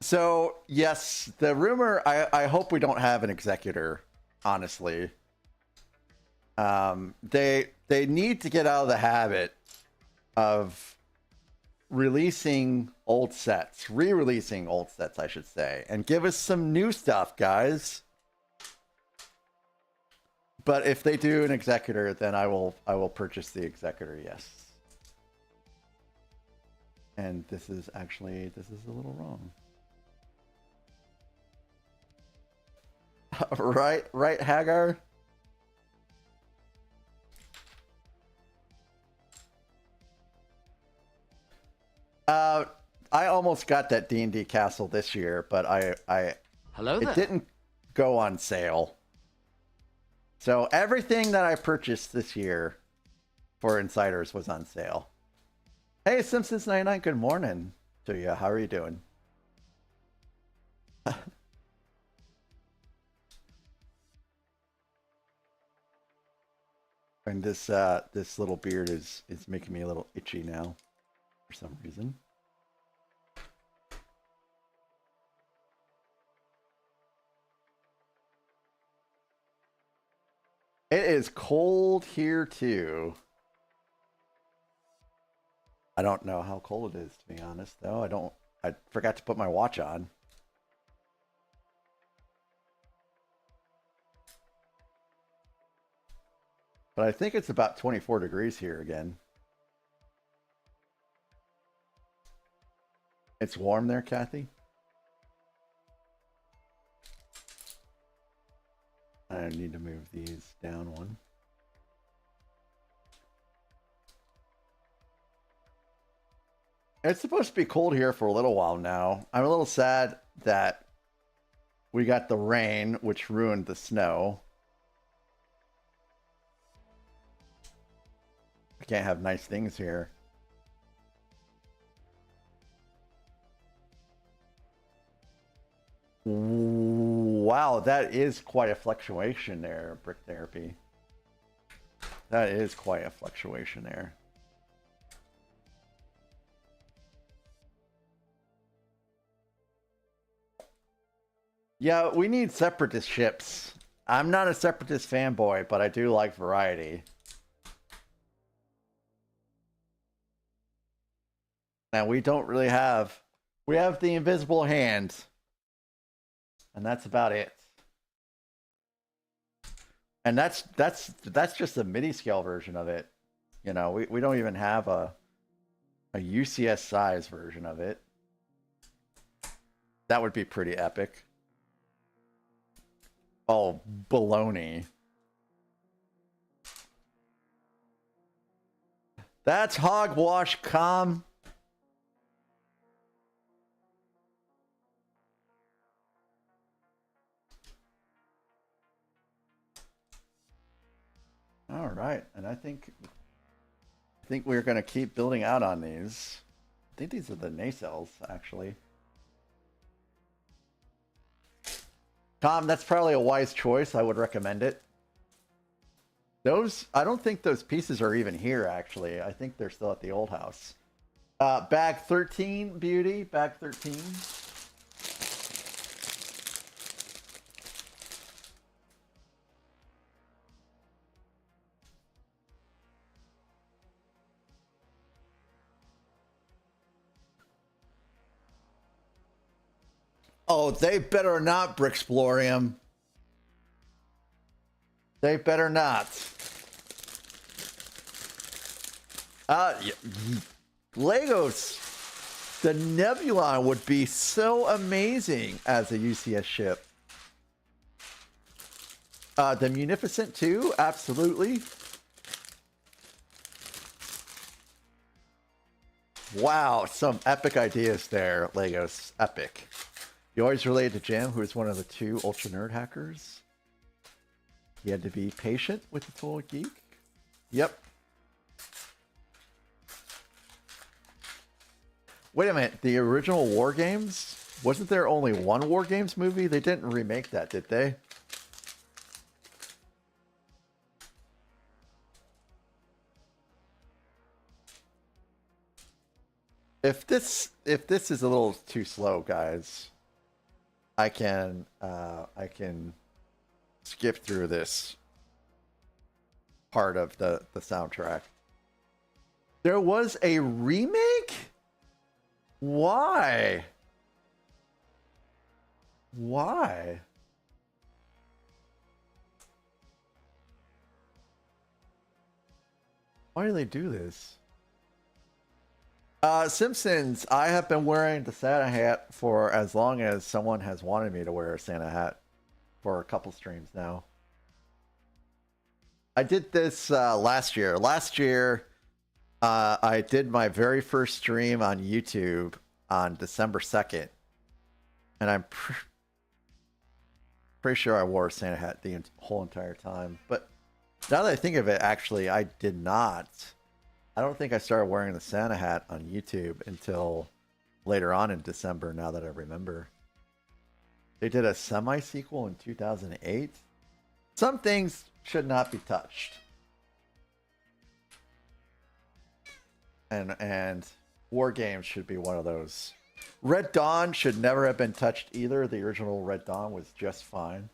So, yes, the rumor, I hope we don't have an executor, honestly. They need to get out of the habit of releasing old sets, re-releasing old sets, I should say, and give us some new stuff, guys. But if they do an executor, then I will purchase the executor, yes. And this is a little wrong. right, Hagar? I almost got that D&D castle this year, but Hello there. it didn't go on sale. So everything that I purchased this year for Insiders was on sale. Hey, Simpsons99, good morning to you. How are you doing? And this little beard is making me a little itchy now for some reason. It is cold here too. I don't know how cold it is, to be honest, though. I forgot to put my watch on. But I think it's about 24 degrees here again. It's warm there, Kathy? I need to move these down one. It's supposed to be cold here for a little while now. I'm a little sad that we got the rain, which ruined the snow. I can't have nice things here. Wow, that is quite a fluctuation there, Brick Therapy. That is quite a fluctuation there. Yeah, we need separatist ships. I'm not a separatist fanboy, but I do like variety. Now we don't really have... We have the invisible hand. And that's about it. And that's just a mini scale version of it. You know, we don't even have a U.S.S size version of it. That would be pretty epic. Oh, baloney. That's hogwash, calm. All right, and I think we're going to keep building out on these. I think these are the nacelles, actually. Tom, that's probably a wise choice. I would recommend it. Those, I don't think those pieces are even here, actually. I think they're still at the old house. Bag 13, Beauty. Bag 13. Oh, they better not Brixplorium. They better not. Legos. The Nebulon would be so amazing as a U.S.S ship. The Munificent too, absolutely. Wow, some epic ideas there, Legos. Epic. You always related to Jam, who is one of the 2 ultra nerd hackers. He had to be patient with the full geek. Yep. Wait a minute, the original War Games? Wasn't there only one War Games movie? They didn't remake that, did they? If this is a little too slow, guys, I can skip through this part of the soundtrack. There was a remake? Why? Why? Why do they do this? Simpsons, I have been wearing the Santa hat for as long as someone has wanted me to wear a Santa hat for a couple streams now. I did this last year. Last year, I did my very first stream on YouTube on December 2nd. And I'm pretty sure I wore a Santa hat the whole entire time. But now that I think of it, actually, I did not. I don't think I started wearing the Santa hat on YouTube until later on in December, now that I remember. They did a semi-sequel in 2008. Some things should not be touched. And War Games should be one of those. Red Dawn should never have been touched either. The original Red Dawn was just fine.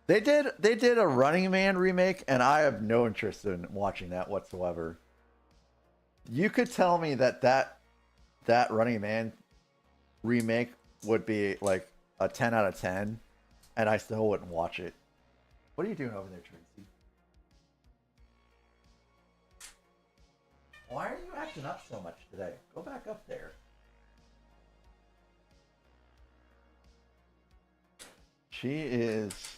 They did a Running Man remake, and I have no interest in watching that whatsoever. You could tell me that Running Man remake would be like a 10 out of 10, and I still wouldn't watch it. What are you doing over there, Tracy? Why are you acting up so much today? Go back up there. She is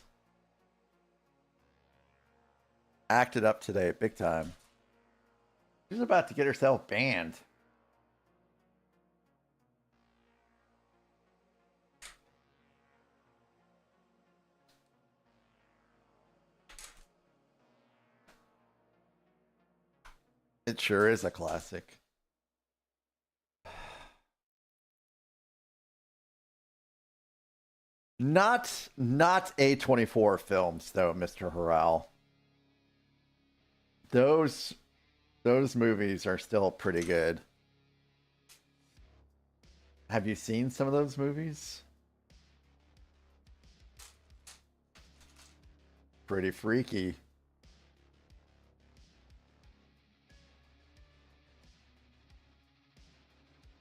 acted up today big time. She's about to get herself banned. It sure is a classic. Not A24 films though, Mr. Harrell. Those movies are still pretty good. Have you seen some of those movies? Pretty freaky.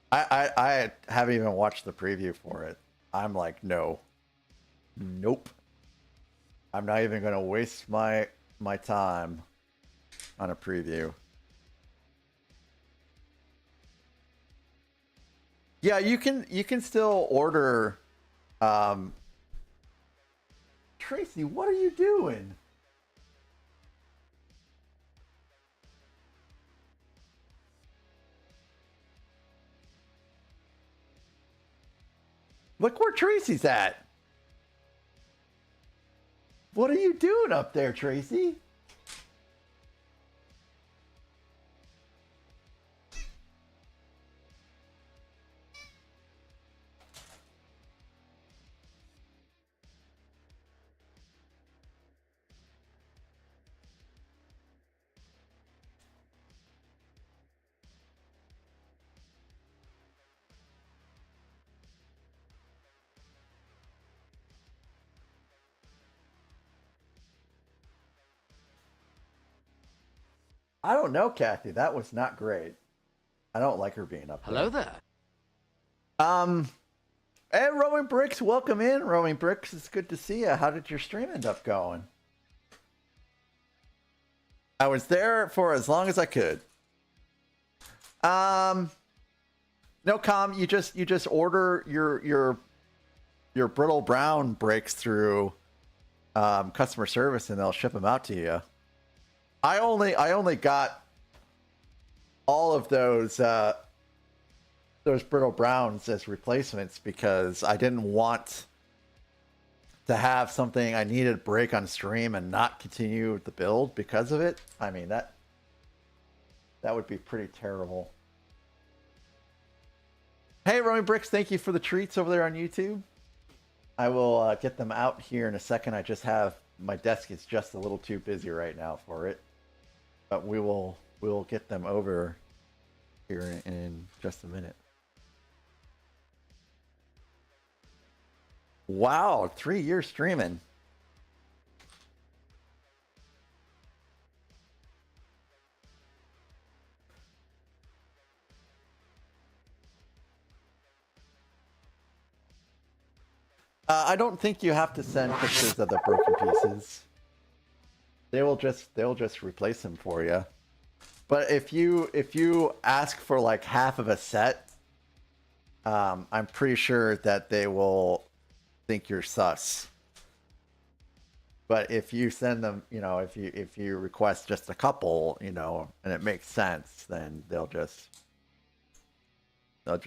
I haven't even watched the preview for it. I'm like, no. Nope. I'm not even gonna waste my time on a preview. Yeah, you can still order. Tracy, what are you doing? Look where Tracy's at. What are you doing up there, Tracy? I don't know, Kathy. That was not great. I don't like her being up there. Hello there. Hey, Rowan Bricks, welcome in. Rowan Bricks, it's good to see you. How did your stream end up going? I was there for as long as I could. No, Com, you just order your brittle brown breaks through customer service, and they'll ship them out to you. I only got all of those brittle browns as replacements because I didn't want to have something I needed break on stream and not continue the build because of it. I mean, that would be pretty terrible. Hey, Romy Bricks, thank you for the treats over there on YouTube. I will get them out here in a second. I just have my desk is just a little too busy right now for it, but we'll get them over here in just a minute. Wow, 3 years streaming. I don't think you have to send pictures of the broken pieces. They'll just replace them for you. But if you ask for like half of a set, I'm pretty sure that they will think you're sus. But if you send them, you know, if you request just a couple, you know, and it makes sense, then they'll just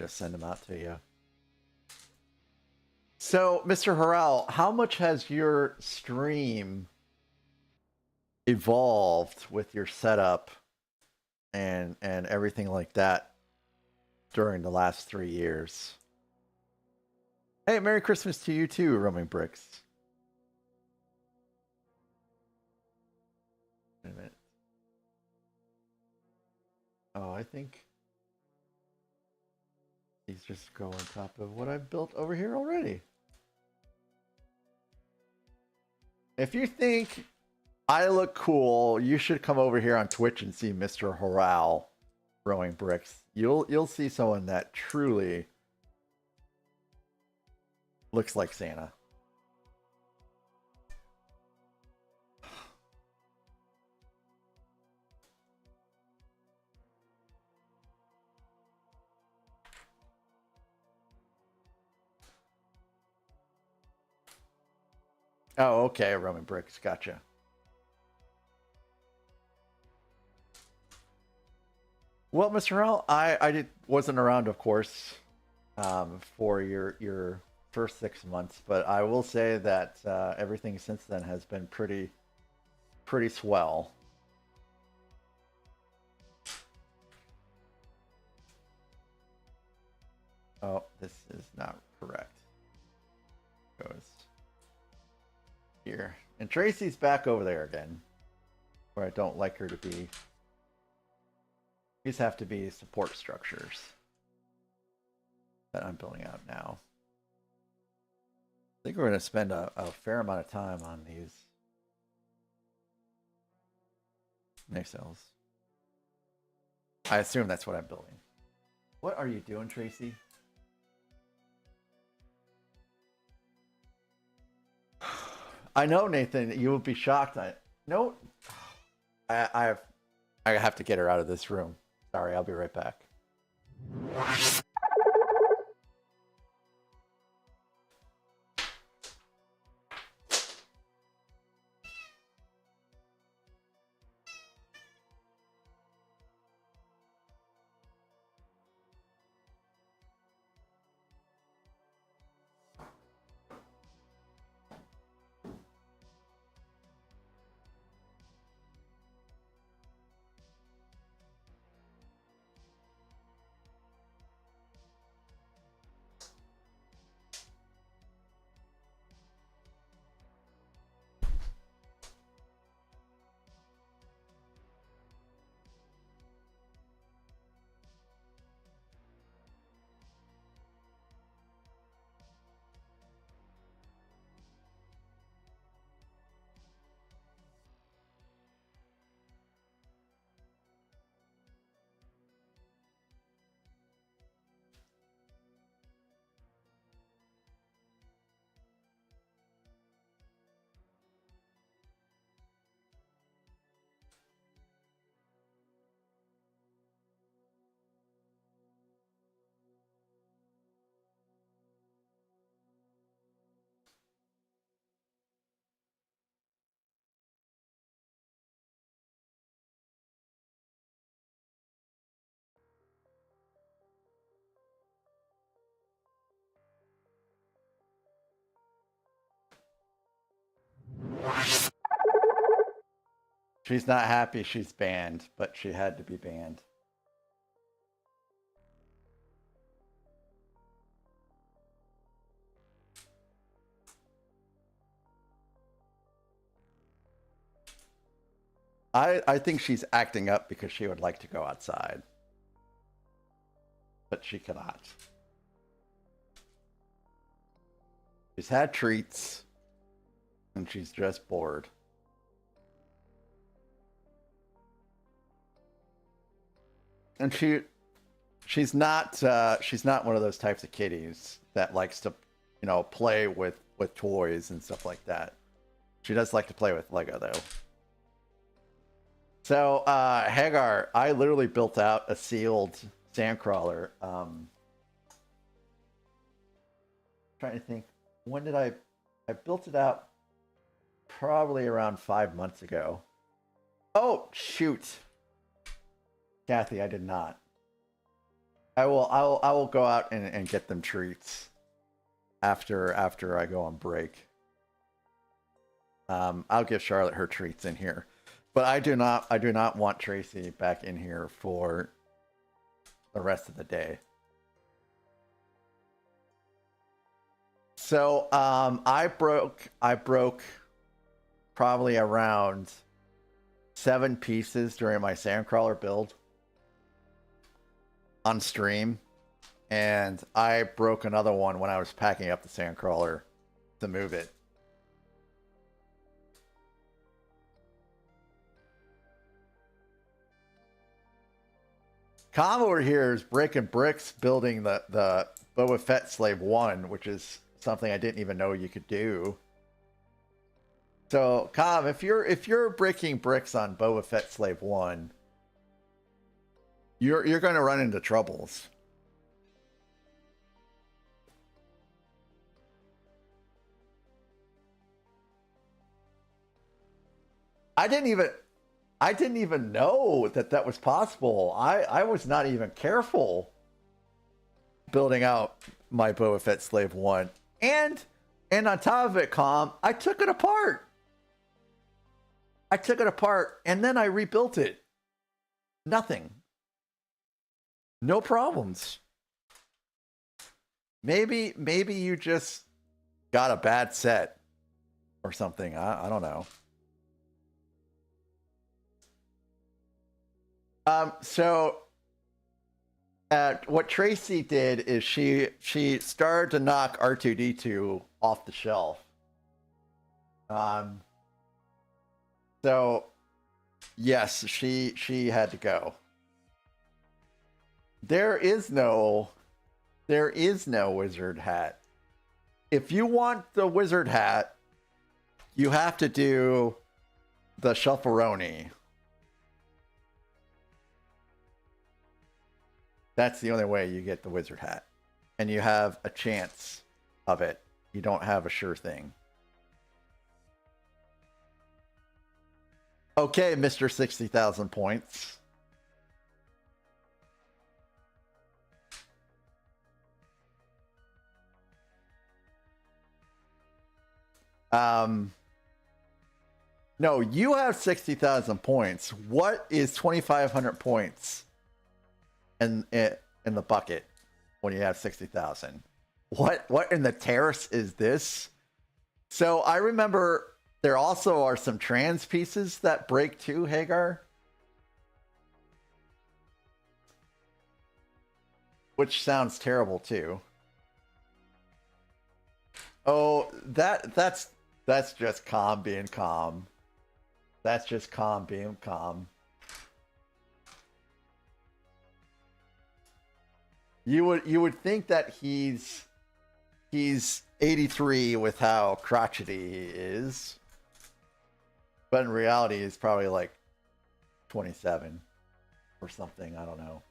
send them out to you. So, Mr. Harrell, how much has your stream evolved with your setup and everything like that during the last 3 years? Hey, Merry Christmas to you too, Roaming Bricks. Wait a minute. Oh, I think these just go on top of what I've built over here already. If you think I look cool, you should come over here on Twitch and see Mr. Harrell throwing bricks. You'll see someone that truly looks like Santa. Oh, okay, Roman bricks, gotcha. Well, Mr. Harrell, I wasn't around, of course, for your first 6 months, but I will say that everything since then has been pretty swell. Oh, this is not correct. Goes here, and Tracy's back over there again, where I don't like her to be. These have to be support structures that I'm building out now. I think we're going to spend a fair amount of time on these nacelles. I assume that's what I'm building. What are you doing, Tracy? I know, Nathan, you will be shocked. I have to get her out of this room. Sorry, I'll be right back. She's not happy she's banned, but she had to be banned. I think she's acting up because she would like to go outside. But she cannot. She's had treats, and she's just bored. And she's not one of those types of kitties that likes to, you know, play with with toys and stuff like that. She does like to play with Lego though. So Hagar, I literally built out a sealed sandcrawler. Trying to think, when did I built it out? Probably around 5 months ago. Oh shoot, Kathy, I did not. I will go out and get them treats after I go on break. I'll give Charlotte her treats in here, but I do not want Tracy back in here for the rest of the day. So I broke probably around 7 pieces during my sandcrawler build on stream, and I broke another one when I was packing up the sandcrawler to move it. Com over here is breaking bricks building the Boba Fett Slave 1, which is something I didn't even know you could do. So, Com, if you're breaking bricks on Boba Fett Slave 1, you're going to run into troubles. I didn't even know that was possible. I was not even careful building out my Boba Fett Slave 1. And on top of it, Com, I took it apart. And then I rebuilt it. Nothing. No problems. Maybe you just got a bad set or something. I don't know. So what Tracy did is she started to knock R2-D2 off the shelf. So yes, she had to go. There is no wizard hat. If you want the wizard hat, you have to do the shuffleroni. That's the only way you get the wizard hat. And you have a chance of it. You don't have a sure thing. Okay, Mr. 60,000 points. No, you have 60,000 points. What is 2,500 points in the bucket when you have 60,000? What in the terrace is this? So I remember there also are some trans pieces that break too, Hagar. Which sounds terrible too. Oh, that's just calm being calm. That's just calm being calm. You would think that he's 83 with how crotchety he is. But in reality he's probably like 27 or something, I don't know.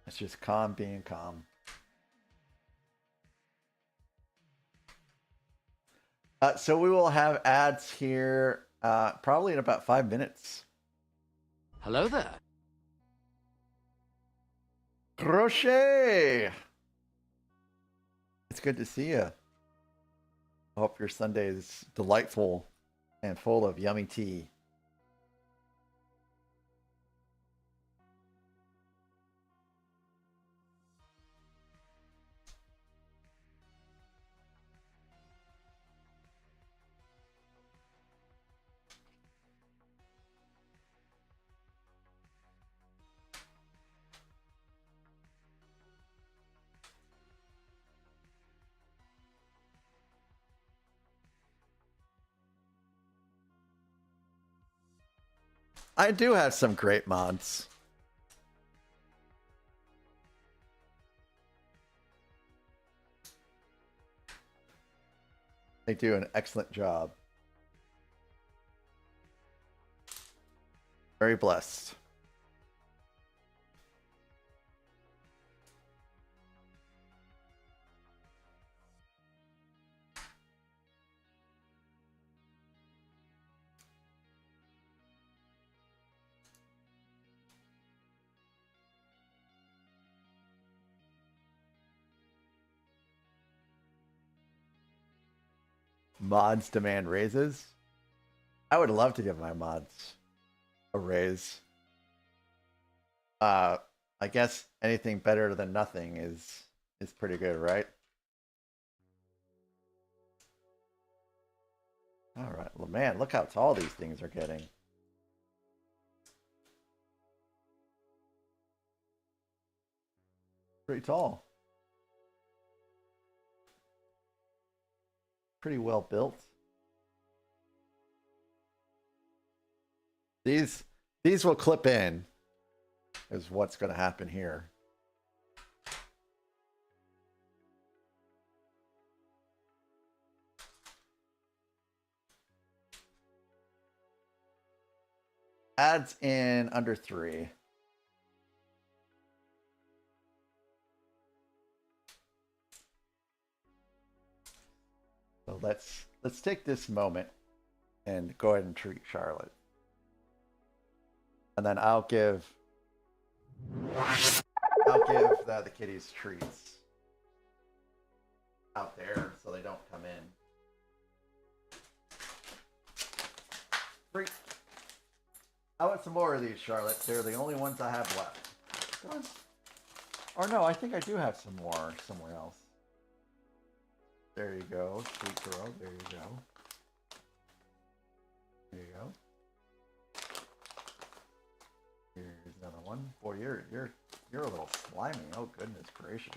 It's just calm being calm. So we will have ads here probably in about 5 minutes. Hello there. Crochet! It's good to see you. I hope your Sunday is delightful and full of yummy tea. I do have some great mods. They do an excellent job. Very blessed. Mods demand raises. I would love to give my mods a raise. I guess anything better than nothing is pretty good, right? All right, well, man, look how tall these things are getting. Pretty tall. Pretty well built. These will clip in, is what's going to happen here. Adds in under 3. So let's take this moment and go ahead and treat Charlotte. And then I'll give the kitties treats out there so they don't come in. Freak. I want some more of these, Charlotte. They're the only ones I have left. Or no, I think I do have some more somewhere else. There you go, sweet girl. There you go. There you go. Here's another one. Boy, you're a little slimy. Oh goodness gracious.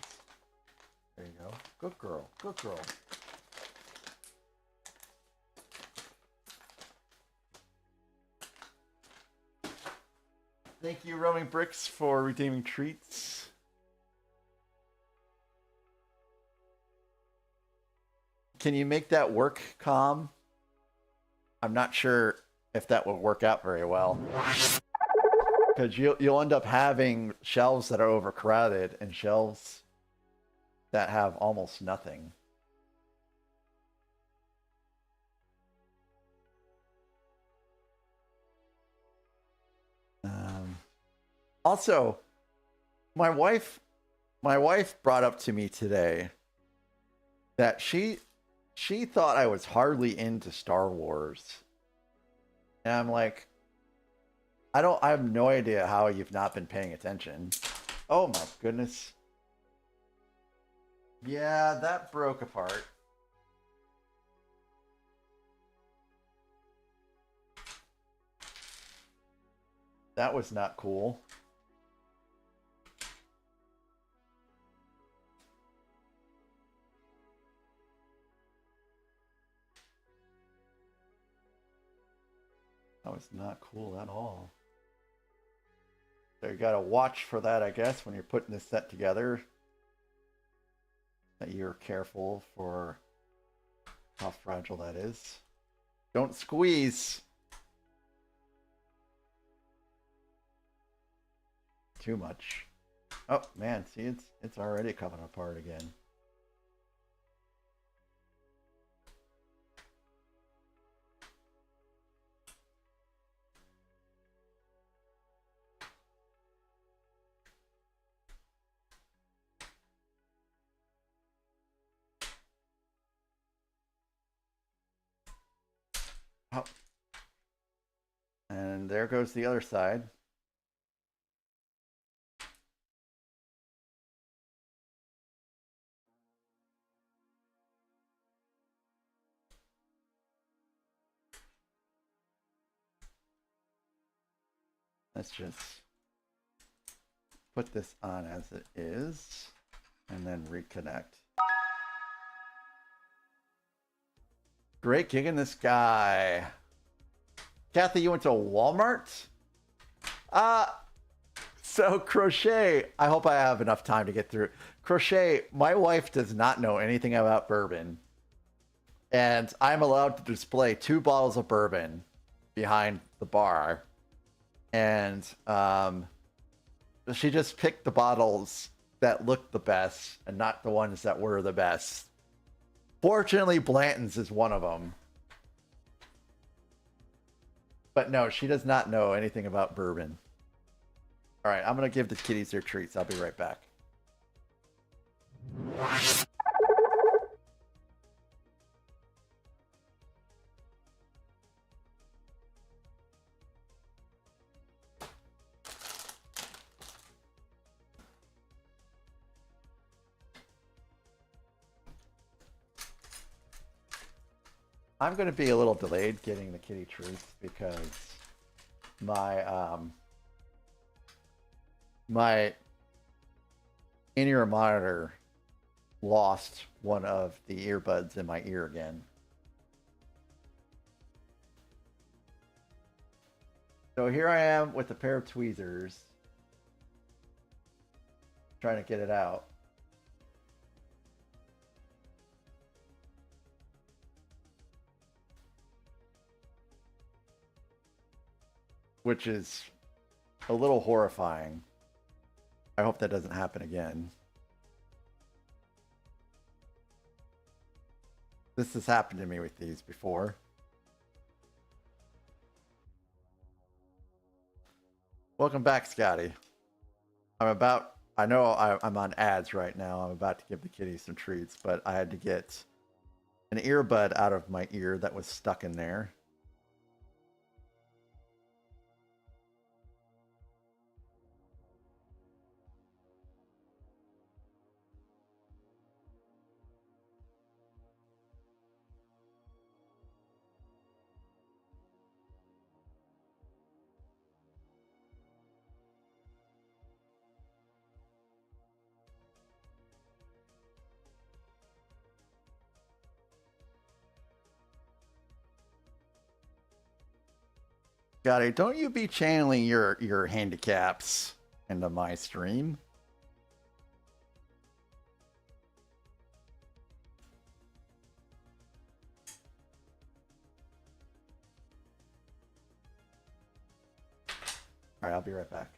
There you go. Good girl. Good girl. Thank you, Roaming Bricks, for redeeming treats. Can you make that work, Com? I'm not sure if that will work out very well. Because you'll end up having shelves that are overcrowded and shelves that have almost nothing. Also, my wife brought up to me today that she thought I was hardly into Star Wars. And I'm like, I have no idea how you've not been paying attention. Oh my goodness. Yeah, that broke apart. That was not cool. That was not cool at all. So you gotta watch for that, I guess, when you're putting this set together. That you're careful for how fragile that is. Don't squeeze too much. Oh man, see, it's already coming apart again. Oh. And there goes the other side. Let's just put this on as it is and then reconnect. Great gig in the sky. Kathy, you went to Walmart? So Crochet, I hope I have enough time to get through. Crochet, my wife does not know anything about bourbon. And I'm allowed to display 2 bottles of bourbon behind the bar. And she just picked the bottles that looked the best and not the ones that were the best. Fortunately, Blanton's is one of them. But no, she does not know anything about bourbon. All right, I'm going to give the kitties their treats. I'll be right back. I'm going to be a little delayed getting the kitty treats because my my in-ear monitor lost one of the earbuds in my ear again. So here I am with a pair of tweezers trying to get it out. Which is a little horrifying. I hope that doesn't happen again. This has happened to me with these before. Welcome back, Scotty. I know I'm on ads right now. I'm about to give the kitty some treats, but I had to get an earbud out of my ear that was stuck in there. Scotty, don't you be channeling your handicaps into my stream. All right, I'll be right back.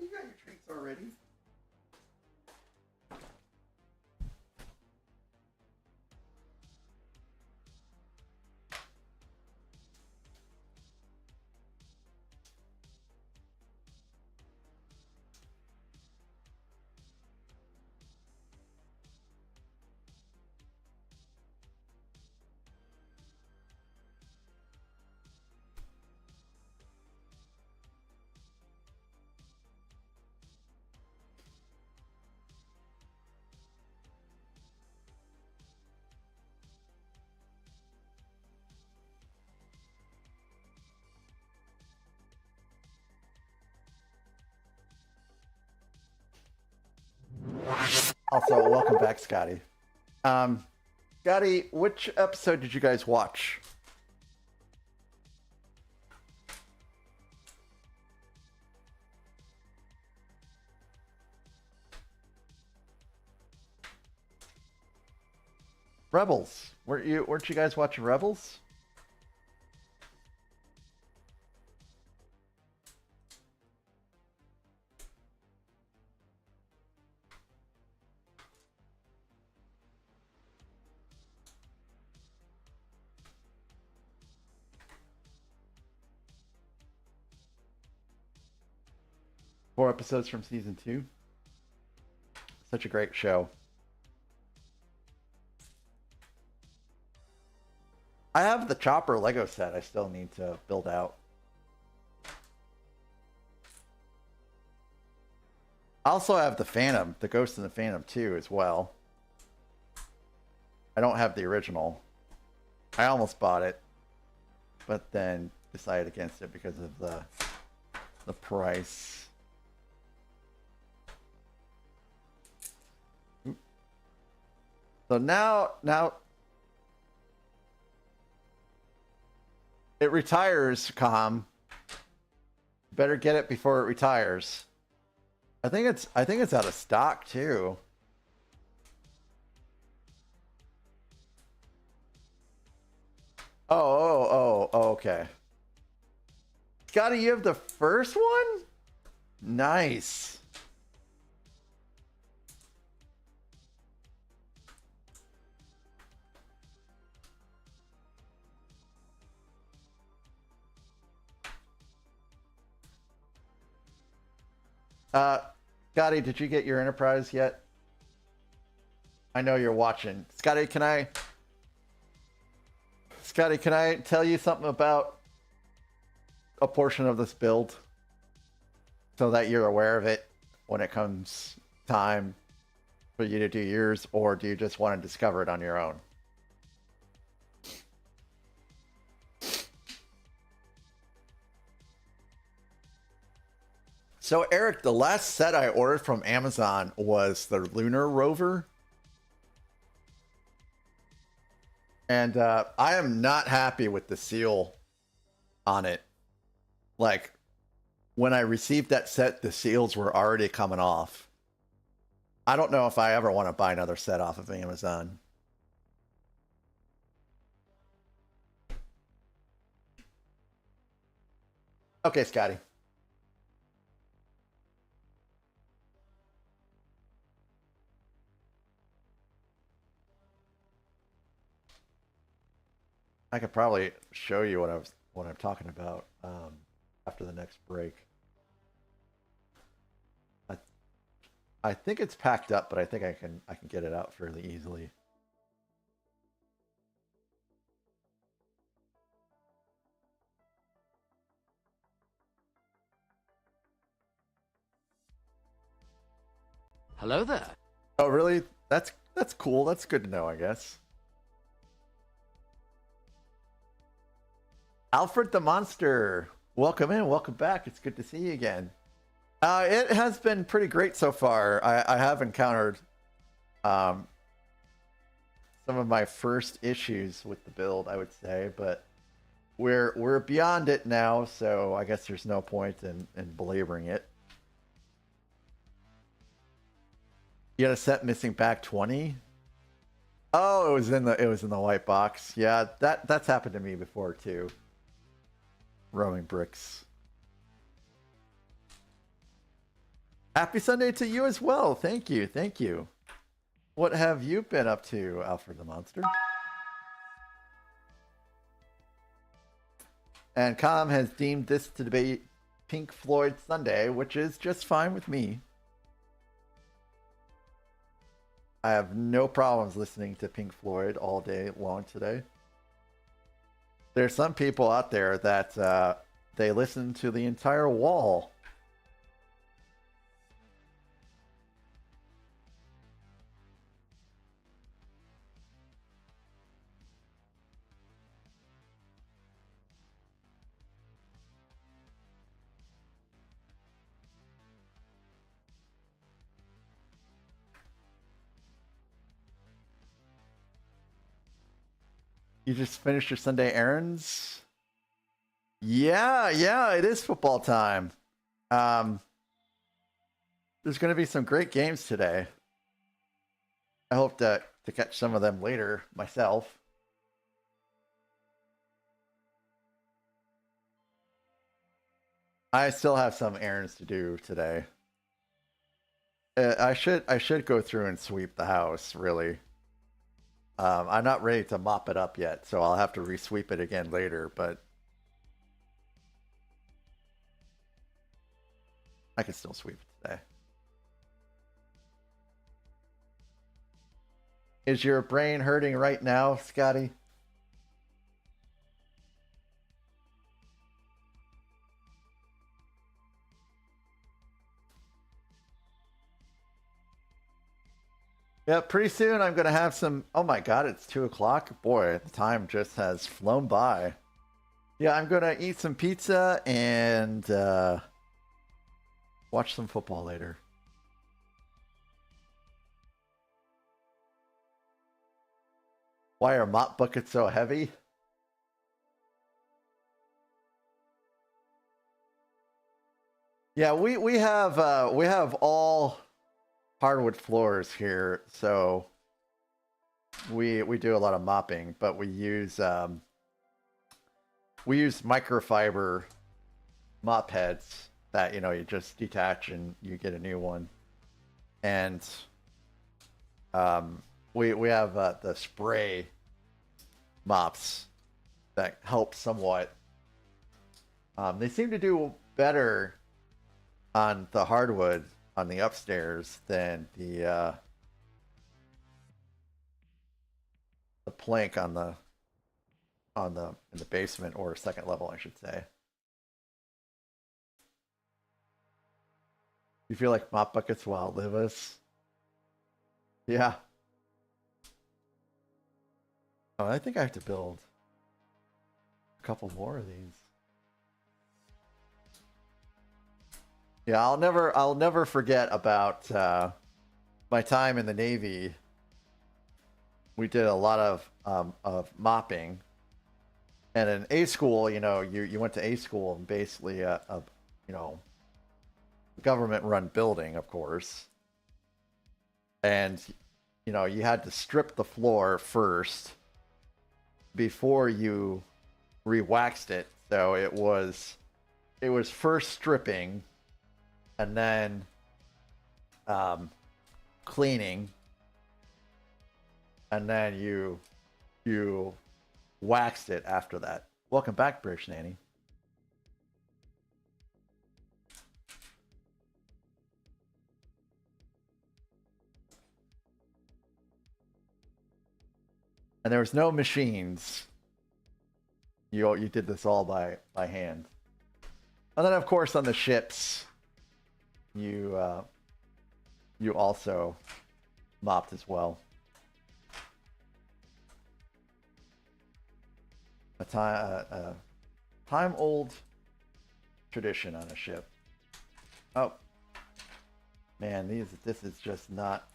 You got your treats already. Also, welcome back, Scotty. Scotty, which episode did you guys watch? Rebels. Weren't you guys watching Rebels? Four episodes from season 2. Such a great show. I have the Chopper Lego set I still need to build out. I also have the Phantom, the Ghost in the Phantom 2 as well. I don't have the original. I almost bought it, but then decided against it because of the price. So now it retires, Com. Better get it before it retires. I think it's out of stock too. Oh, okay. Scotty, you have the first one? Nice. Scotty, did you get your Enterprise yet? I know you're watching. Scotty, can I tell you something about a portion of this build so that you're aware of it when it comes time for you to do yours, or do you just want to discover it on your own? So Eric, the last set I ordered from Amazon was the Lunar Rover. And I am not happy with the seal on it. Like, when I received that set, the seals were already coming off. I don't know if I ever want to buy another set off of Amazon. Okay, Scotty. I could probably show you what I'm talking about after the next break. I think it's packed up, but I think I can get it out fairly easily. Hello there. Oh, really? That's cool. That's good to know, I guess. Alfred the Monster, welcome in, welcome back. It's good to see you again. It has been pretty great so far. I have encountered some of my first issues with the build, I would say, but we're beyond it now, so I guess there's no point in belaboring it. You had a set missing back 20? Oh, it was in the white box. Yeah, that's happened to me before too. Roaming bricks. Happy Sunday to you as well. Thank you. Thank you. What have you been up to, Alfred the Monster? And Com has deemed this to be Pink Floyd Sunday, which is just fine with me. I have no problems listening to Pink Floyd all day long today. There's some people out there that they listen to the entire wall. You just finished your Sunday errands? Yeah, it is football time. There's going to be some great games today. I hope to catch some of them later myself. I still have some errands to do today. I should go through and sweep the house, really. I'm not ready to mop it up yet, so I'll have to resweep it again later, but I can still sweep it today. Is your brain hurting right now, Scotty? Yeah, pretty soon I'm gonna have some. Oh my god, it's 2 o'clock. Boy, the time just has flown by. Yeah, I'm gonna eat some pizza and watch some football later. Why are mop buckets so heavy? Yeah, we have all hardwood floors here, so we do a lot of mopping, but we use microfiber mop heads that you just detach and you get a new one, and we have the spray mops that help somewhat. They seem to do better on the hardwood on the upstairs than the plank on the in the basement or second level, I should say. You feel like mop buckets will outlive us? Yeah. Oh, I think I have to build a couple more of these. Yeah, I'll never forget about my time in the Navy. We did a lot of mopping, and in A school, you went to A school and basically a government-run building, of course, and you had to strip the floor first before you re-waxed it. So it was first stripping, and then cleaning, and then you waxed it after that. Welcome back, British Nanny. And there was no machines. You did this all by hand. And then, of course, on the ships, you also mopped as well. A time-old tradition on a ship. Oh, man, this is just not.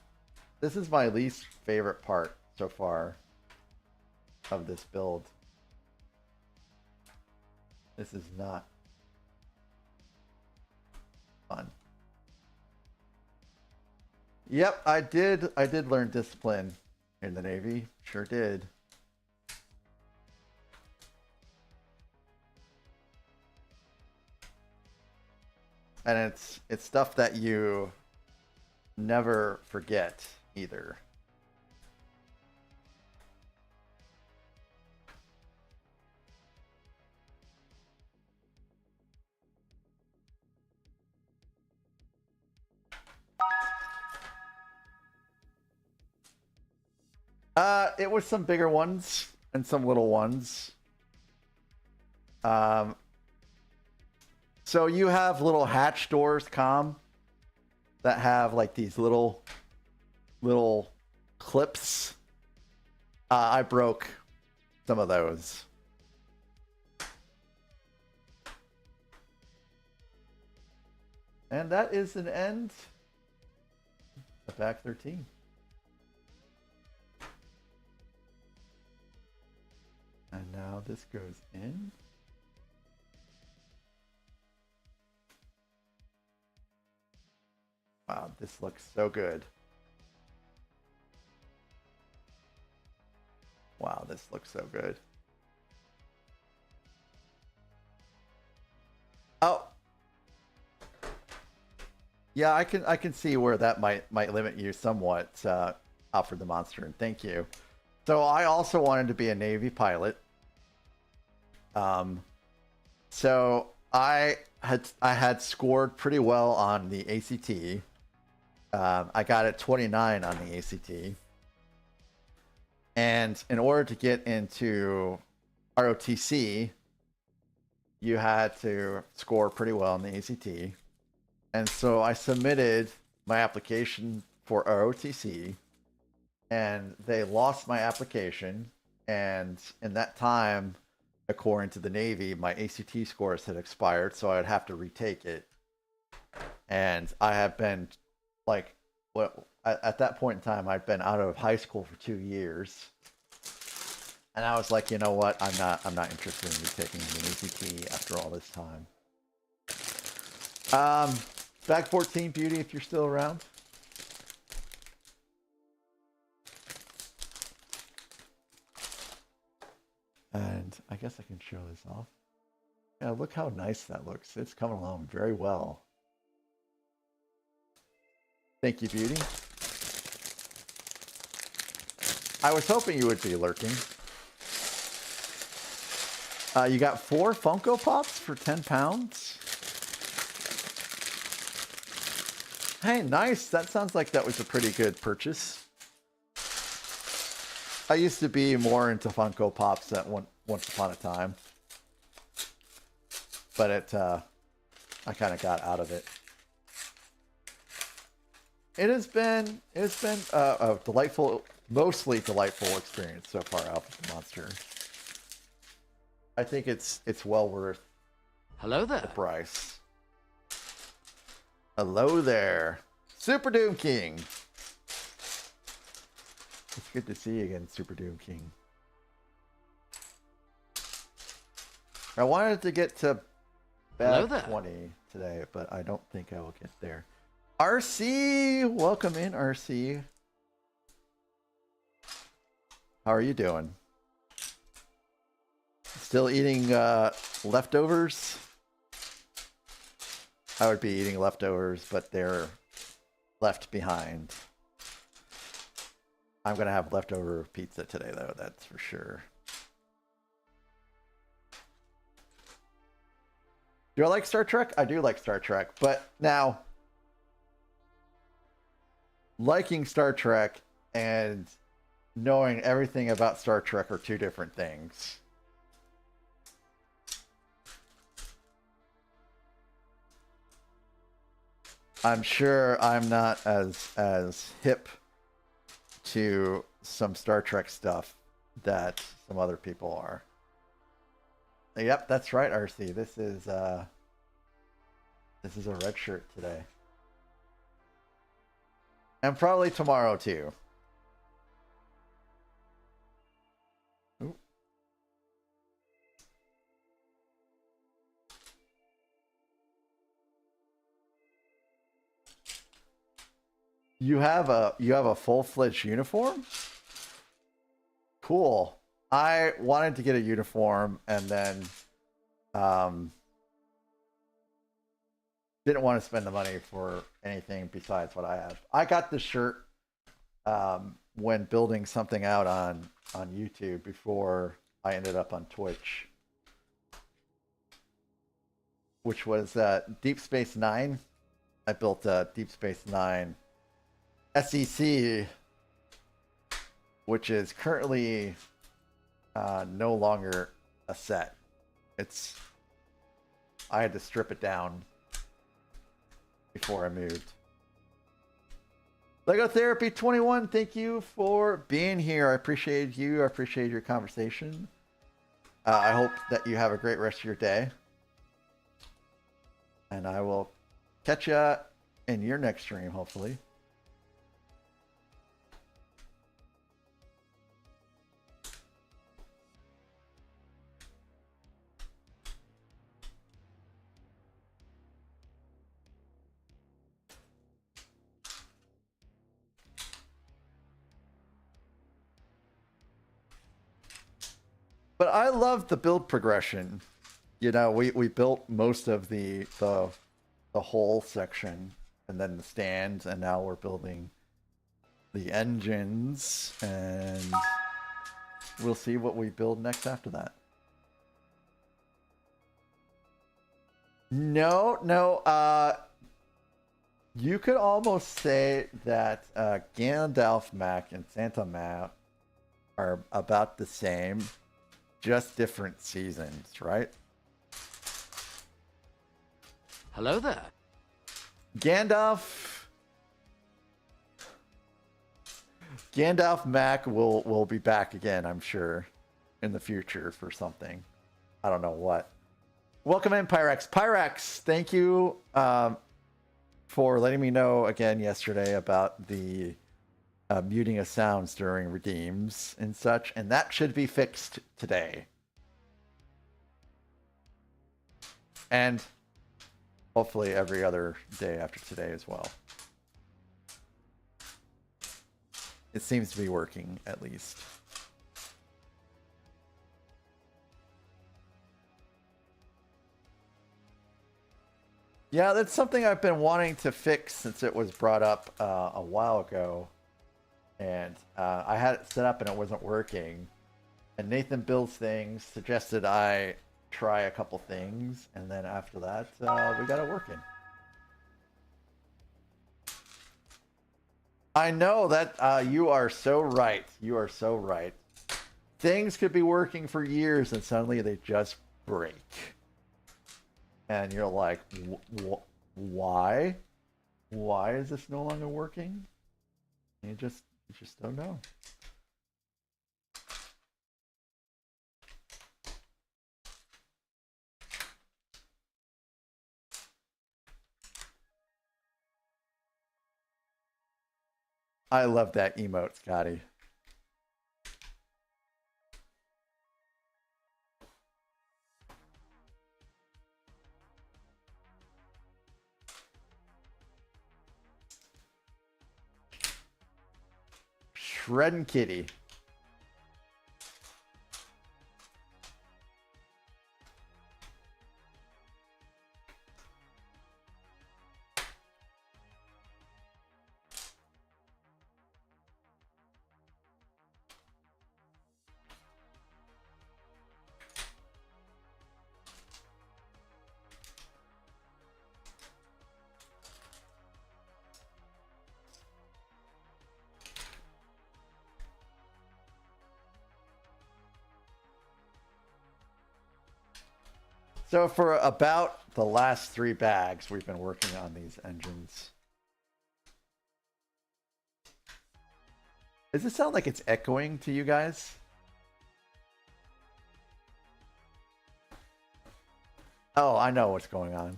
This is my least favorite part so far of this build. This is not fun. Yep, I did learn discipline in the Navy. Sure did. And it's stuff that you never forget either. It was some bigger ones and some little ones. So you have little hatch doors, that have like these little clips. I broke some of those. And that is an end of Act 13. And now this goes in. Wow, this looks so good. Wow, this looks so good. Oh. Yeah, I can see where that might limit you somewhat, Alfred the Monster, and thank you. So I also wanted to be a Navy pilot. So I had scored pretty well on the ACT. I got it 29 on the ACT. And in order to get into ROTC, you had to score pretty well in the ACT. And so I submitted my application for ROTC, and they lost my application. And in that time, according to the Navy, my ACT scores had expired, so I'd have to retake it. And I have been, like, well, at that point in time, I'd been out of high school for 2 years. And I was like, you know what? I'm not interested in retaking the ACT after all this time. Bag 14, Beauty, if you're still around. And I guess I can show this off. Yeah, look how nice that looks. It's coming along very well. Thank you, Beauty. I was hoping you would be lurking. You got 4 Funko Pops for 10 pounds. Hey, nice. That sounds like that was a pretty good purchase. I used to be more into Funko Pops at once upon a time. But I kind of got out of it. It has been a delightful, mostly delightful experience so far out with the monster. I think it's well worth Hello there. the price. Hello there, Super Doom King. It's good to see you again, Super Doom King. I wanted to get to Hello bag there. 20 today, but I don't think I will get there. RC, welcome in, RC. How are you doing? Still eating leftovers? I would be eating leftovers, but they're left behind. I'm going to have leftover pizza today, though, that's for sure. Do I like Star Trek? I do like Star Trek, but now, liking Star Trek and knowing everything about Star Trek are two different things. I'm sure I'm not as hip to some Star Trek stuff that some other people are. Yep, that's right, RC. This is a red shirt today. And probably tomorrow too. Ooh. You have a full-fledged uniform? Cool. I wanted to get a uniform and then didn't want to spend the money for anything besides what I have. I got this shirt when building something out on YouTube before I ended up on Twitch, which was Deep Space Nine. I built Deep Space Nine SEC, which is currently no longer a set. I had to strip it down before I moved. Lego Therapy 21, thank you for being here. I appreciate you. I appreciate your conversation. I hope that you have a great rest of your day. And I will catch you in your next stream, hopefully. But I love the build progression. You know, we built most of the whole section and then the stands, and now we're building the engines, and we'll see what we build next after that. No, you could almost say that Gandalf Mac and Santa Mac are about the same, just different seasons, right? Hello there. Gandalf Mac will be back again, I'm sure, in the future for something. I don't know what. Welcome in, Pyrex. Pyrex, thank you for letting me know again yesterday about the muting of sounds during redeems and such, and that should be fixed today. And hopefully every other day after today as well. It seems to be working, at least. Yeah, that's something I've been wanting to fix since it was brought up a while ago. And I had it set up and it wasn't working. And Nathan Builds Things suggested I try a couple things. And then after that, we got it working. I know that you are so right. You are so right. Things could be working for years and suddenly they just break. And you're like, why? Why is this no longer working? And you just don't know. I love that emote, Scotty. Shreddin' Kitty. So for about the last 3 bags, we've been working on these engines. Does it sound like it's echoing to you guys? Oh, I know what's going on.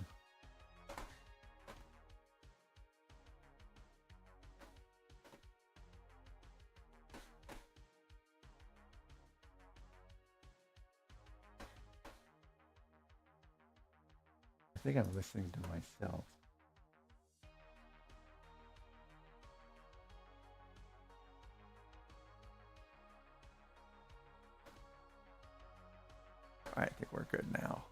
I think I'm listening to myself. All right, I think we're good now.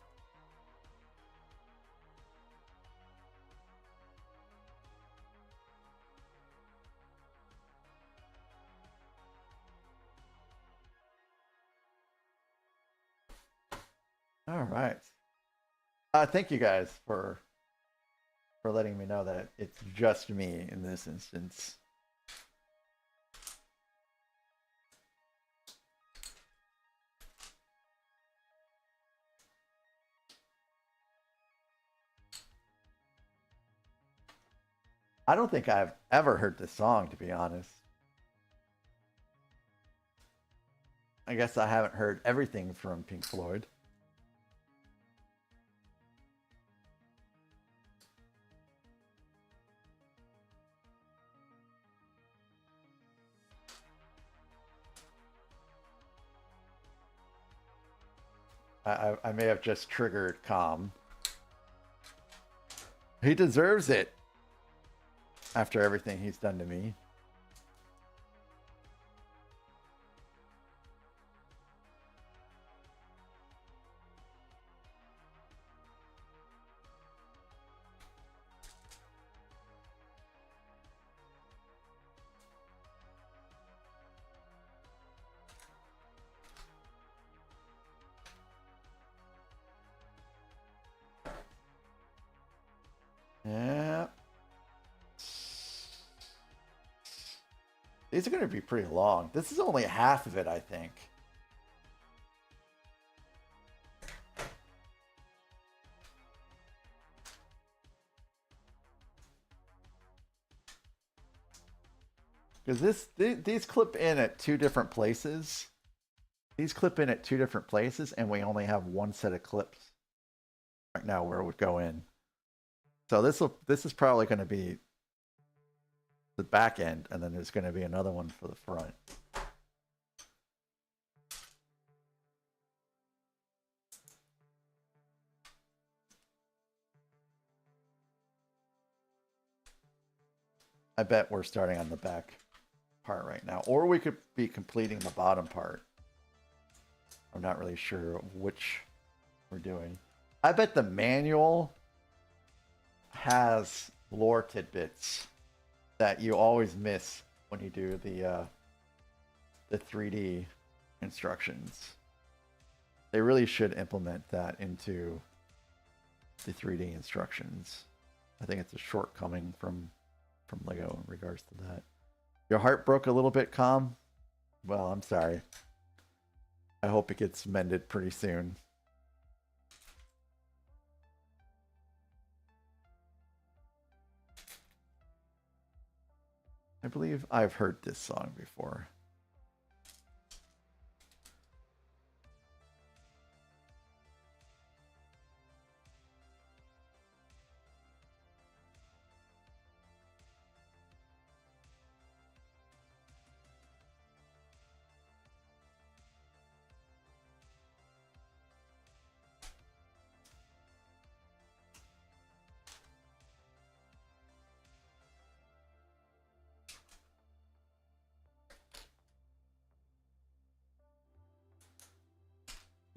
All right. Thank you guys for letting me know that it's just me in this instance. I don't think I've ever heard this song, to be honest. I guess I haven't heard everything from Pink Floyd. I may have just triggered Calm. He deserves it after everything he's done to me. Yeah. These are going to be pretty long. This is only half of it, I think. Because these clip in at two different places. These clip in at two different places, and we only have one set of clips right now where it would go in. So this is probably going to be the back end, and then there's going to be another one for the front. I bet we're starting on the back part right now, or we could be completing the bottom part. I'm not really sure which we're doing. I bet the manual has lore tidbits that you always miss when you do the 3D instructions. They really should implement that into the 3D instructions. I think it's a shortcoming from Lego in regards to that. Your heart broke a little bit, Calm? Well, I'm sorry. I hope it gets mended pretty soon. I believe I've heard this song before.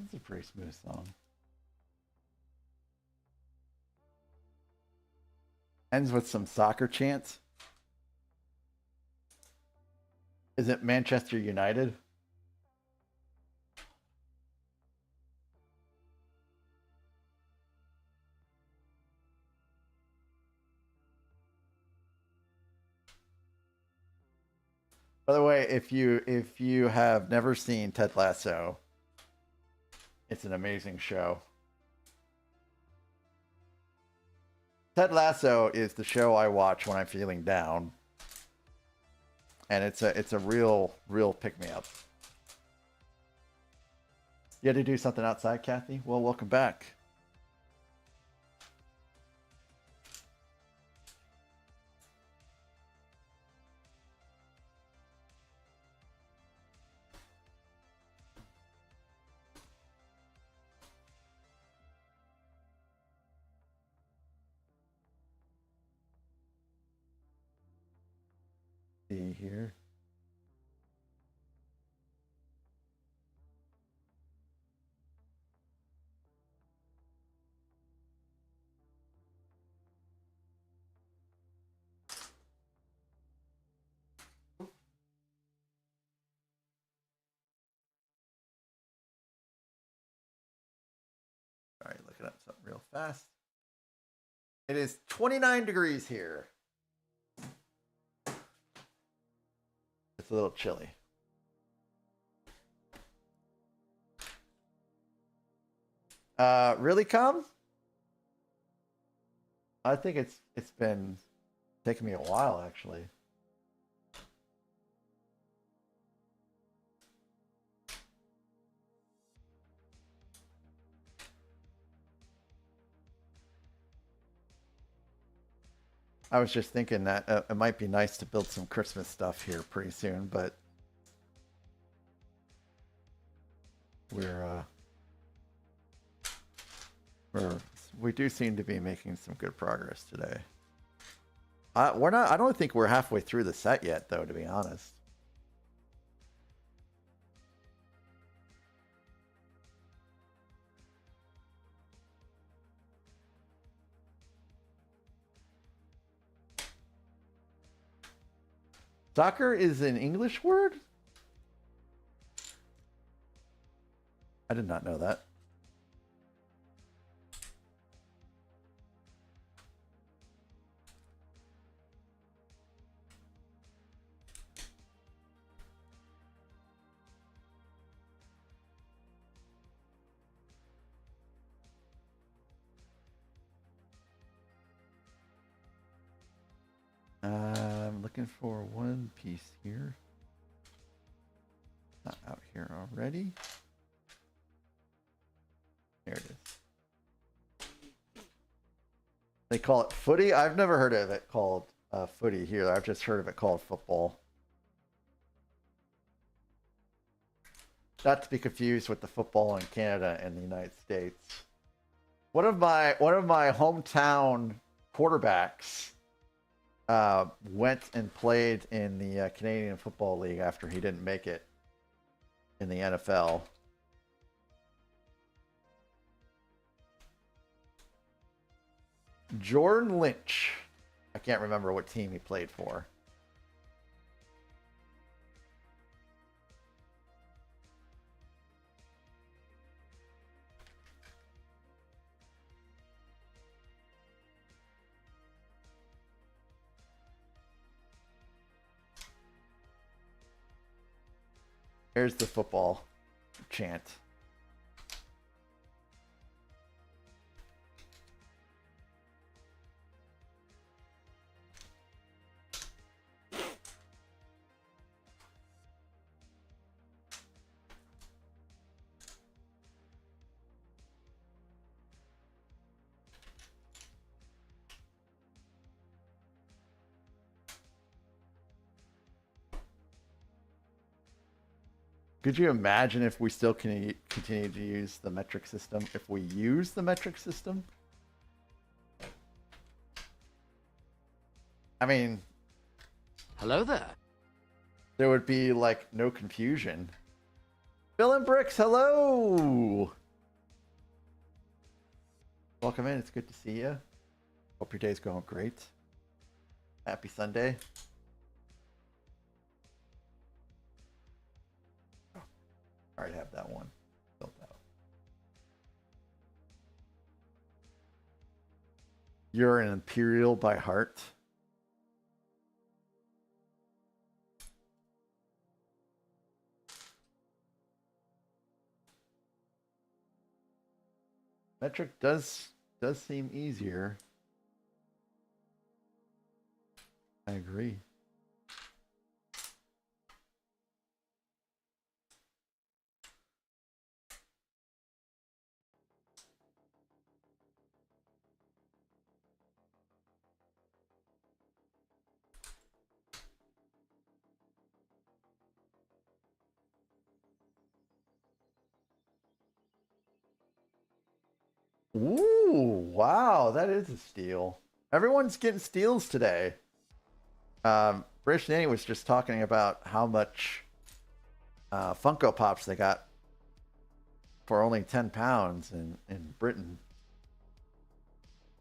It's a pretty smooth song. Ends with some soccer chants. Is it Manchester United? By the way, if you have never seen Ted Lasso, it's an amazing show. Ted Lasso is the show I watch when I'm feeling down. And it's a real pick-me-up. You had to do something outside, Kathy? Well, welcome back. See here. All right, looking up something real fast. It is 29 degrees here. It's a little chilly. Really, Calm? I think it's been taking me a while, actually. I was just thinking that it might be nice to build some Christmas stuff here pretty soon, but we do seem to be making some good progress today. We're not. I don't think we're halfway through the set yet, though, to be honest. Soccer is an English word? I did not know that. looking for one piece here. Not out here already. There it is. They call it footy? I've never heard of it called footy here. I've just heard of it called football. Not to be confused with the football in Canada and the United States. One of my hometown quarterbacks went and played in the Canadian Football League after he didn't make it in the NFL. Jordan Lynch. I can't remember what team he played for. Here's the football chant. Could you imagine if we still continue to use the metric system? If we use the metric system? I mean... Hello there. There would be, like, no confusion. Bill and Bricks, hello! Welcome in, it's good to see you. Hope your day's going great. Happy Sunday. I already have that one built out. You're an Imperial by heart. Metric does seem easier. I agree. Ooh, wow, that is a steal. Everyone's getting steals today. British Nanny was just talking about how much Funko Pops they got for only £10 in Britain.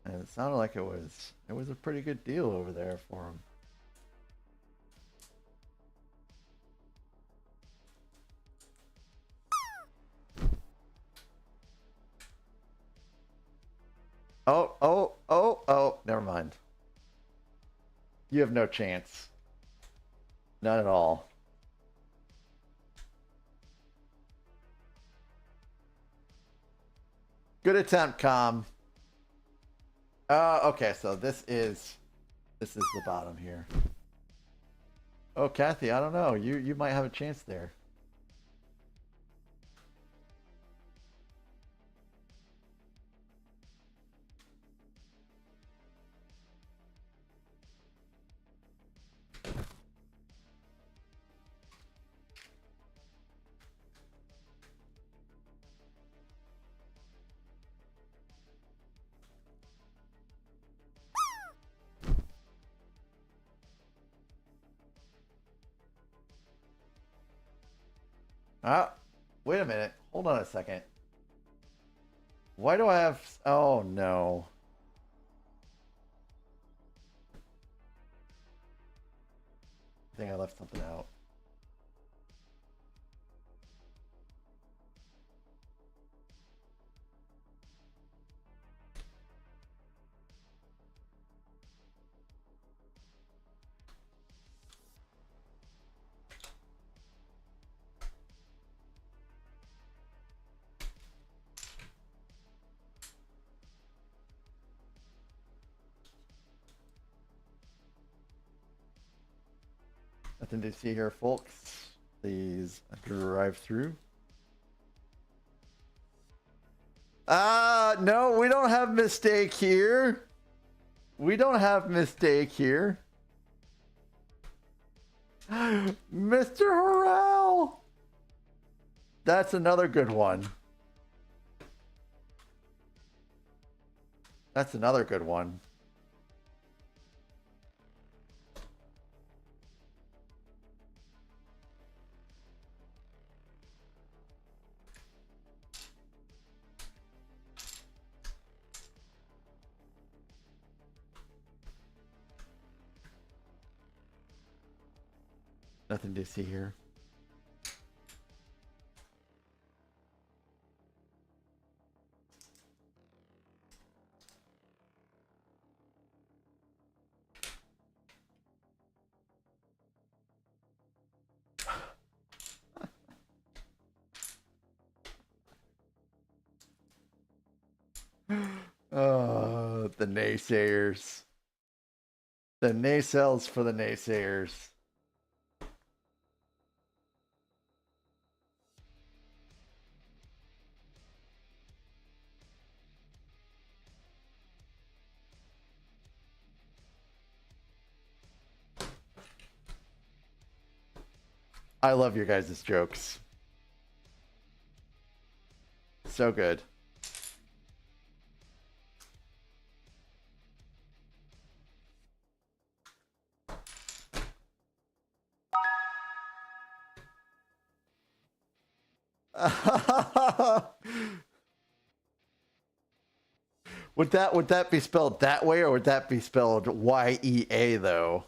And it sounded like it was a pretty good deal over there for them. Oh, never mind. You have no chance. None at all. Good attempt, Com. Okay, so this is the bottom here. Oh, Kathy, I don't know. You might have a chance there. Wait a minute. Hold on a second. Why do I have... Oh, no. I think I left something out. Nothing to see here, folks. Please drive through. No, we don't have mistake here. We don't have mistake here. Mr. Harrell! That's another good one. That's another good one. Nothing to see here. Oh, the naysayers. The naysells for the naysayers. I love your guys' jokes. So good. Would that be spelled that way, or would that be spelled Y-E-A though?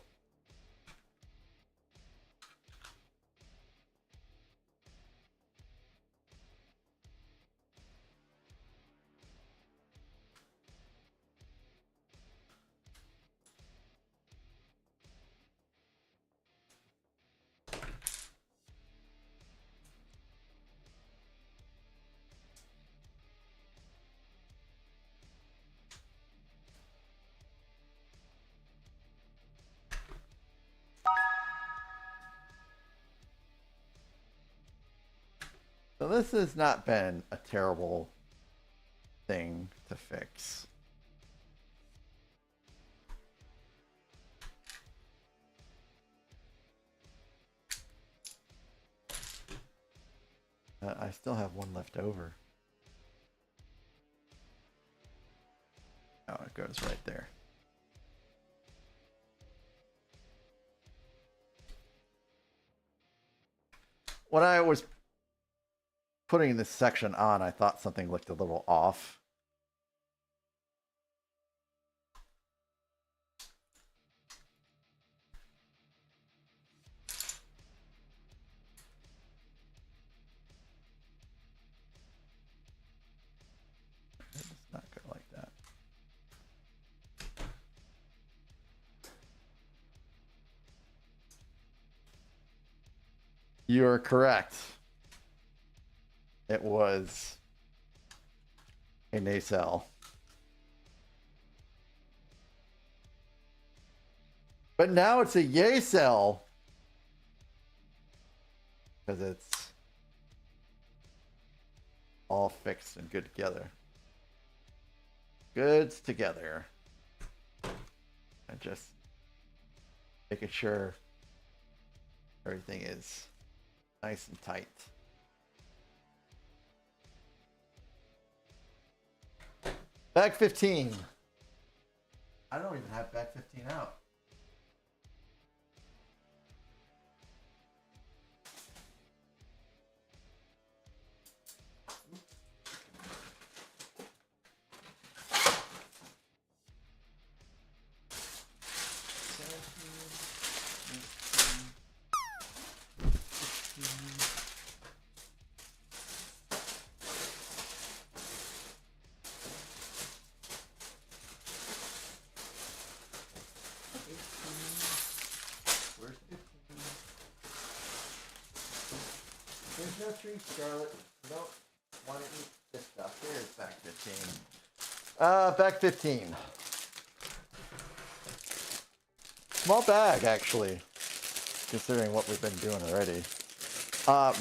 So this has not been a terrible thing to fix. I still have one left over. Oh, it goes right there. When I was putting this section on, I thought something looked a little off. It does not go like that. You are correct. It was a nacelle. But now it's a yay cell. Because it's all fixed and good together. Goods together. And just making sure everything is nice and tight. Bag 15. I don't even have bag 15 out. There's no tree, Scarlet. You don't want to eat this stuff. Here's bag 15. Bag 15. Small bag, actually. considering what we've been doing already.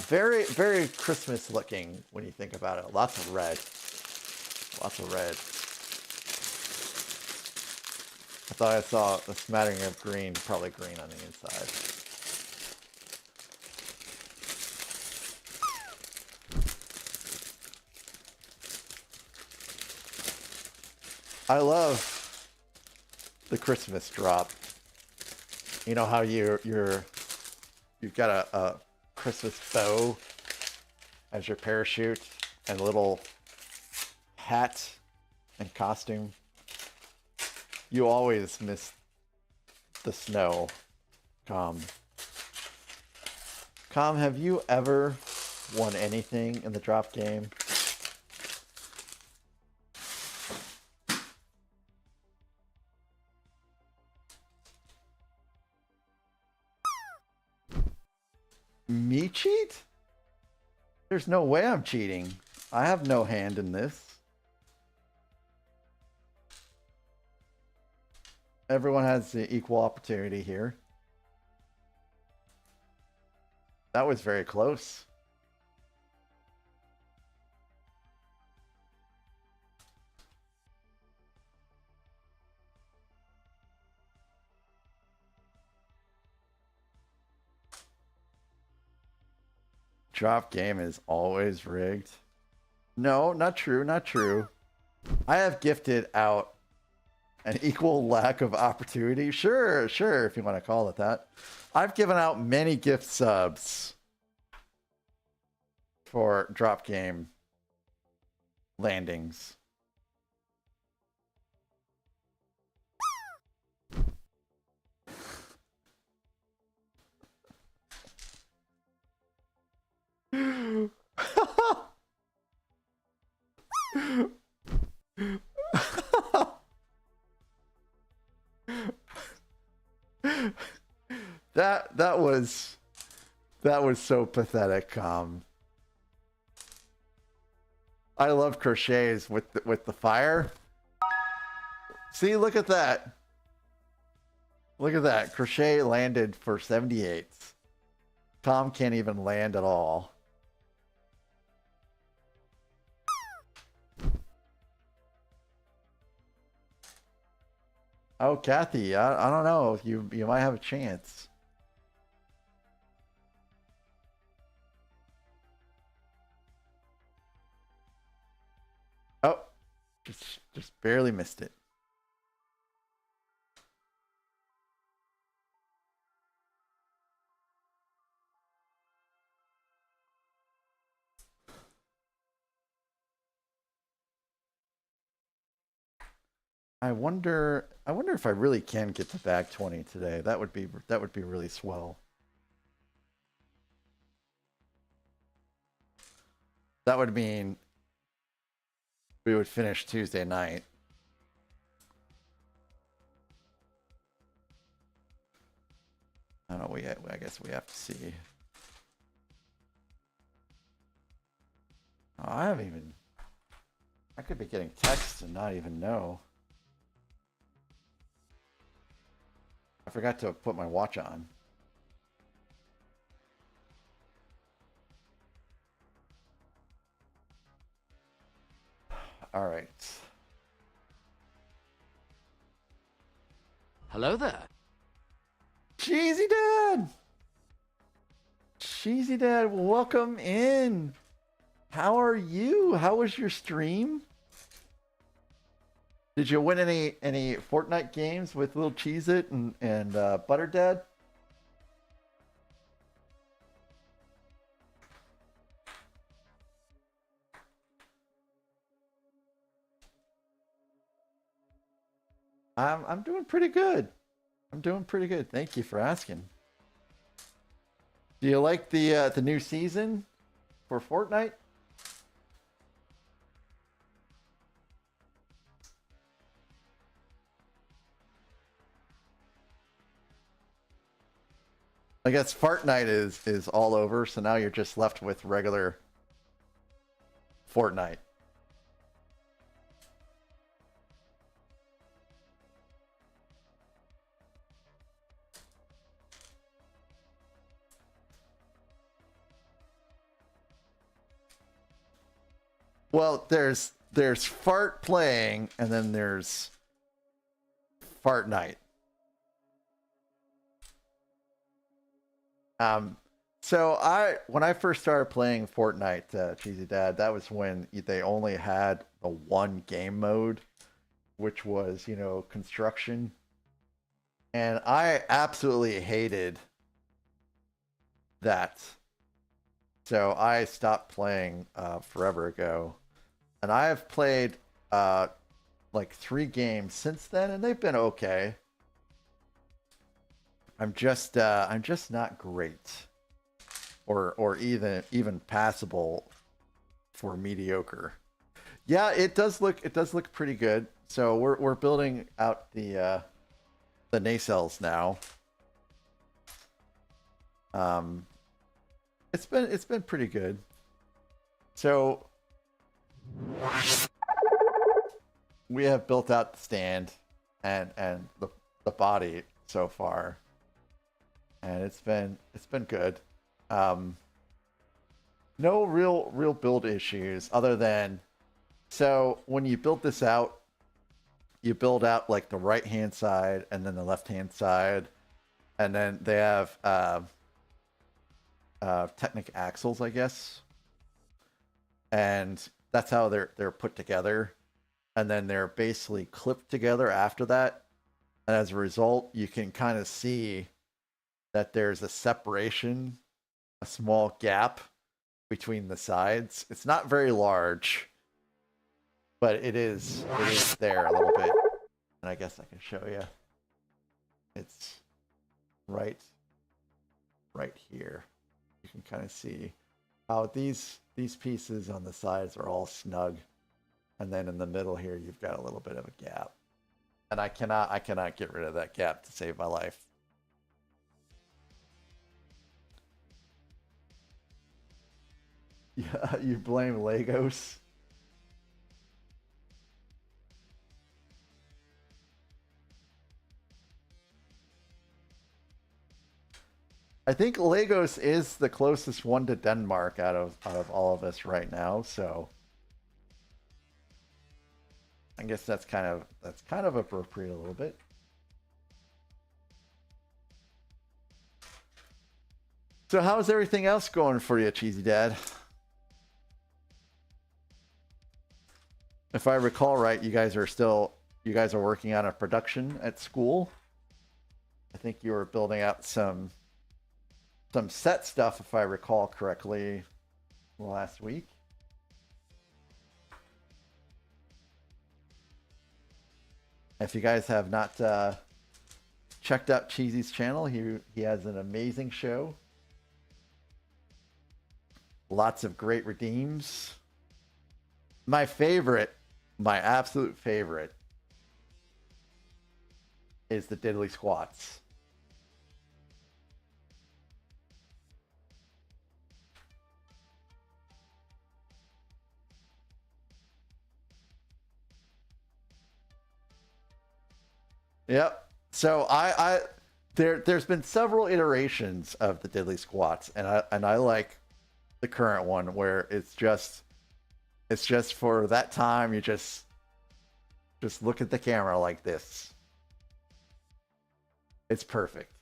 Very, very Christmas looking when you think about it. Lots of red. Lots of red. I thought I saw a smattering of green, probably green on the inside. I love the Christmas drop. You know how you've got a Christmas bow as your parachute and a little hat and costume. You always miss the snow, Com. Com, have you ever won anything in the drop game? Me cheat? There's no way I'm cheating. I have no hand in this. Everyone has the equal opportunity here. That was very close. Drop game is always rigged. No, not true, not true. I have gifted out an equal lack of opportunity. Sure, if you want to call it that. I've given out many gift subs for drop game landings. That was so pathetic. I love crochets with the fire. See, look at that. Look at that. Crochet landed for 78. Tom can't even land at all. Oh, Kathy, I don't know. You might have a chance. Oh, just barely missed it. I wonder if I really can get to bag 20 today. That would be really swell. That would mean we would finish Tuesday night. I don't know, I guess we have to see. Oh, I could be getting texts and not even know. I forgot to put my watch on. All right. Hello there. Cheesy Dad! Cheesy Dad, welcome in. How are you? How was your stream? Did you win any Fortnite games with Little Cheez-It and Butter Dad? I'm doing pretty good. I'm doing pretty good. Thank you for asking. Do you like the new season for Fortnite? I guess Fortnite is all over, so now you're just left with regular Fortnite. Well, there's fart playing, and then there's fart night. So when I first started playing Fortnite, Cheesy Dad, that was when they only had the one game mode, which was, you know, construction. And I absolutely hated that. So I stopped playing forever ago. And I have played like 3 games since then, and they've been okay. I'm just not great, or even passable for mediocre. Yeah, it does look pretty good. So we're building out the nacelles now. It's been pretty good. So we have built out the stand and the body so far, and it's been good. No real build issues other than, so when you build this out, you build out like the right hand side and then the left hand side, and then they have Technic axles, I guess, and that's how they're put together, and then they're basically clipped together after that, and as a result, you can kind of see that there's a separation, a small gap between the sides. It's not very large, but it is there a little bit, and I guess I can show you. It's right here. You can kind of see how these pieces on the sides are all snug, and then in the middle here you've got a little bit of a gap, and I cannot get rid of that gap to save my life. Yeah, you blame Legos. I think Lagos is the closest one to Denmark out of all of us right now, so I guess that's kind of appropriate a little bit. So how's everything else going for you, Cheesy Dad? If I recall right, you guys are working on a production at school. I think you were building out some set stuff, if I recall correctly, last week. If you guys have not checked out Cheesy's channel, he has an amazing show. Lots of great redeems. My absolute favorite, is the diddly squats. Yep. So there's been several iterations of the diddly squats, and I like the current one where it's just for that time you just look at the camera like this. It's perfect.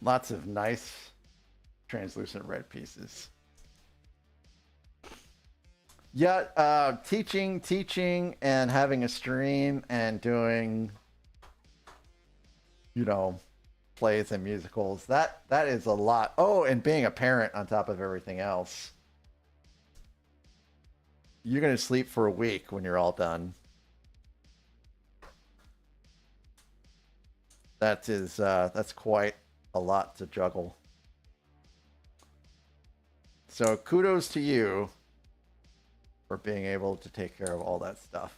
Lots of nice translucent red pieces. Yeah, teaching and having a stream and doing, you know, plays and musicals. That is a lot. Oh, and being a parent on top of everything else. You're going to sleep for a week when you're all done. That's quite a lot to juggle. So kudos to you for being able to take care of all that stuff.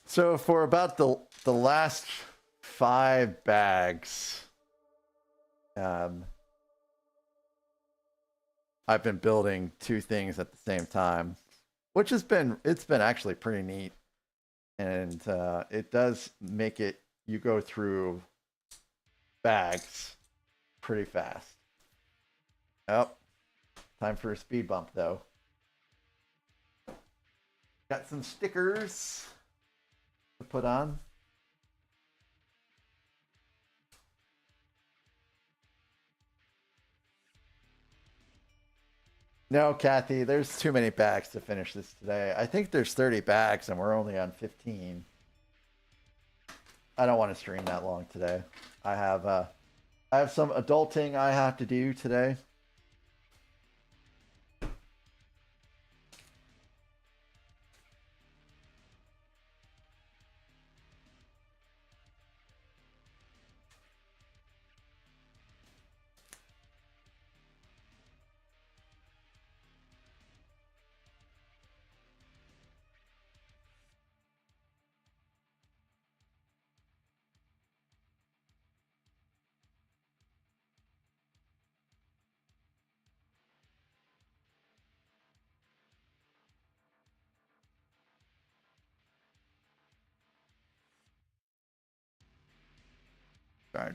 So for about the last 5 bags, I've been building 2 things at the same time, which it's been actually pretty neat, and it does make it, you go through bags pretty fast. Oh, time for a speed bump though. Got some stickers to put on. No, Kathy, there's too many bags to finish this today. I think there's 30 bags and we're only on 15. I don't want to stream that long today. I have some adulting I have to do today.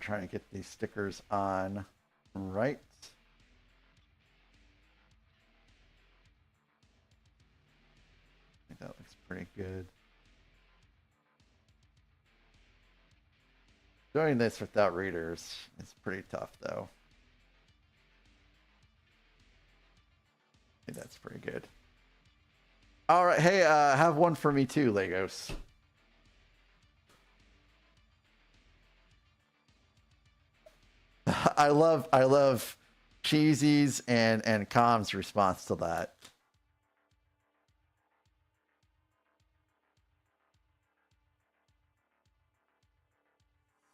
Trying to get these stickers on right. I think that looks pretty good. Doing this without readers is pretty tough though. I think that's pretty good. All right, hey, have one for me too, Legos. I love Cheesy's and Com's response to that.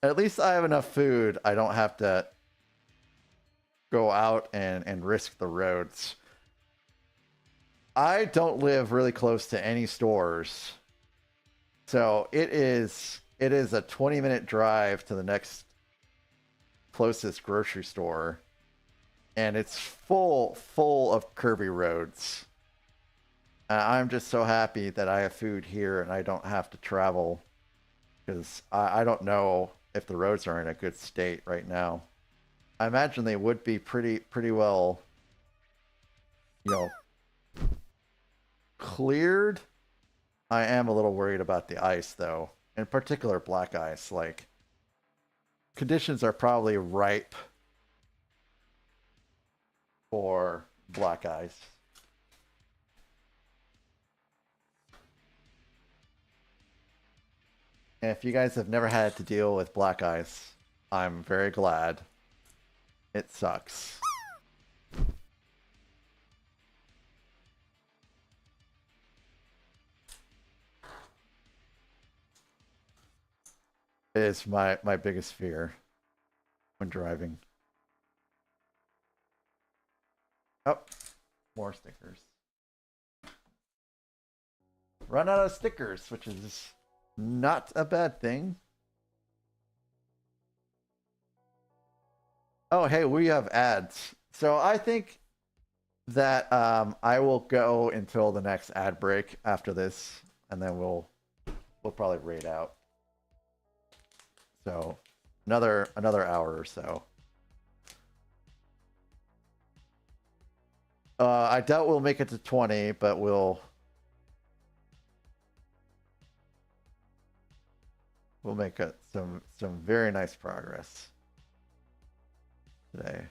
At least I have enough food. I don't have to go out and risk the roads. I don't live really close to any stores. So it is a 20-minute drive to the next closest grocery store, and it's full of curvy roads. I'm just so happy that I have food here and I don't have to travel, because I don't know if the roads are in a good state right now. I imagine they would be pretty well, you know, cleared. I am a little worried about the ice though, in particular black ice. Like, conditions are probably ripe for black ice. And if you guys have never had to deal with black ice, I'm very glad. It sucks. It is my biggest fear when driving. Oh, more stickers. Run out of stickers, which is not a bad thing. Oh, hey, we have ads. So I think that I will go until the next ad break after this, and then we'll probably raid out. So another hour or so. I doubt we'll make it to 20, but we'll make some very nice progress today.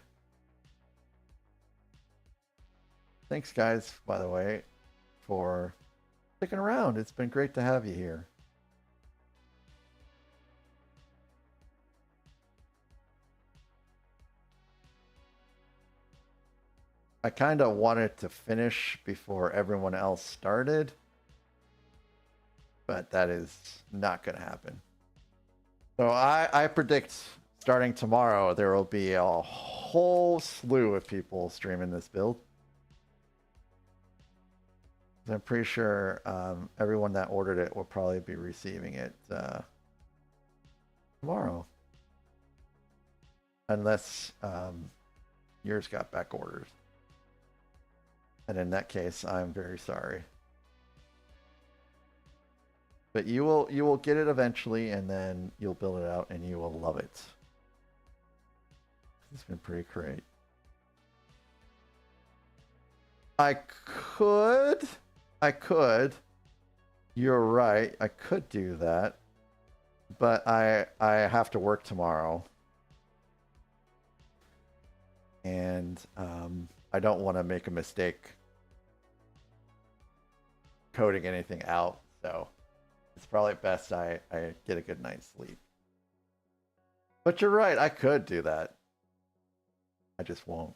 Thanks, guys, by the way, for sticking around. It's been great to have you here. I kind of wanted to finish before everyone else started, but that is not going to happen. So I predict starting tomorrow, there will be a whole slew of people streaming this build. I'm pretty sure everyone that ordered it will probably be receiving it tomorrow. Unless yours got back orders. And in that case, I'm very sorry. But you will get it eventually, and then you'll build it out, and you will love it. It's been pretty great. I could. You're right. I could do that, but I have to work tomorrow, and I don't want to make a mistake coding anything out. So it's probably best I get a good night's sleep. But you're right. I could do that. I just won't.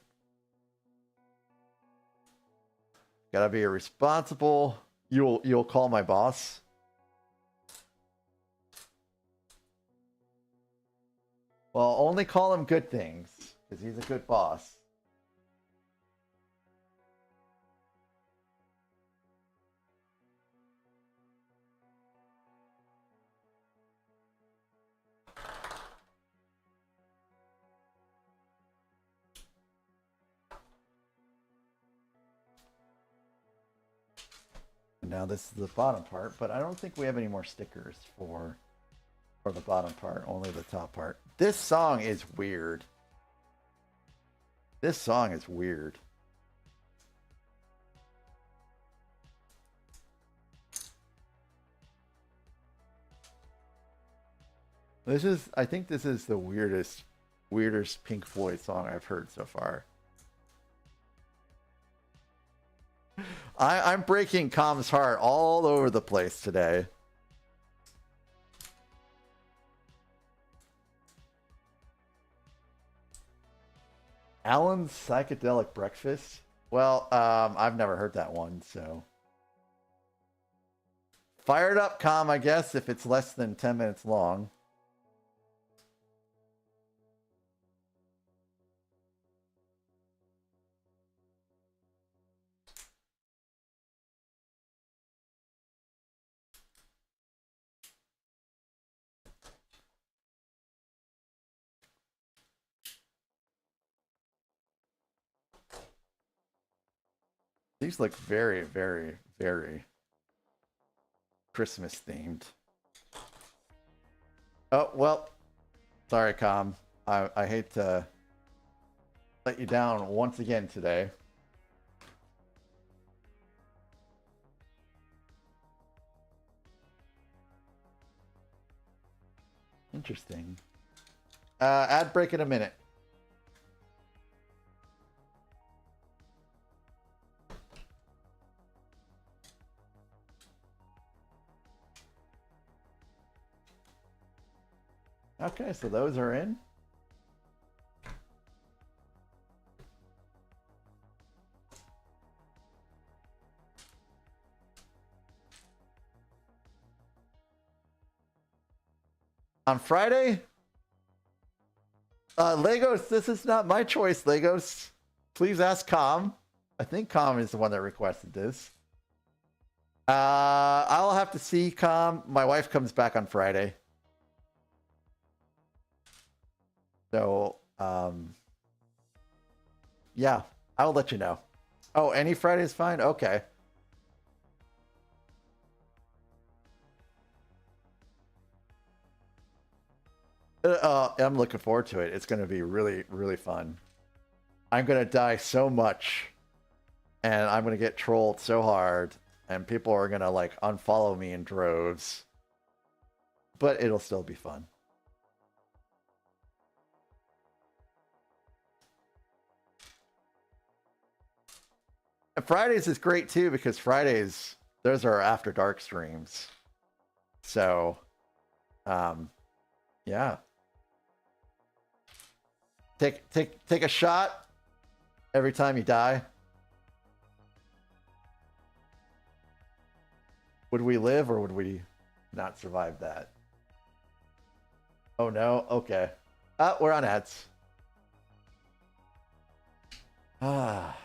Gotta be responsible. You'll call my boss. Well, only call him good things, because he's a good boss. Now this is the bottom part, but I don't think we have any more stickers for the bottom part, only the top part. This song is weird. This song is weird. I think this is the weirdest Pink Floyd song I've heard so far. I'm breaking Com's heart all over the place today. Alan's Psychedelic Breakfast? Well, I've never heard that one, so. Fired up, Com, I guess, if it's less than 10 minutes long. These look very, very, very Christmas themed. Oh, well, sorry, Com. I hate to let you down once again today. Interesting. Ad break in a minute. Okay, so those are in. On Friday? Legos, this is not my choice, Legos. Please ask Com. I think Com is the one that requested this. I'll have to see Com. My wife comes back on Friday. So, yeah, I'll let you know. Oh, any Friday is fine? Okay. I'm looking forward to it. It's going to be really, really fun. I'm going to die so much, and I'm going to get trolled so hard, and people are going to, like, unfollow me in droves. But it'll still be fun. And Fridays is great too, because Fridays, those are after dark streams. So, yeah. Take a shot every time you die. Would we live or would we not survive that. Oh no, okay. We're on ads. Ah.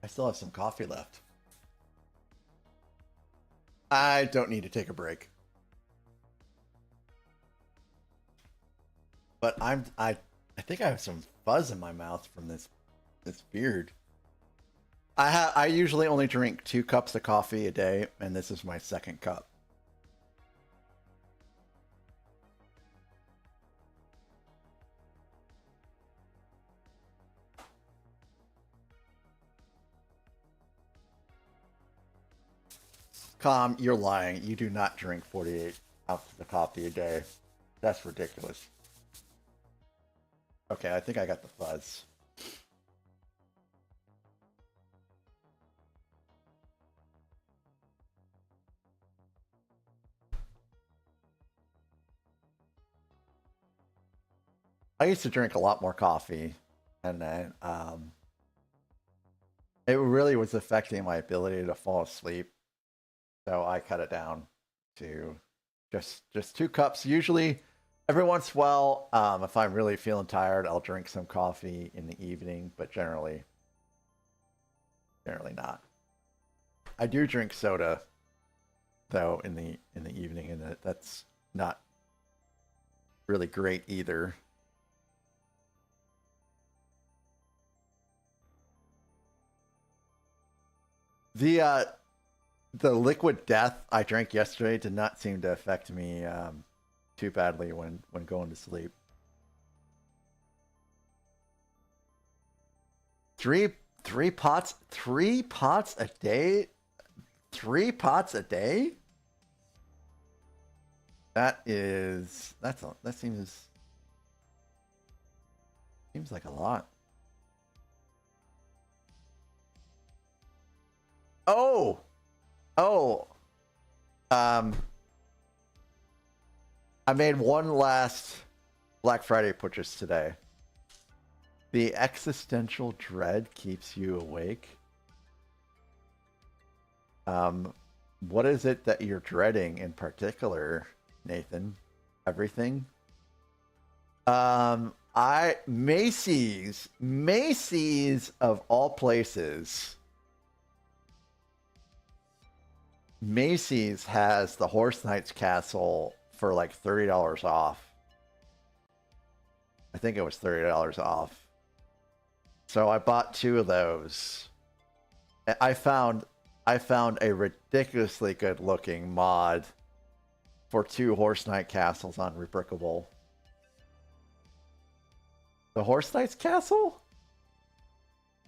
I still have some coffee left. I don't need to take a break. But I think I have some fuzz in my mouth from this beard. I usually only drink 2 cups of coffee a day, and this is my 2nd cup. Calm, you're lying. You do not drink 48 ounces of coffee a day. That's ridiculous. Okay, I think I got the fuzz. I used to drink a lot more coffee, and then it really was affecting my ability to fall asleep. So I cut it down to just 2 cups. Usually, every once in a while, if I'm really feeling tired, I'll drink some coffee in the evening, but generally not. I do drink soda though in the evening, and that's not really great either. The liquid death I drank yesterday did not seem to affect me too badly when going to sleep. Three pots a day? 3 pots a day? That seems like a lot. Oh. I made one last Black Friday purchase today. The existential dread keeps you awake. What is it that you're dreading in particular, Nathan? Everything? Macy's of all places. Macy's has the Horse Knight's Castle for like $30 off. I think it was $30 off. So I bought 2 of those. I found a ridiculously good looking mod for 2 Horse Knight castles on Rebrickable. The Horse Knight's Castle?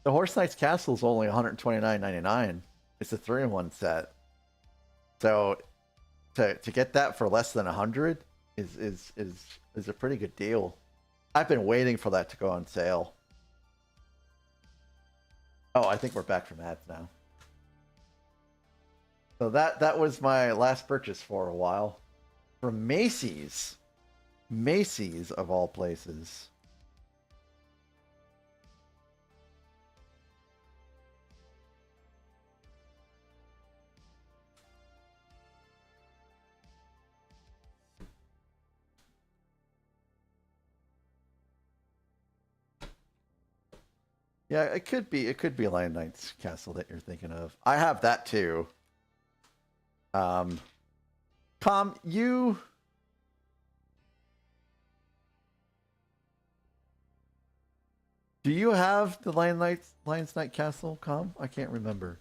The Horse Knight's Castle is only $129.99. It's a 3-in-1 set. So to get that for less than $100 is a pretty good deal. I've been waiting for that to go on sale. Oh, I think we're back from ads now. So that was my last purchase for a while. From Macy's. Macy's of all places. Yeah, it could be Lion Knight's Castle that you're thinking of. I have that too. Com, you do you have the Lion's Night Castle, Com? I can't remember.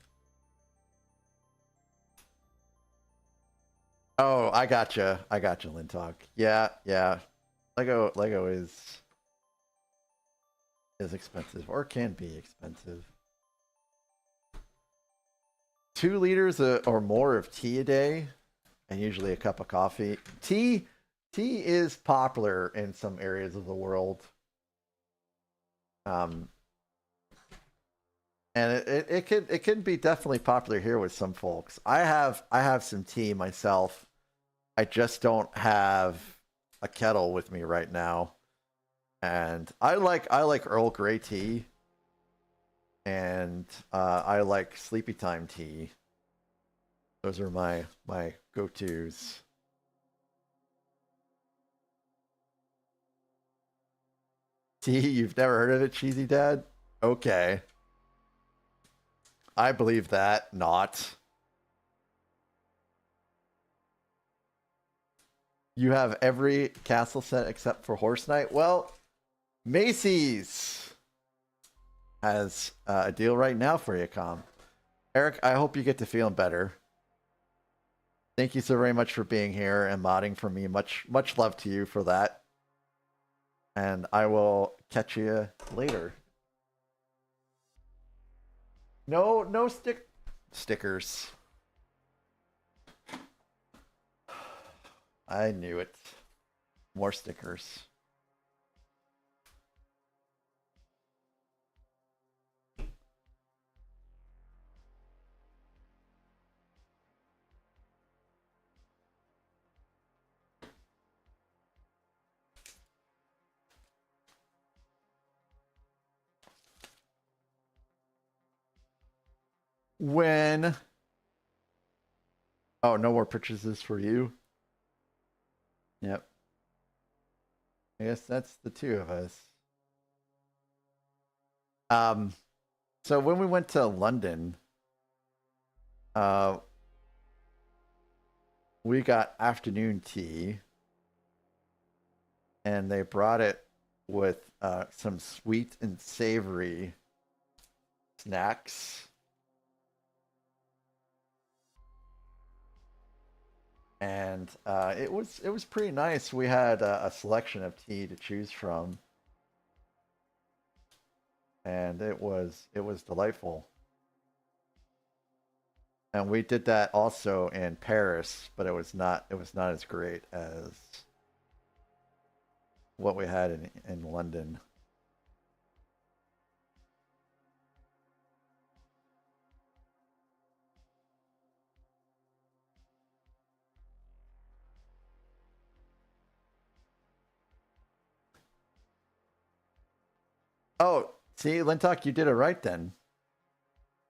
Oh, I gotcha, Lintalk. Yeah. Lego is expensive, or can be expensive. 2 liters or more of tea a day, and usually a cup of coffee. Tea is popular in some areas of the world. And it can be definitely popular here with some folks. I have some tea myself. I just don't have a kettle with me right now. And I like Earl Grey tea. and I like sleepy time tea. Those are my go-tos. Tea, you've never heard of it, Cheesy Dad? Okay. I believe that, not. You have every castle set except for Horse Knight? Well, Macy's has a deal right now for you, Com. Eric, I hope you get to feeling better. Thank you so very much for being here and modding for me. Much love to you for that. And I will catch you later. No stickers. I knew it. More stickers. When... Oh, no more purchases for you? Yep. I guess that's the two of us. So when we went to London, we got afternoon tea, and they brought it with some sweet and savory snacks. And it was pretty nice. We had a selection of tea to choose from, and it was delightful. And we did that also in Paris, but it was not as great as what we had in London. Oh, see, Lintock, you did it right then.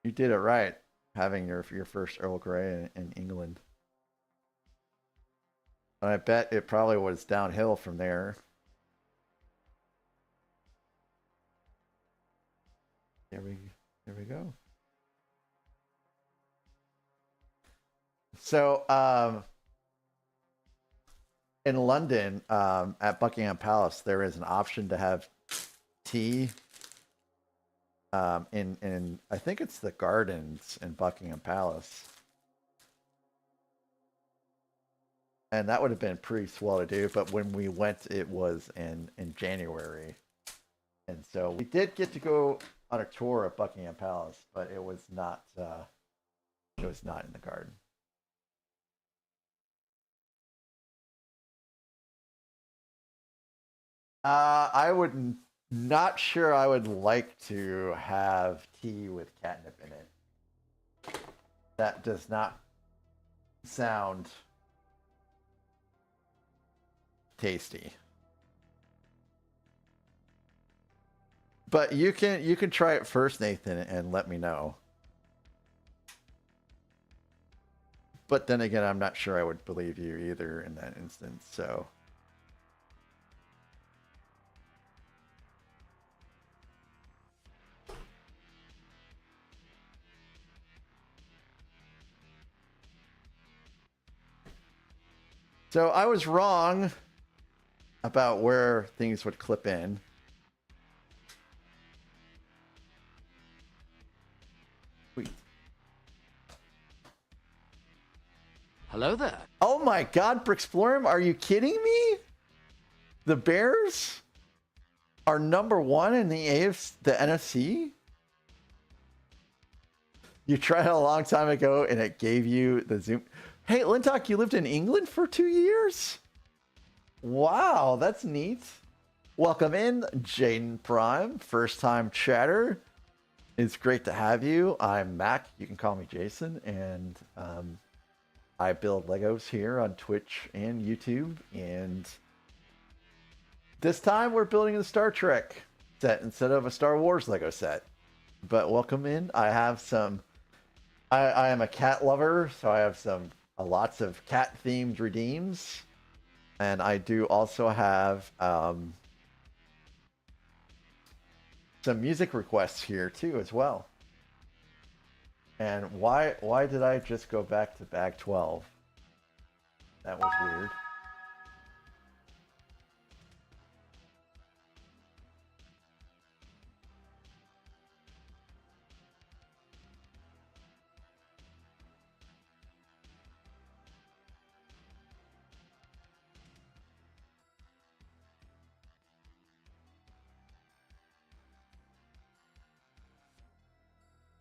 You did it right, having your first Earl Grey in England. And I bet it probably was downhill from there. There we go. So, in London, at Buckingham Palace, there is an option to have tea. In I think it's the gardens in Buckingham Palace. And that would have been pretty swell to do, but when we went, it was in January. And so we did get to go on a tour of Buckingham Palace, but it was not in the garden. I would not sure I would like to have tea with catnip in it. That does not sound tasty. But you can try it first, Nathan, and let me know. But then again, I'm not sure I would believe you either in that instance, so. So I was wrong about where things would clip in. Sweet. Hello there. Oh my God, Brixplorum, are you kidding me? The Bears are #1 in the NFC? You tried it a long time ago and it gave you the zoom. Hey, Lintock, you lived in England for 2 years? Wow, that's neat. Welcome in, Jaden Prime, first time chatter. It's great to have you. I'm Mac. You can call me Jason, and I build Legos here on Twitch and YouTube. And this time we're building the Star Trek set instead of a Star Wars Lego set. but welcome in. I have some. I am a cat lover, so I have some lots of cat themed redeems, and I do also have some music requests here too as well. And why did I just go back to bag 12? That was weird.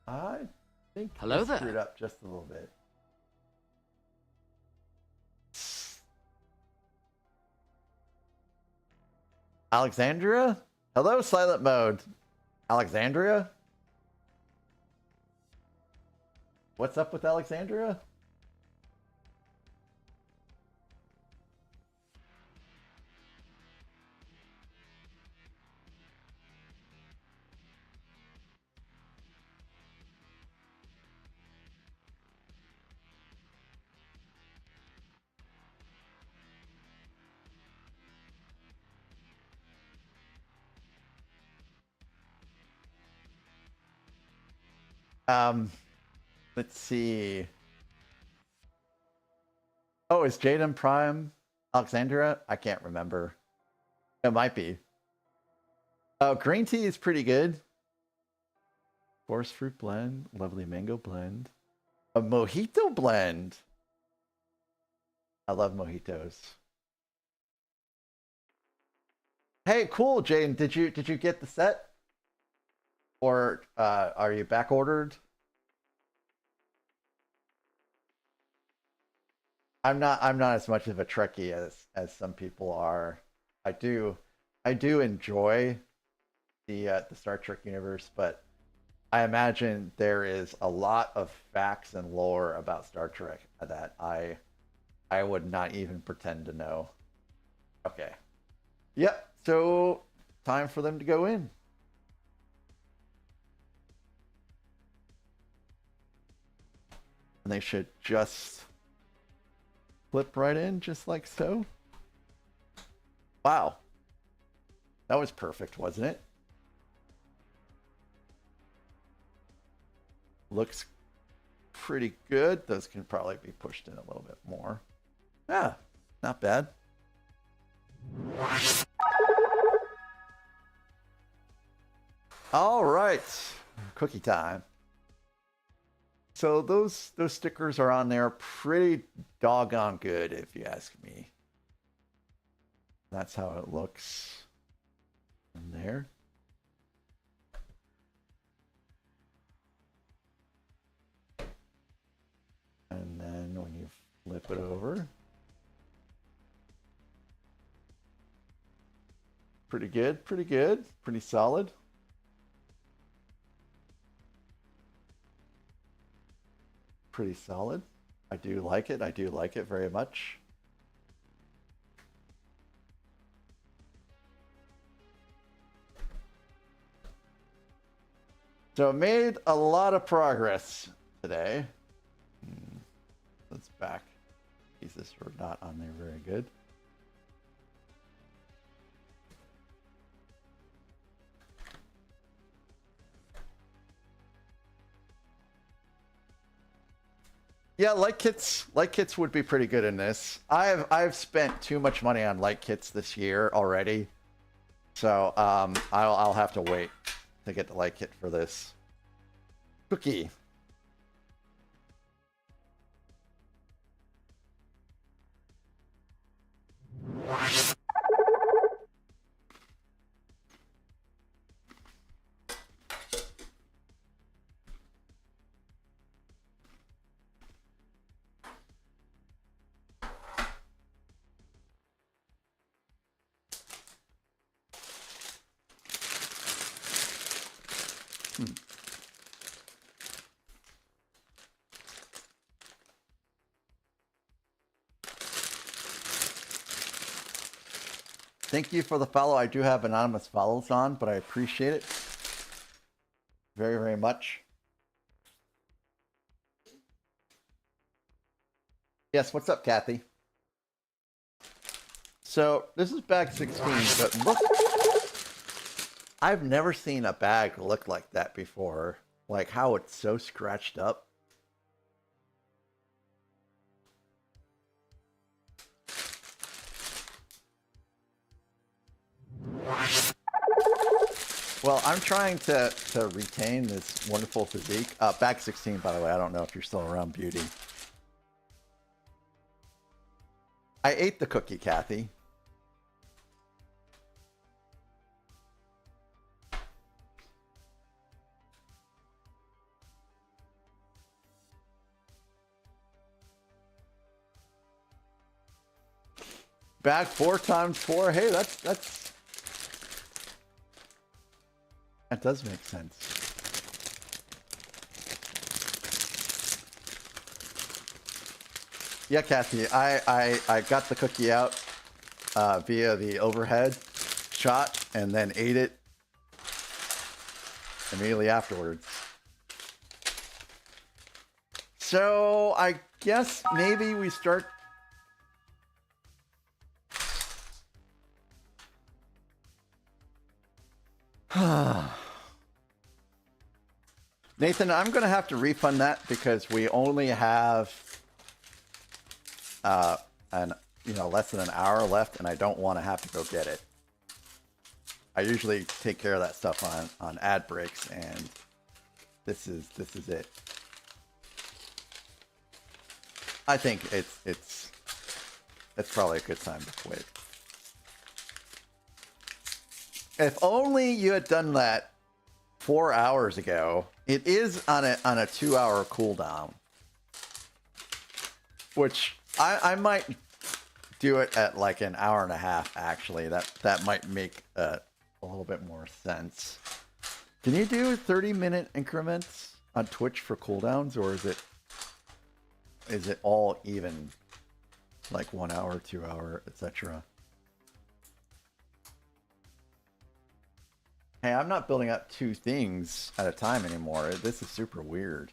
I think Hello I there. screwed up just a little bit. Alexandria? Hello, silent mode. Alexandria? What's up with Alexandria? Let's see. Oh, is Jaden Prime Alexandria? I can't remember. It might be. Oh, green tea is pretty good. Forest fruit blend, lovely mango blend. A mojito blend. I love mojitos. Hey, cool, Jaden. Did you get the set? Or are you back ordered? I'm not as much of a Trekkie as some people are. I do enjoy the Star Trek universe, but I imagine there is a lot of facts and lore about Star Trek that I would not even pretend to know. Okay. Yep. So time for them to go in. And they should just flip right in, just like so. Wow. That was perfect, wasn't it? Looks pretty good. Those can probably be pushed in a little bit more. Yeah, not bad. All right, cookie time. So those stickers are on there pretty doggone good, if you ask me. That's how it looks in there. And then when you flip it over, pretty good, pretty solid. Pretty solid. I do like it. I do like it very much. So made a lot of progress today. Let's back. Pieces are not on there very good. Yeah, light kits would be pretty good in this. I've spent too much money on light kits this year already, so I'll have to wait to get the light kit for this. Cookie. Thank you for the follow. I do have anonymous follows on, but I appreciate it. very, very much. Yes, what's up, Kathy? So, this is bag 16, but look, I've never seen a bag look like that before. Like how it's so scratched up. Well, I'm trying to retain this wonderful physique. Bag 16, by the way. I don't know if you're still around, Beauty. I ate the cookie, Kathy. Bag 4 times 4. Hey, that does make sense. Yeah, Kathy, I got the cookie out via the overhead shot and then ate it immediately afterwards. So I guess maybe we start. Nathan, I'm going to have to refund that because we only have less than an hour left, and I don't want to have to go get it. I usually take care of that stuff on ad breaks, and this is it. I think it's probably a good time to quit. If only you had done that 4 hours ago. It is on a 2-hour cooldown, which I might do it at like an hour and a half. Actually, that might make a little bit more sense. Can you do 30-minute increments on Twitch for cooldowns, or is it all even, like 1 hour, 2 hour, etc.? Hey, I'm not building up 2 things at a time anymore. This is super weird.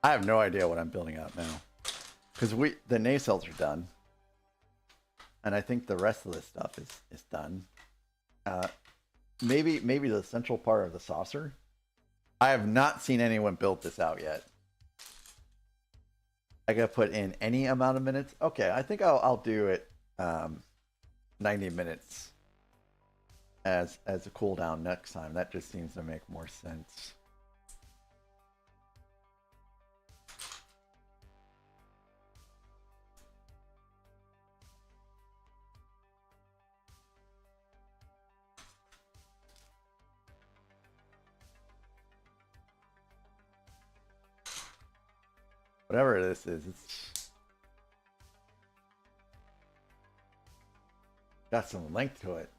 I have no idea what I'm building up now. Because the nacelles are done. And I think the rest of this stuff is done. Maybe the central part of the saucer. I have not seen anyone build this out yet. I gotta put in any amount of minutes. Okay, I think I'll do it 90 minutes as a cooldown next time. That just seems to make more sense. Whatever this is, it's got some length to it.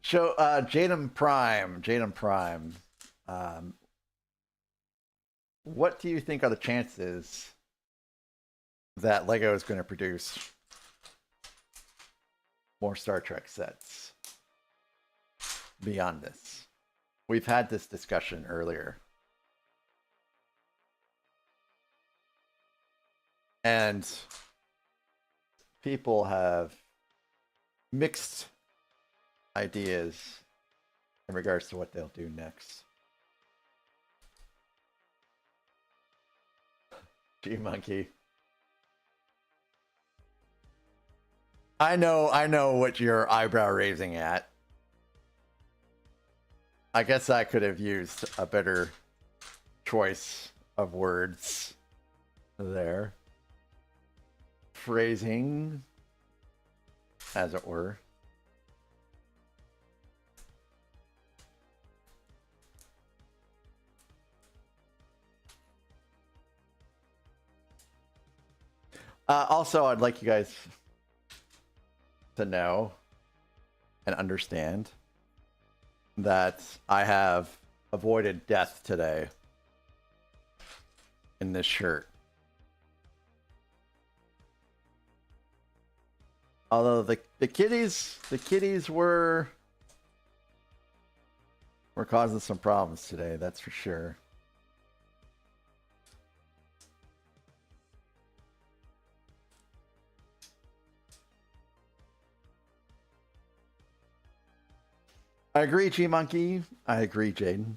So, Jadam Prime, what do you think are the chances that LEGO is going to produce more Star Trek sets beyond this? We've had this discussion earlier. And people have mixed ideas in regards to what they'll do next. G-Monkey. I know what you're eyebrow raising at. I guess I could have used a better choice of words there. Phrasing, as it were. Also, I'd like you guys to know and understand that I have avoided death today in this shirt. Although the kitties were causing some problems today, that's for sure. I agree, G Monkey. I agree, Jaden.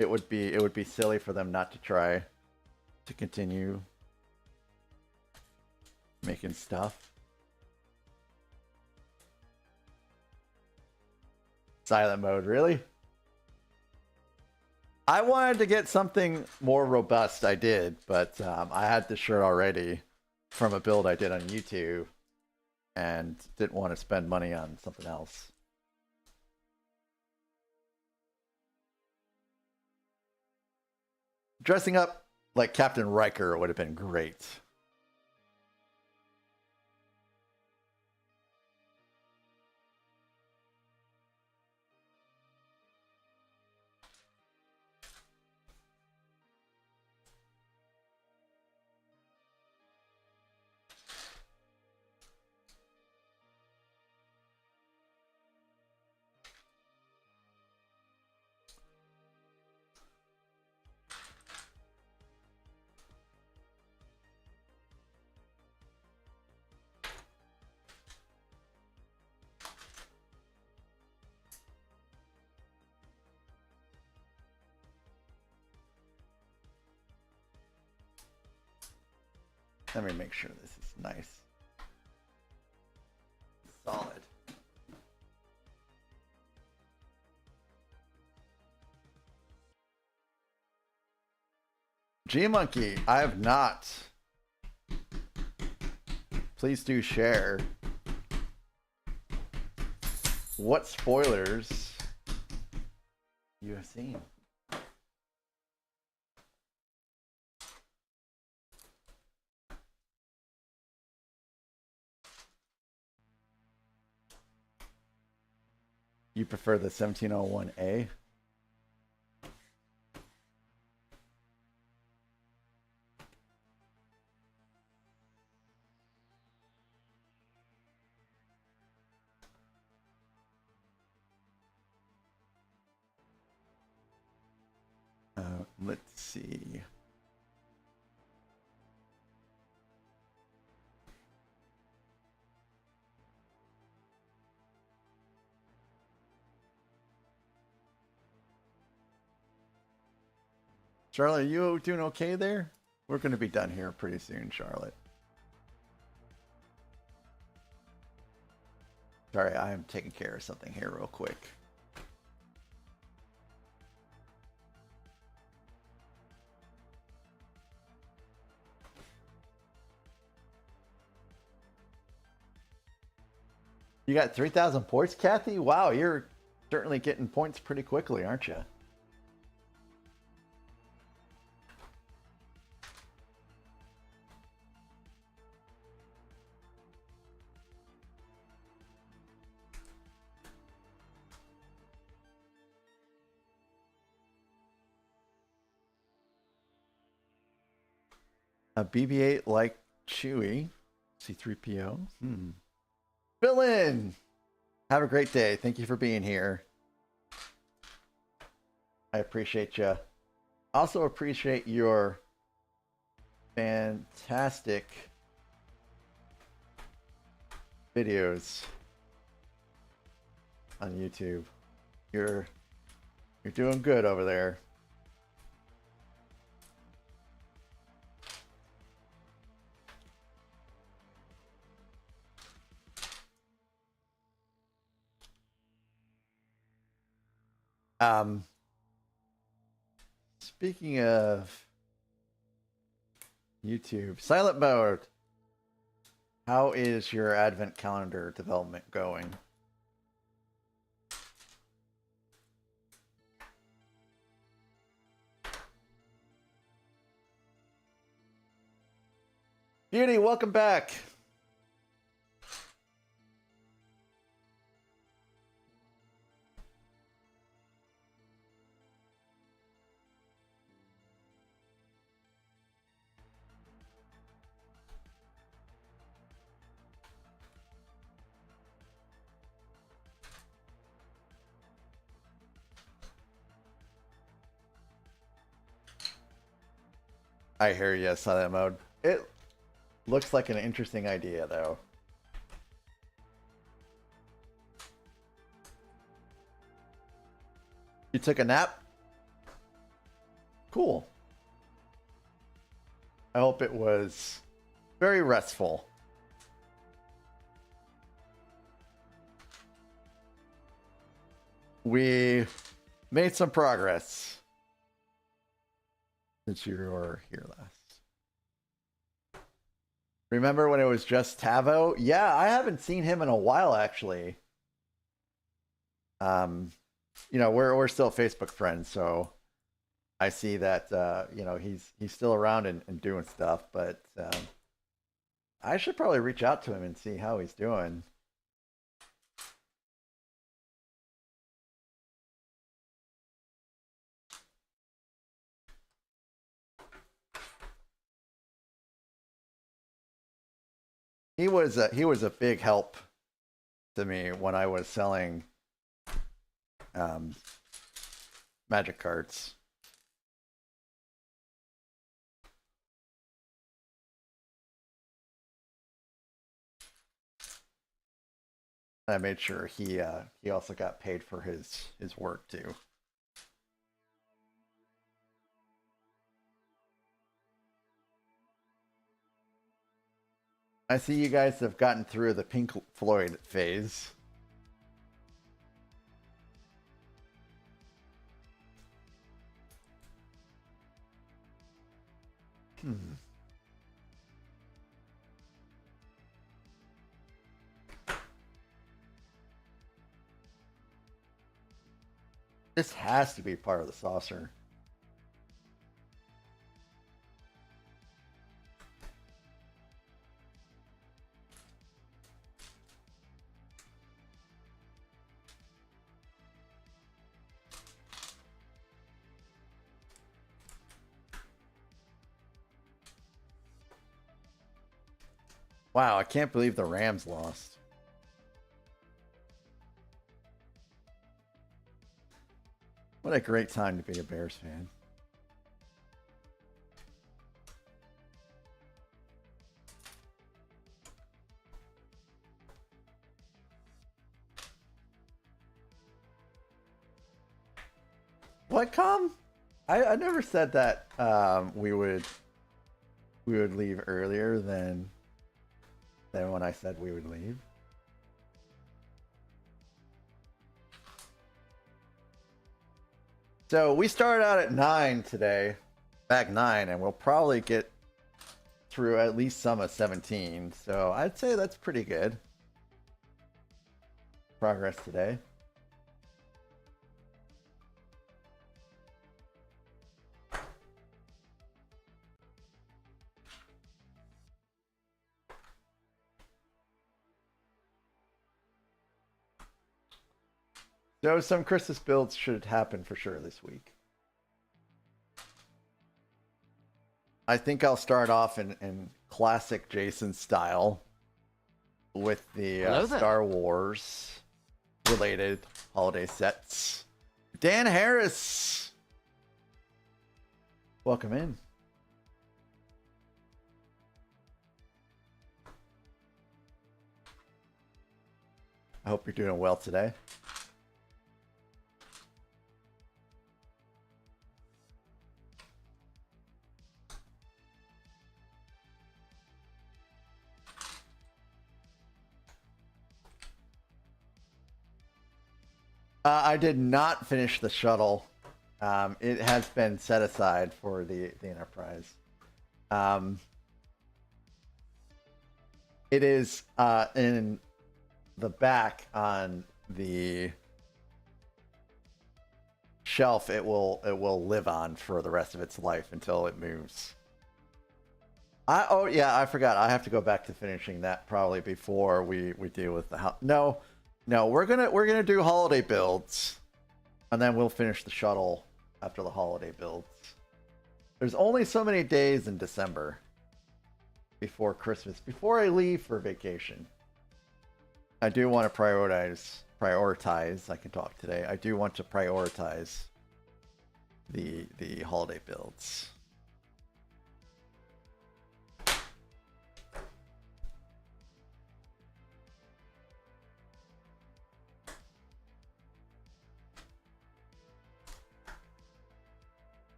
It would be silly for them not to try to continue making stuff. Silent mode, really? I wanted to get something more robust, I did, but I had this shirt already from a build I did on YouTube and didn't want to spend money on something else. Dressing up like Captain Riker would have been great. Let me make sure this is nice. Solid. G-Monkey, I have not. Please do share. What spoilers you have seen? You prefer the 1701A? Let's see. Charlotte, are you doing okay there? We're going to be done here pretty soon, Charlotte. Sorry, I am taking care of something here real quick. You got 3,000 points, Kathy? Wow, you're certainly getting points pretty quickly, aren't you? A BB-8 like Chewie. C-3PO. Villain! Have a great day. Thank you for being here. I appreciate you. Also appreciate your fantastic videos on YouTube. You're doing good over there. Speaking of YouTube, silent mode. How is your advent calendar development going? Beauty, welcome back. I hear you, silent mode. It looks like an interesting idea, though. You took a nap? Cool. I hope it was very restful. We made some progress since you were here last. Remember when it was just Tavo? Yeah, I haven't seen him in a while, actually. You know, we're still Facebook friends, so I see that you know, he's still around and doing stuff, but I should probably reach out to him and see how he's doing. He was a big help to me when I was selling magic cards. I made sure he also got paid for his work too. I see you guys have gotten through the Pink Floyd phase. This has to be part of the saucer. Wow, I can't believe the Rams lost. What a great time to be a Bears fan. What, Com? I never said that we would leave earlier than when I said we would leave. So we started out at 9 today, back 9, and we'll probably get through at least some of 17. So I'd say that's pretty good progress today. So some Christmas builds should happen for sure this week. I think I'll start off in classic Jason style with the Star Wars related holiday sets. Dan Harris, welcome in. I hope you're doing well today. I did not finish the shuttle. It has been set aside for the Enterprise. It is in the back on the shelf. It will live on for the rest of its life until it moves. Oh yeah, I forgot. I have to go back to finishing that probably before we deal with the house. No, we're gonna do holiday builds, and then we'll finish the shuttle after the holiday builds. There's only so many days in December before Christmas, before I leave for vacation. I do want to prioritize. I can talk today. I do want to prioritize the holiday builds.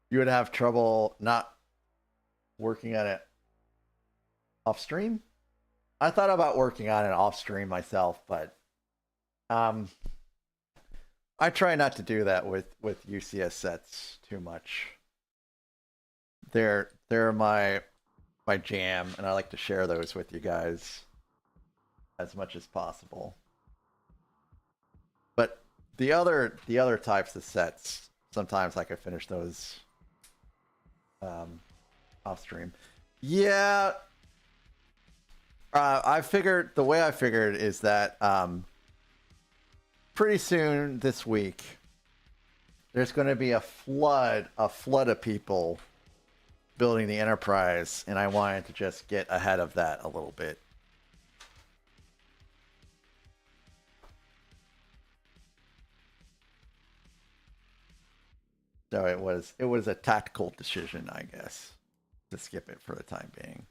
You would have trouble not working on it off stream? I thought about working on it off stream myself, but I try not to do that with U.S.S sets too much. They're my jam, and I like to share those with you guys as much as possible. But the other types of sets, sometimes I could finish those off stream. Yeah. The way I figured is that pretty soon this week there's going to be a flood of people building the Enterprise, and I wanted to just get ahead of that a little bit. So it was a tactical decision, I guess, to skip it for the time being.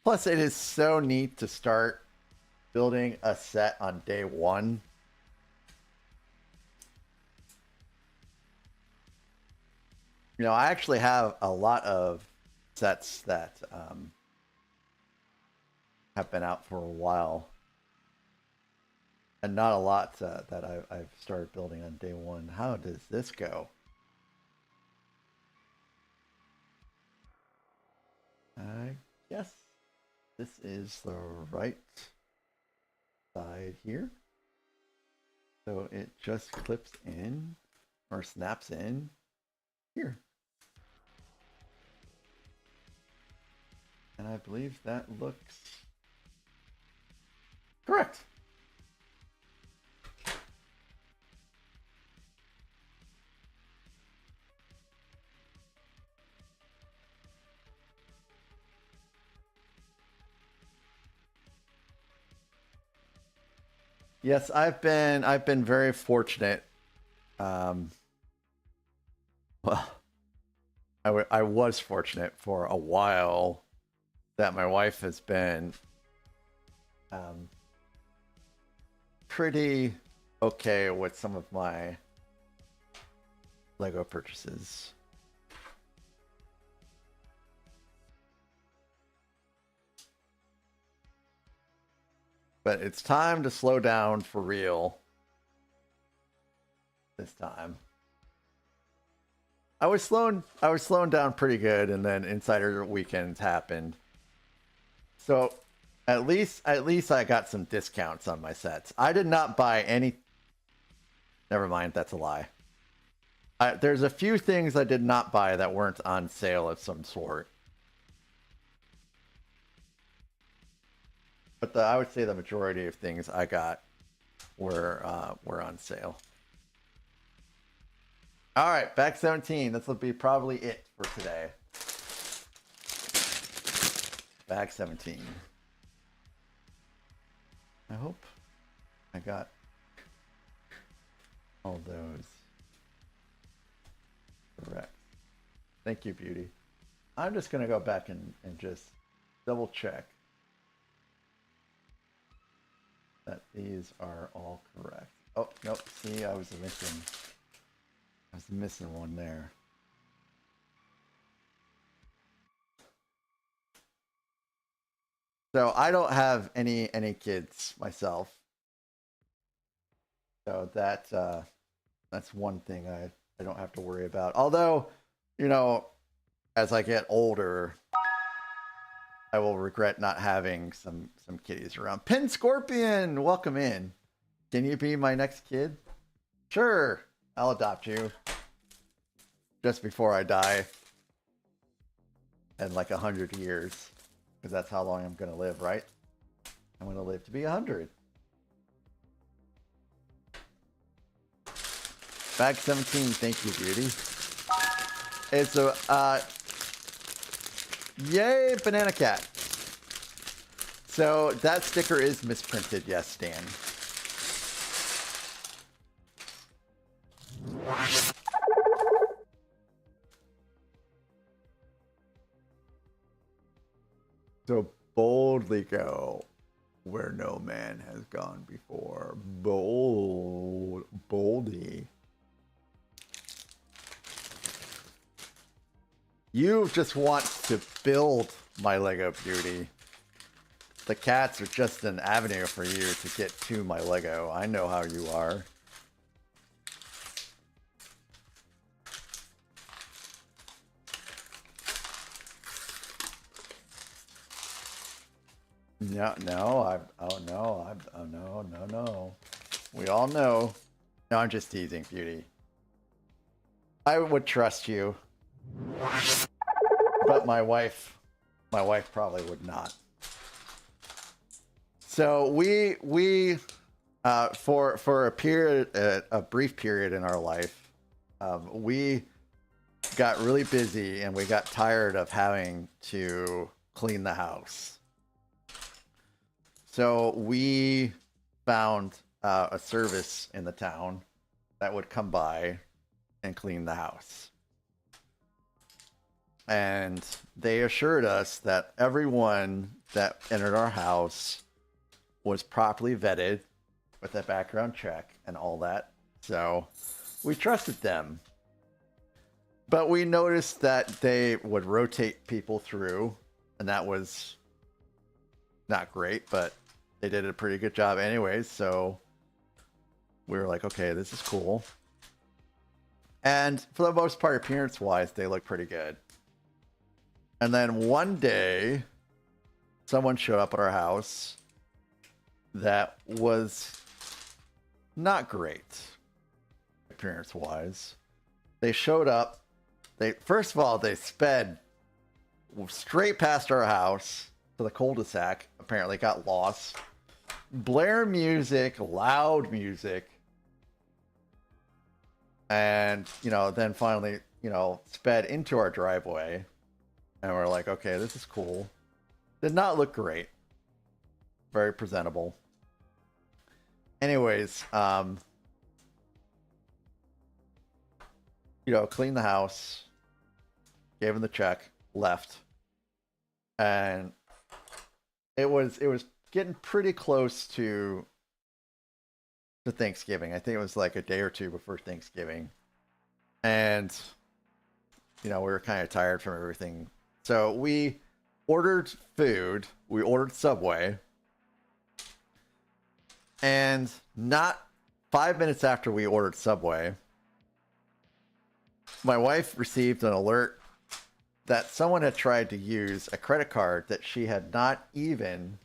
Plus, it is so neat to start building a set on day one. You know, I actually have a lot of sets that have been out for a while, and not a lot that I've started building on day one. How does this go? I guess this is the right side here. So it just clips in or snaps in here. And I believe that looks correct. Yes, I've been very fortunate. Well, I was fortunate for a while that my wife has been pretty okay with some of my Lego purchases. But it's time to slow down for real this time. I was slowing down pretty good, and then Insider Weekends happened. So at least I got some discounts on my sets. I did not buy any. Never mind, that's a lie. There's a few things I did not buy that weren't on sale of some sort. But I would say the majority of things I got were on sale. All right, back 17. This will be probably it for today. Back 17. I hope I got all those correct. Thank you, Beauty. I'm just going to go back and just double check that these are all correct. Oh, nope. See, I was missing one there. So I don't have any kids myself. So that's one thing I don't have to worry about. Although, you know, as I get older, I will regret not having some kitties around. Pin Scorpion, welcome in. Can you be my next kid? Sure, I'll adopt you. Just before I die. In like 100 years. Because that's how long I'm going to live, right? I'm going to live to be 100. Bag 17, thank you, beauty. It's a, yay, Banana Cat. So that sticker is misprinted, yes, Stan. So boldly go where no man has gone before. Boldy. You just want to build my Lego beauty. The cats are just an avenue for you to get to my Lego. I know how you are. No. We all know. No, I'm just teasing, beauty. I would trust you. But my wife probably would not. So we for a period, a brief period in our life, we got really busy and we got tired of having to clean the house. So we found a service in the town that would come by and clean the house. And they assured us that everyone that entered our house was properly vetted with a background check and all that. So we trusted them. But we noticed that they would rotate people through, and that was not great, but they did a pretty good job anyways. So we were like, okay, this is cool. And for the most part, appearance-wise, they look pretty good. And then one day, someone showed up at our house that was not great, appearance-wise. They showed up. First of all, they sped straight past our house to the cul-de-sac. Apparently got lost. Blare music, loud music. And, then finally, sped into our driveway. And we're like, okay, this is cool. Did not look great. Very presentable. Anyways, cleaned the house. Gave him the check. Left. And it was getting pretty close to Thanksgiving. I think it was like a day or two before Thanksgiving. And, we were kind of tired from everything. So we ordered food. We ordered Subway. And not 5 minutes after we ordered Subway, my wife received an alert that someone had tried to use a credit card that she had not even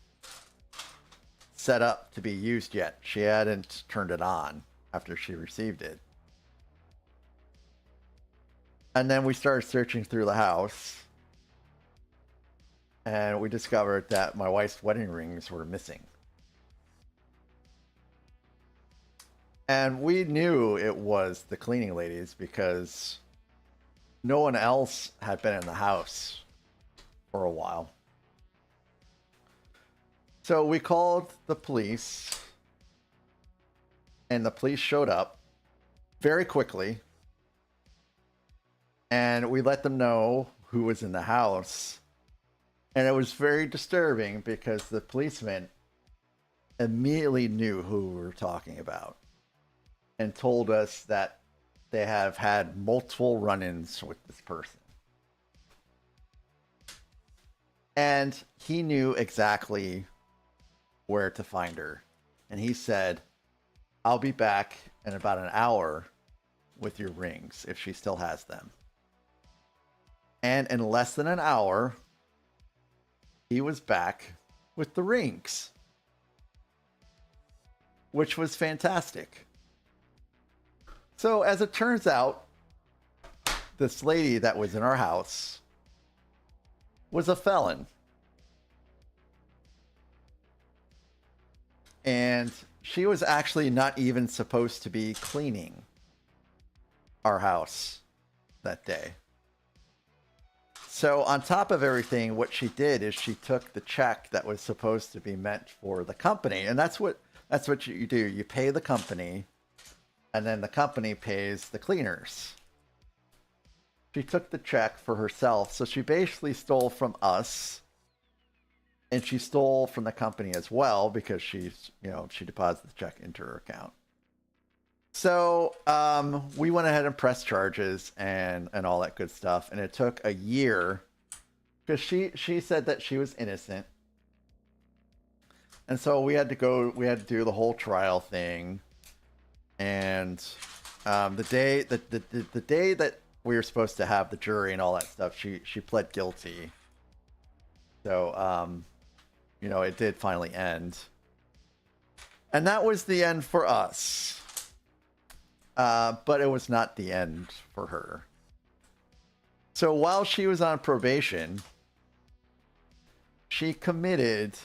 set up to be used yet. She hadn't turned it on after she received it. And then we started searching through the house. And we discovered that my wife's wedding rings were missing. And we knew it was the cleaning ladies because no one else had been in the house for a while. So we called the police, and the police showed up very quickly. And we let them know who was in the house. And it was very disturbing because the policeman immediately knew who we were talking about and told us that they have had multiple run-ins with this person. And he knew exactly where to find her. And he said, I'll be back in about an hour with your rings if she still has them. And in less than an hour, he was back with the rings. which was fantastic. So as it turns out, this lady that was in our house was a felon. And she was actually not even supposed to be cleaning our house that day. So on top of everything, what she did is she took the check that was supposed to be meant for the company. And that's what you do. You pay the company, and then the company pays the cleaners. She took the check for herself. So she basically stole from us, and she stole from the company as well, because she deposited the check into her account. So we went ahead and pressed charges and all that good stuff. And it took a year, because she said that she was innocent. And so we had to do the whole trial thing. And the day that we were supposed to have the jury and all that stuff, she pled guilty. So, it did finally end. And that was the end for us. But it was not the end for her. So while she was on probation, she committed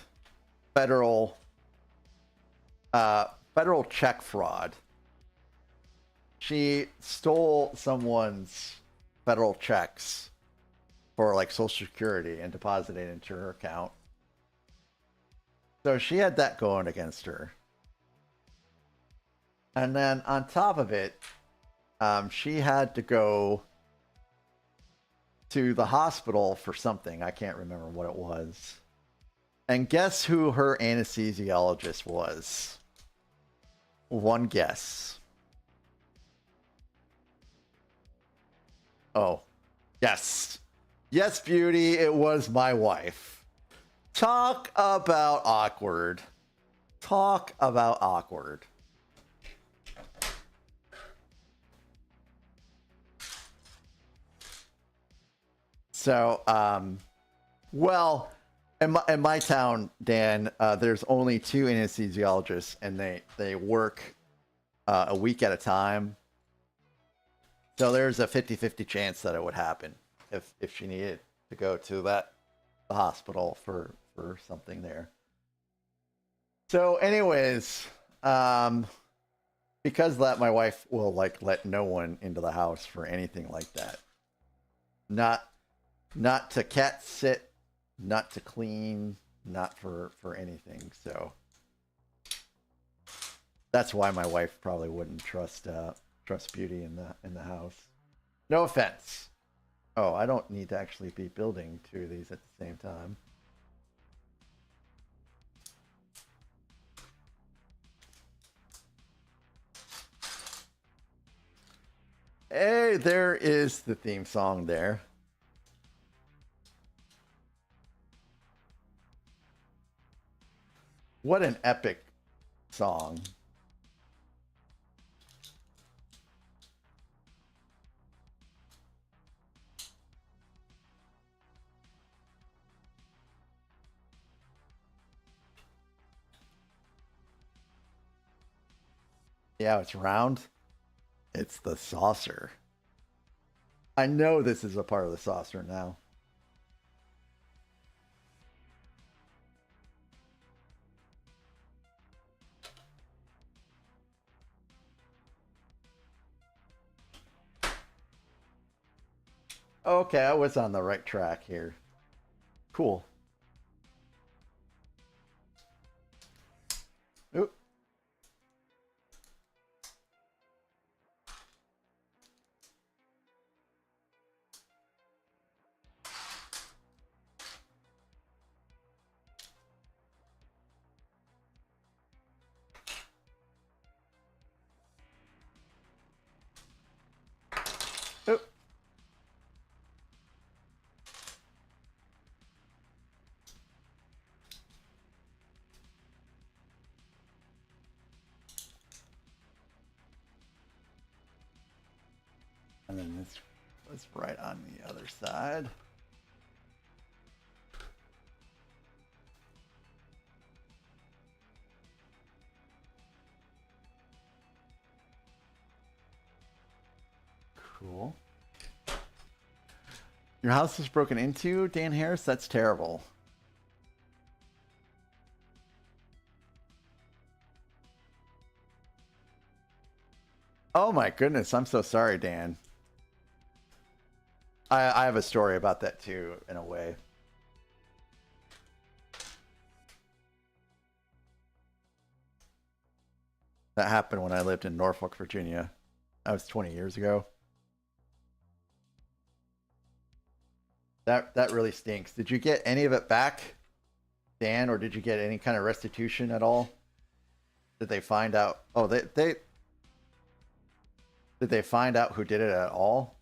federal check fraud. She stole someone's federal checks for like Social Security and deposited it into her account. So she had that going against her. And then on top of it, she had to go to the hospital for something. I can't remember what it was. And guess who her anesthesiologist was? One guess. Oh, yes. Yes, beauty, it was my wife. Talk about awkward. Talk about awkward. So, well, in my town, Dan, there's only 2 anesthesiologists, and they work a week at a time. So there's a 50-50 chance that it would happen if she needed to go to the hospital for something there. So anyways, because of that, my wife will let no one into the house for anything like that. Not to cat sit, not to clean, not for anything. So that's why my wife probably wouldn't trust Beauty in the house. No offense. Oh, I don't need to actually be building 2 of these at the same time. Hey, there is the theme song there. What an epic song. Yeah, it's round. It's the saucer. I know this is a part of the saucer now. Okay, I was on the right track here. Cool. Oop. Oop. And then this was right on the other side. Cool. Your house was broken into, Dan Harris? That's terrible. Oh my goodness, I'm so sorry, Dan. I have a story about that too, in a way. That happened when I lived in Norfolk, Virginia. That was 20 years ago. That really stinks. Did you get any of it back, Dan, or did you get any kind of restitution at all? Did they find out? Oh, did they find out who did it at all?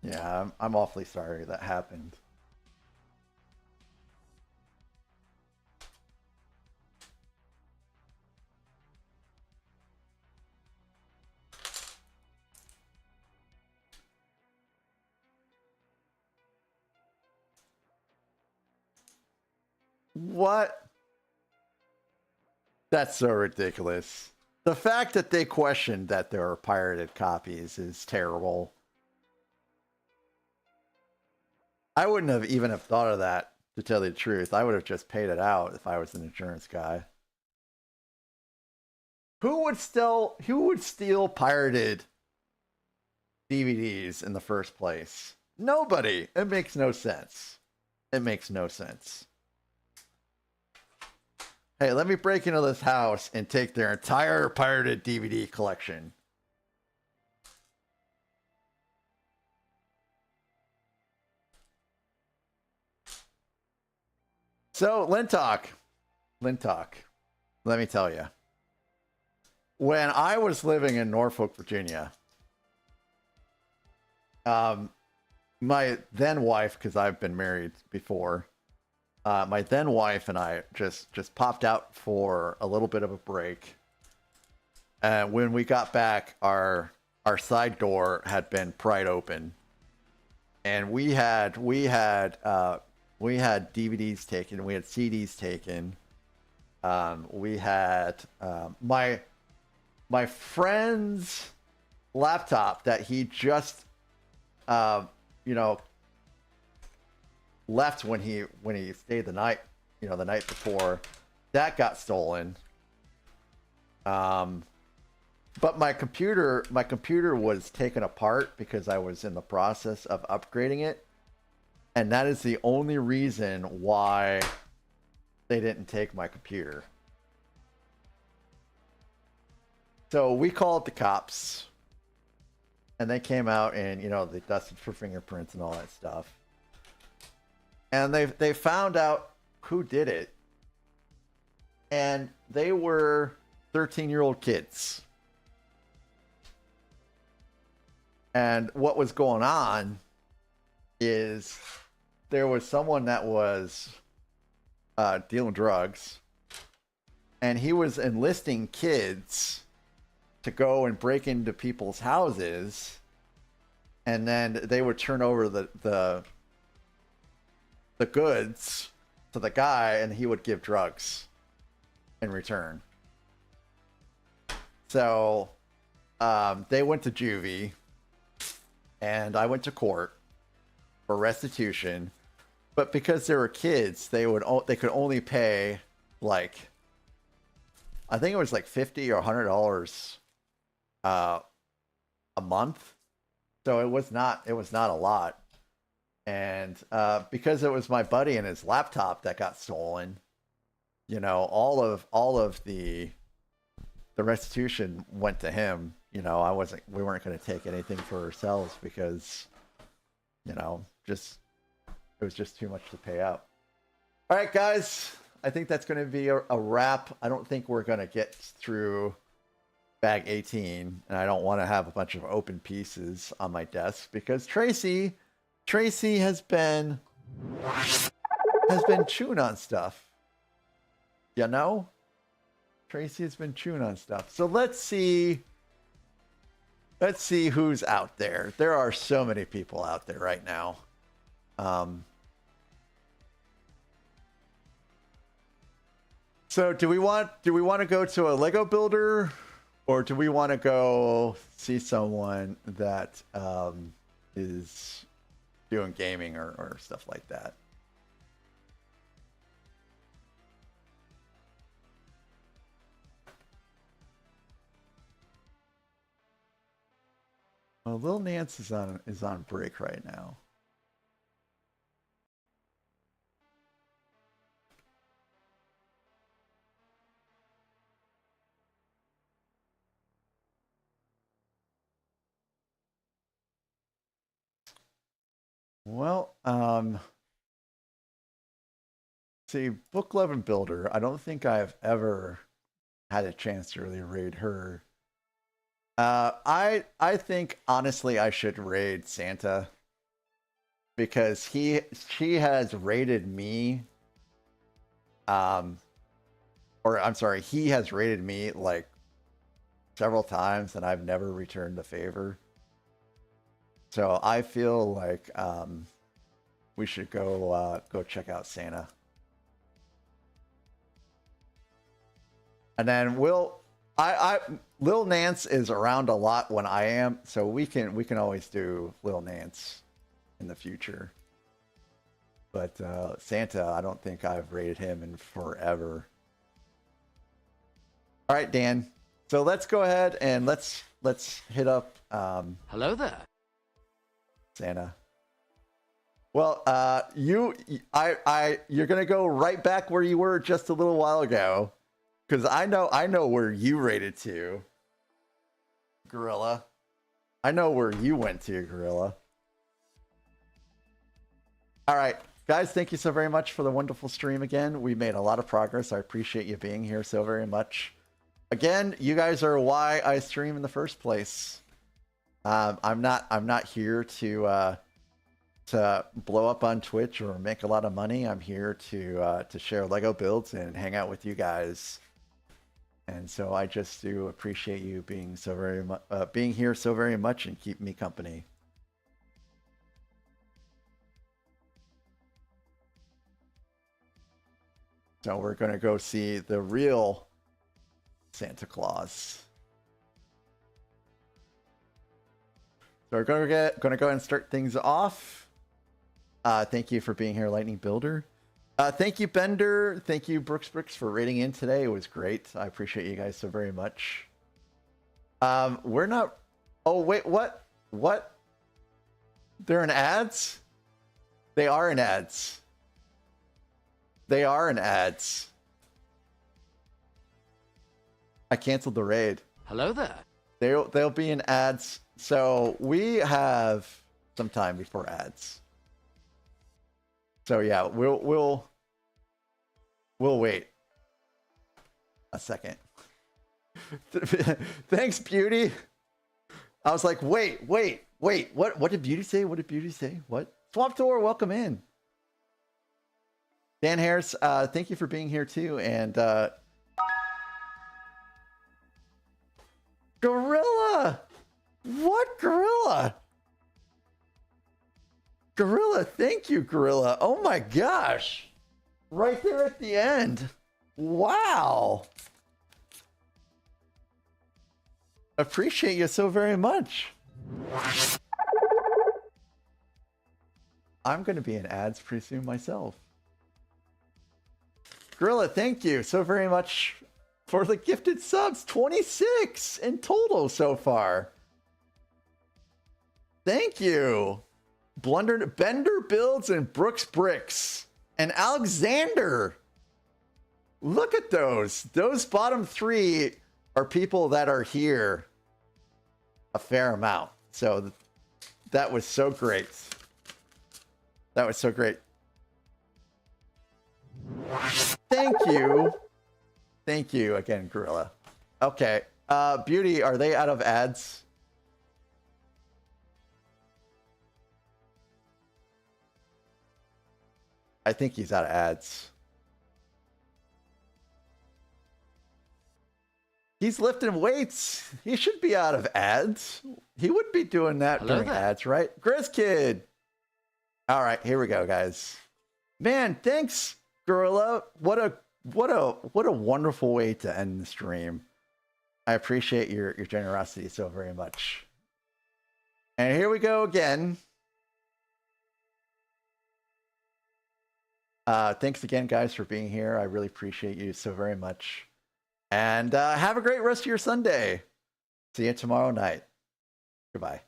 Yeah, I'm awfully sorry that happened. What? That's so ridiculous. The fact that they questioned that there are pirated copies is terrible. I wouldn't have even have thought of that, to tell you the truth. I would have just paid it out if I was an insurance guy. Who would steal pirated DVDs in the first place? Nobody. It makes no sense. It makes no sense. Hey, let me break into this house and take their entire pirated DVD collection. So, Lintalk, let me tell you. When I was living in Norfolk, Virginia, my then wife, because I've been married before, my then wife and I just popped out for a little bit of a break. And when we got back, our side door had been pried open, and we had DVDs taken, we had CDs taken, we had my friend's laptop that he just left when he stayed the night, the night before, that got stolen. But my computer was taken apart because I was in the process of upgrading it. And that is the only reason why they didn't take my computer. So we called the cops, and they came out and, they dusted for fingerprints and all that stuff. And they found out who did it. And they were 13-year-old kids. And what was going on is there was someone that was dealing drugs, and he was enlisting kids to go and break into people's houses, and then they would turn over the goods to the guy, and he would give drugs in return. So they went to juvie, and I went to court for restitution. But because they were kids, they could only pay, like, I think it was like $50 or $100 a month. So it was not a lot. And because it was my buddy and his laptop that got stolen, all of the restitution went to him. We weren't going to take anything for ourselves because, it was just too much to pay out. All right, guys, I think that's going to be a wrap. I don't think we're going to get through bag 18, and I don't want to have a bunch of open pieces on my desk because Tracy has been chewing on stuff. Tracy has been chewing on stuff. So let's see Let's see who's out there. There are so many people out there right now. So do we want to go to a Lego builder, or do we want to go see someone that is doing gaming or stuff like that? Well, Lil Nance is on break right now. Well, see, Book Love and Builder, I don't think I've ever had a chance to really raid her. I think honestly I should raid Santa, because she has raided me, or I'm sorry, he has raided me like several times and I've never returned the favor. So I feel like we should go check out Santa. And then Lil Nance is around a lot when I am, so we can always do Lil Nance in the future. But Santa, I don't think I've rated him in forever. All right, Dan. So let's go ahead and let's hit up Hello there. Santa. Well, you're gonna go right back where you were just a little while ago, because I know where you rated to, Gorilla. I know where you went to, Gorilla. All right, guys, thank you so very much for the wonderful stream again. We made a lot of progress. I appreciate you being here so very much. Again, you guys are why I stream in the first place. I'm not here to blow up on Twitch or make a lot of money. I'm here to share Lego builds and hang out with you guys. And so I just do appreciate you being so very being here so very much and keep me company. So we're gonna go see the real Santa Claus. So we're gonna go ahead and start things off. Thank you for being here, Lightning Builder. Thank you, Bender. Thank you, Brooks for rating in today. It was great. I appreciate you guys so very much. We're not. Oh wait, what? What? They're in ads? They are in ads. They are in ads. I canceled the raid. Hello there. They'll be in ads. So we have some time before ads. So yeah, we'll wait a second. Thanks, Beauty. I was like, wait. What did Beauty say? What did Beauty say? What? Swamp Tour, welcome in. Dan Harris, thank you for being here too. And Gorilla! What Gorilla? Gorilla, thank you, Gorilla. Oh my gosh. Right there at the end. Wow. Appreciate you so very much. I'm going to be in ads pretty soon myself. Gorilla, thank you so very much for the gifted subs. 26 in total so far. Thank you. Bender Builds and Brooks Bricks. And Alexander. Look at those. Those bottom three are people that are here a fair amount. So that was so great. That was so great. Thank you. Thank you again, Gorilla. Okay. Beauty, are they out of ads? I think he's out of ads. He's lifting weights. He should be out of ads. He would be doing that Hello during there. ads, right? Grizz Kid. All right, here we go, guys. Man, thanks, Gorilla. What a wonderful way to end the stream. I appreciate your generosity so very much. And here we go again. Thanks again, guys, for being here. I really appreciate you so very much. And have a great rest of your Sunday. See you tomorrow night. Goodbye.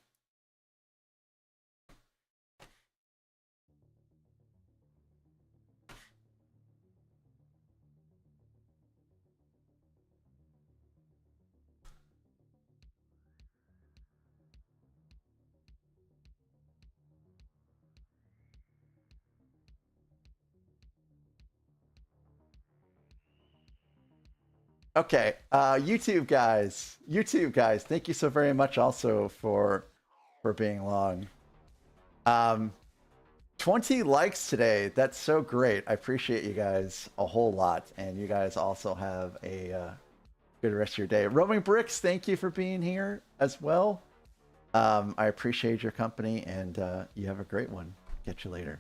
Okay, YouTube guys, thank you so very much also for being long. 20 likes today. That's so great. I appreciate you guys a whole lot, and you guys also have a good rest of your day. Roaming Bricks, thank you for being here as well. I appreciate your company, and you have a great one. Catch you later.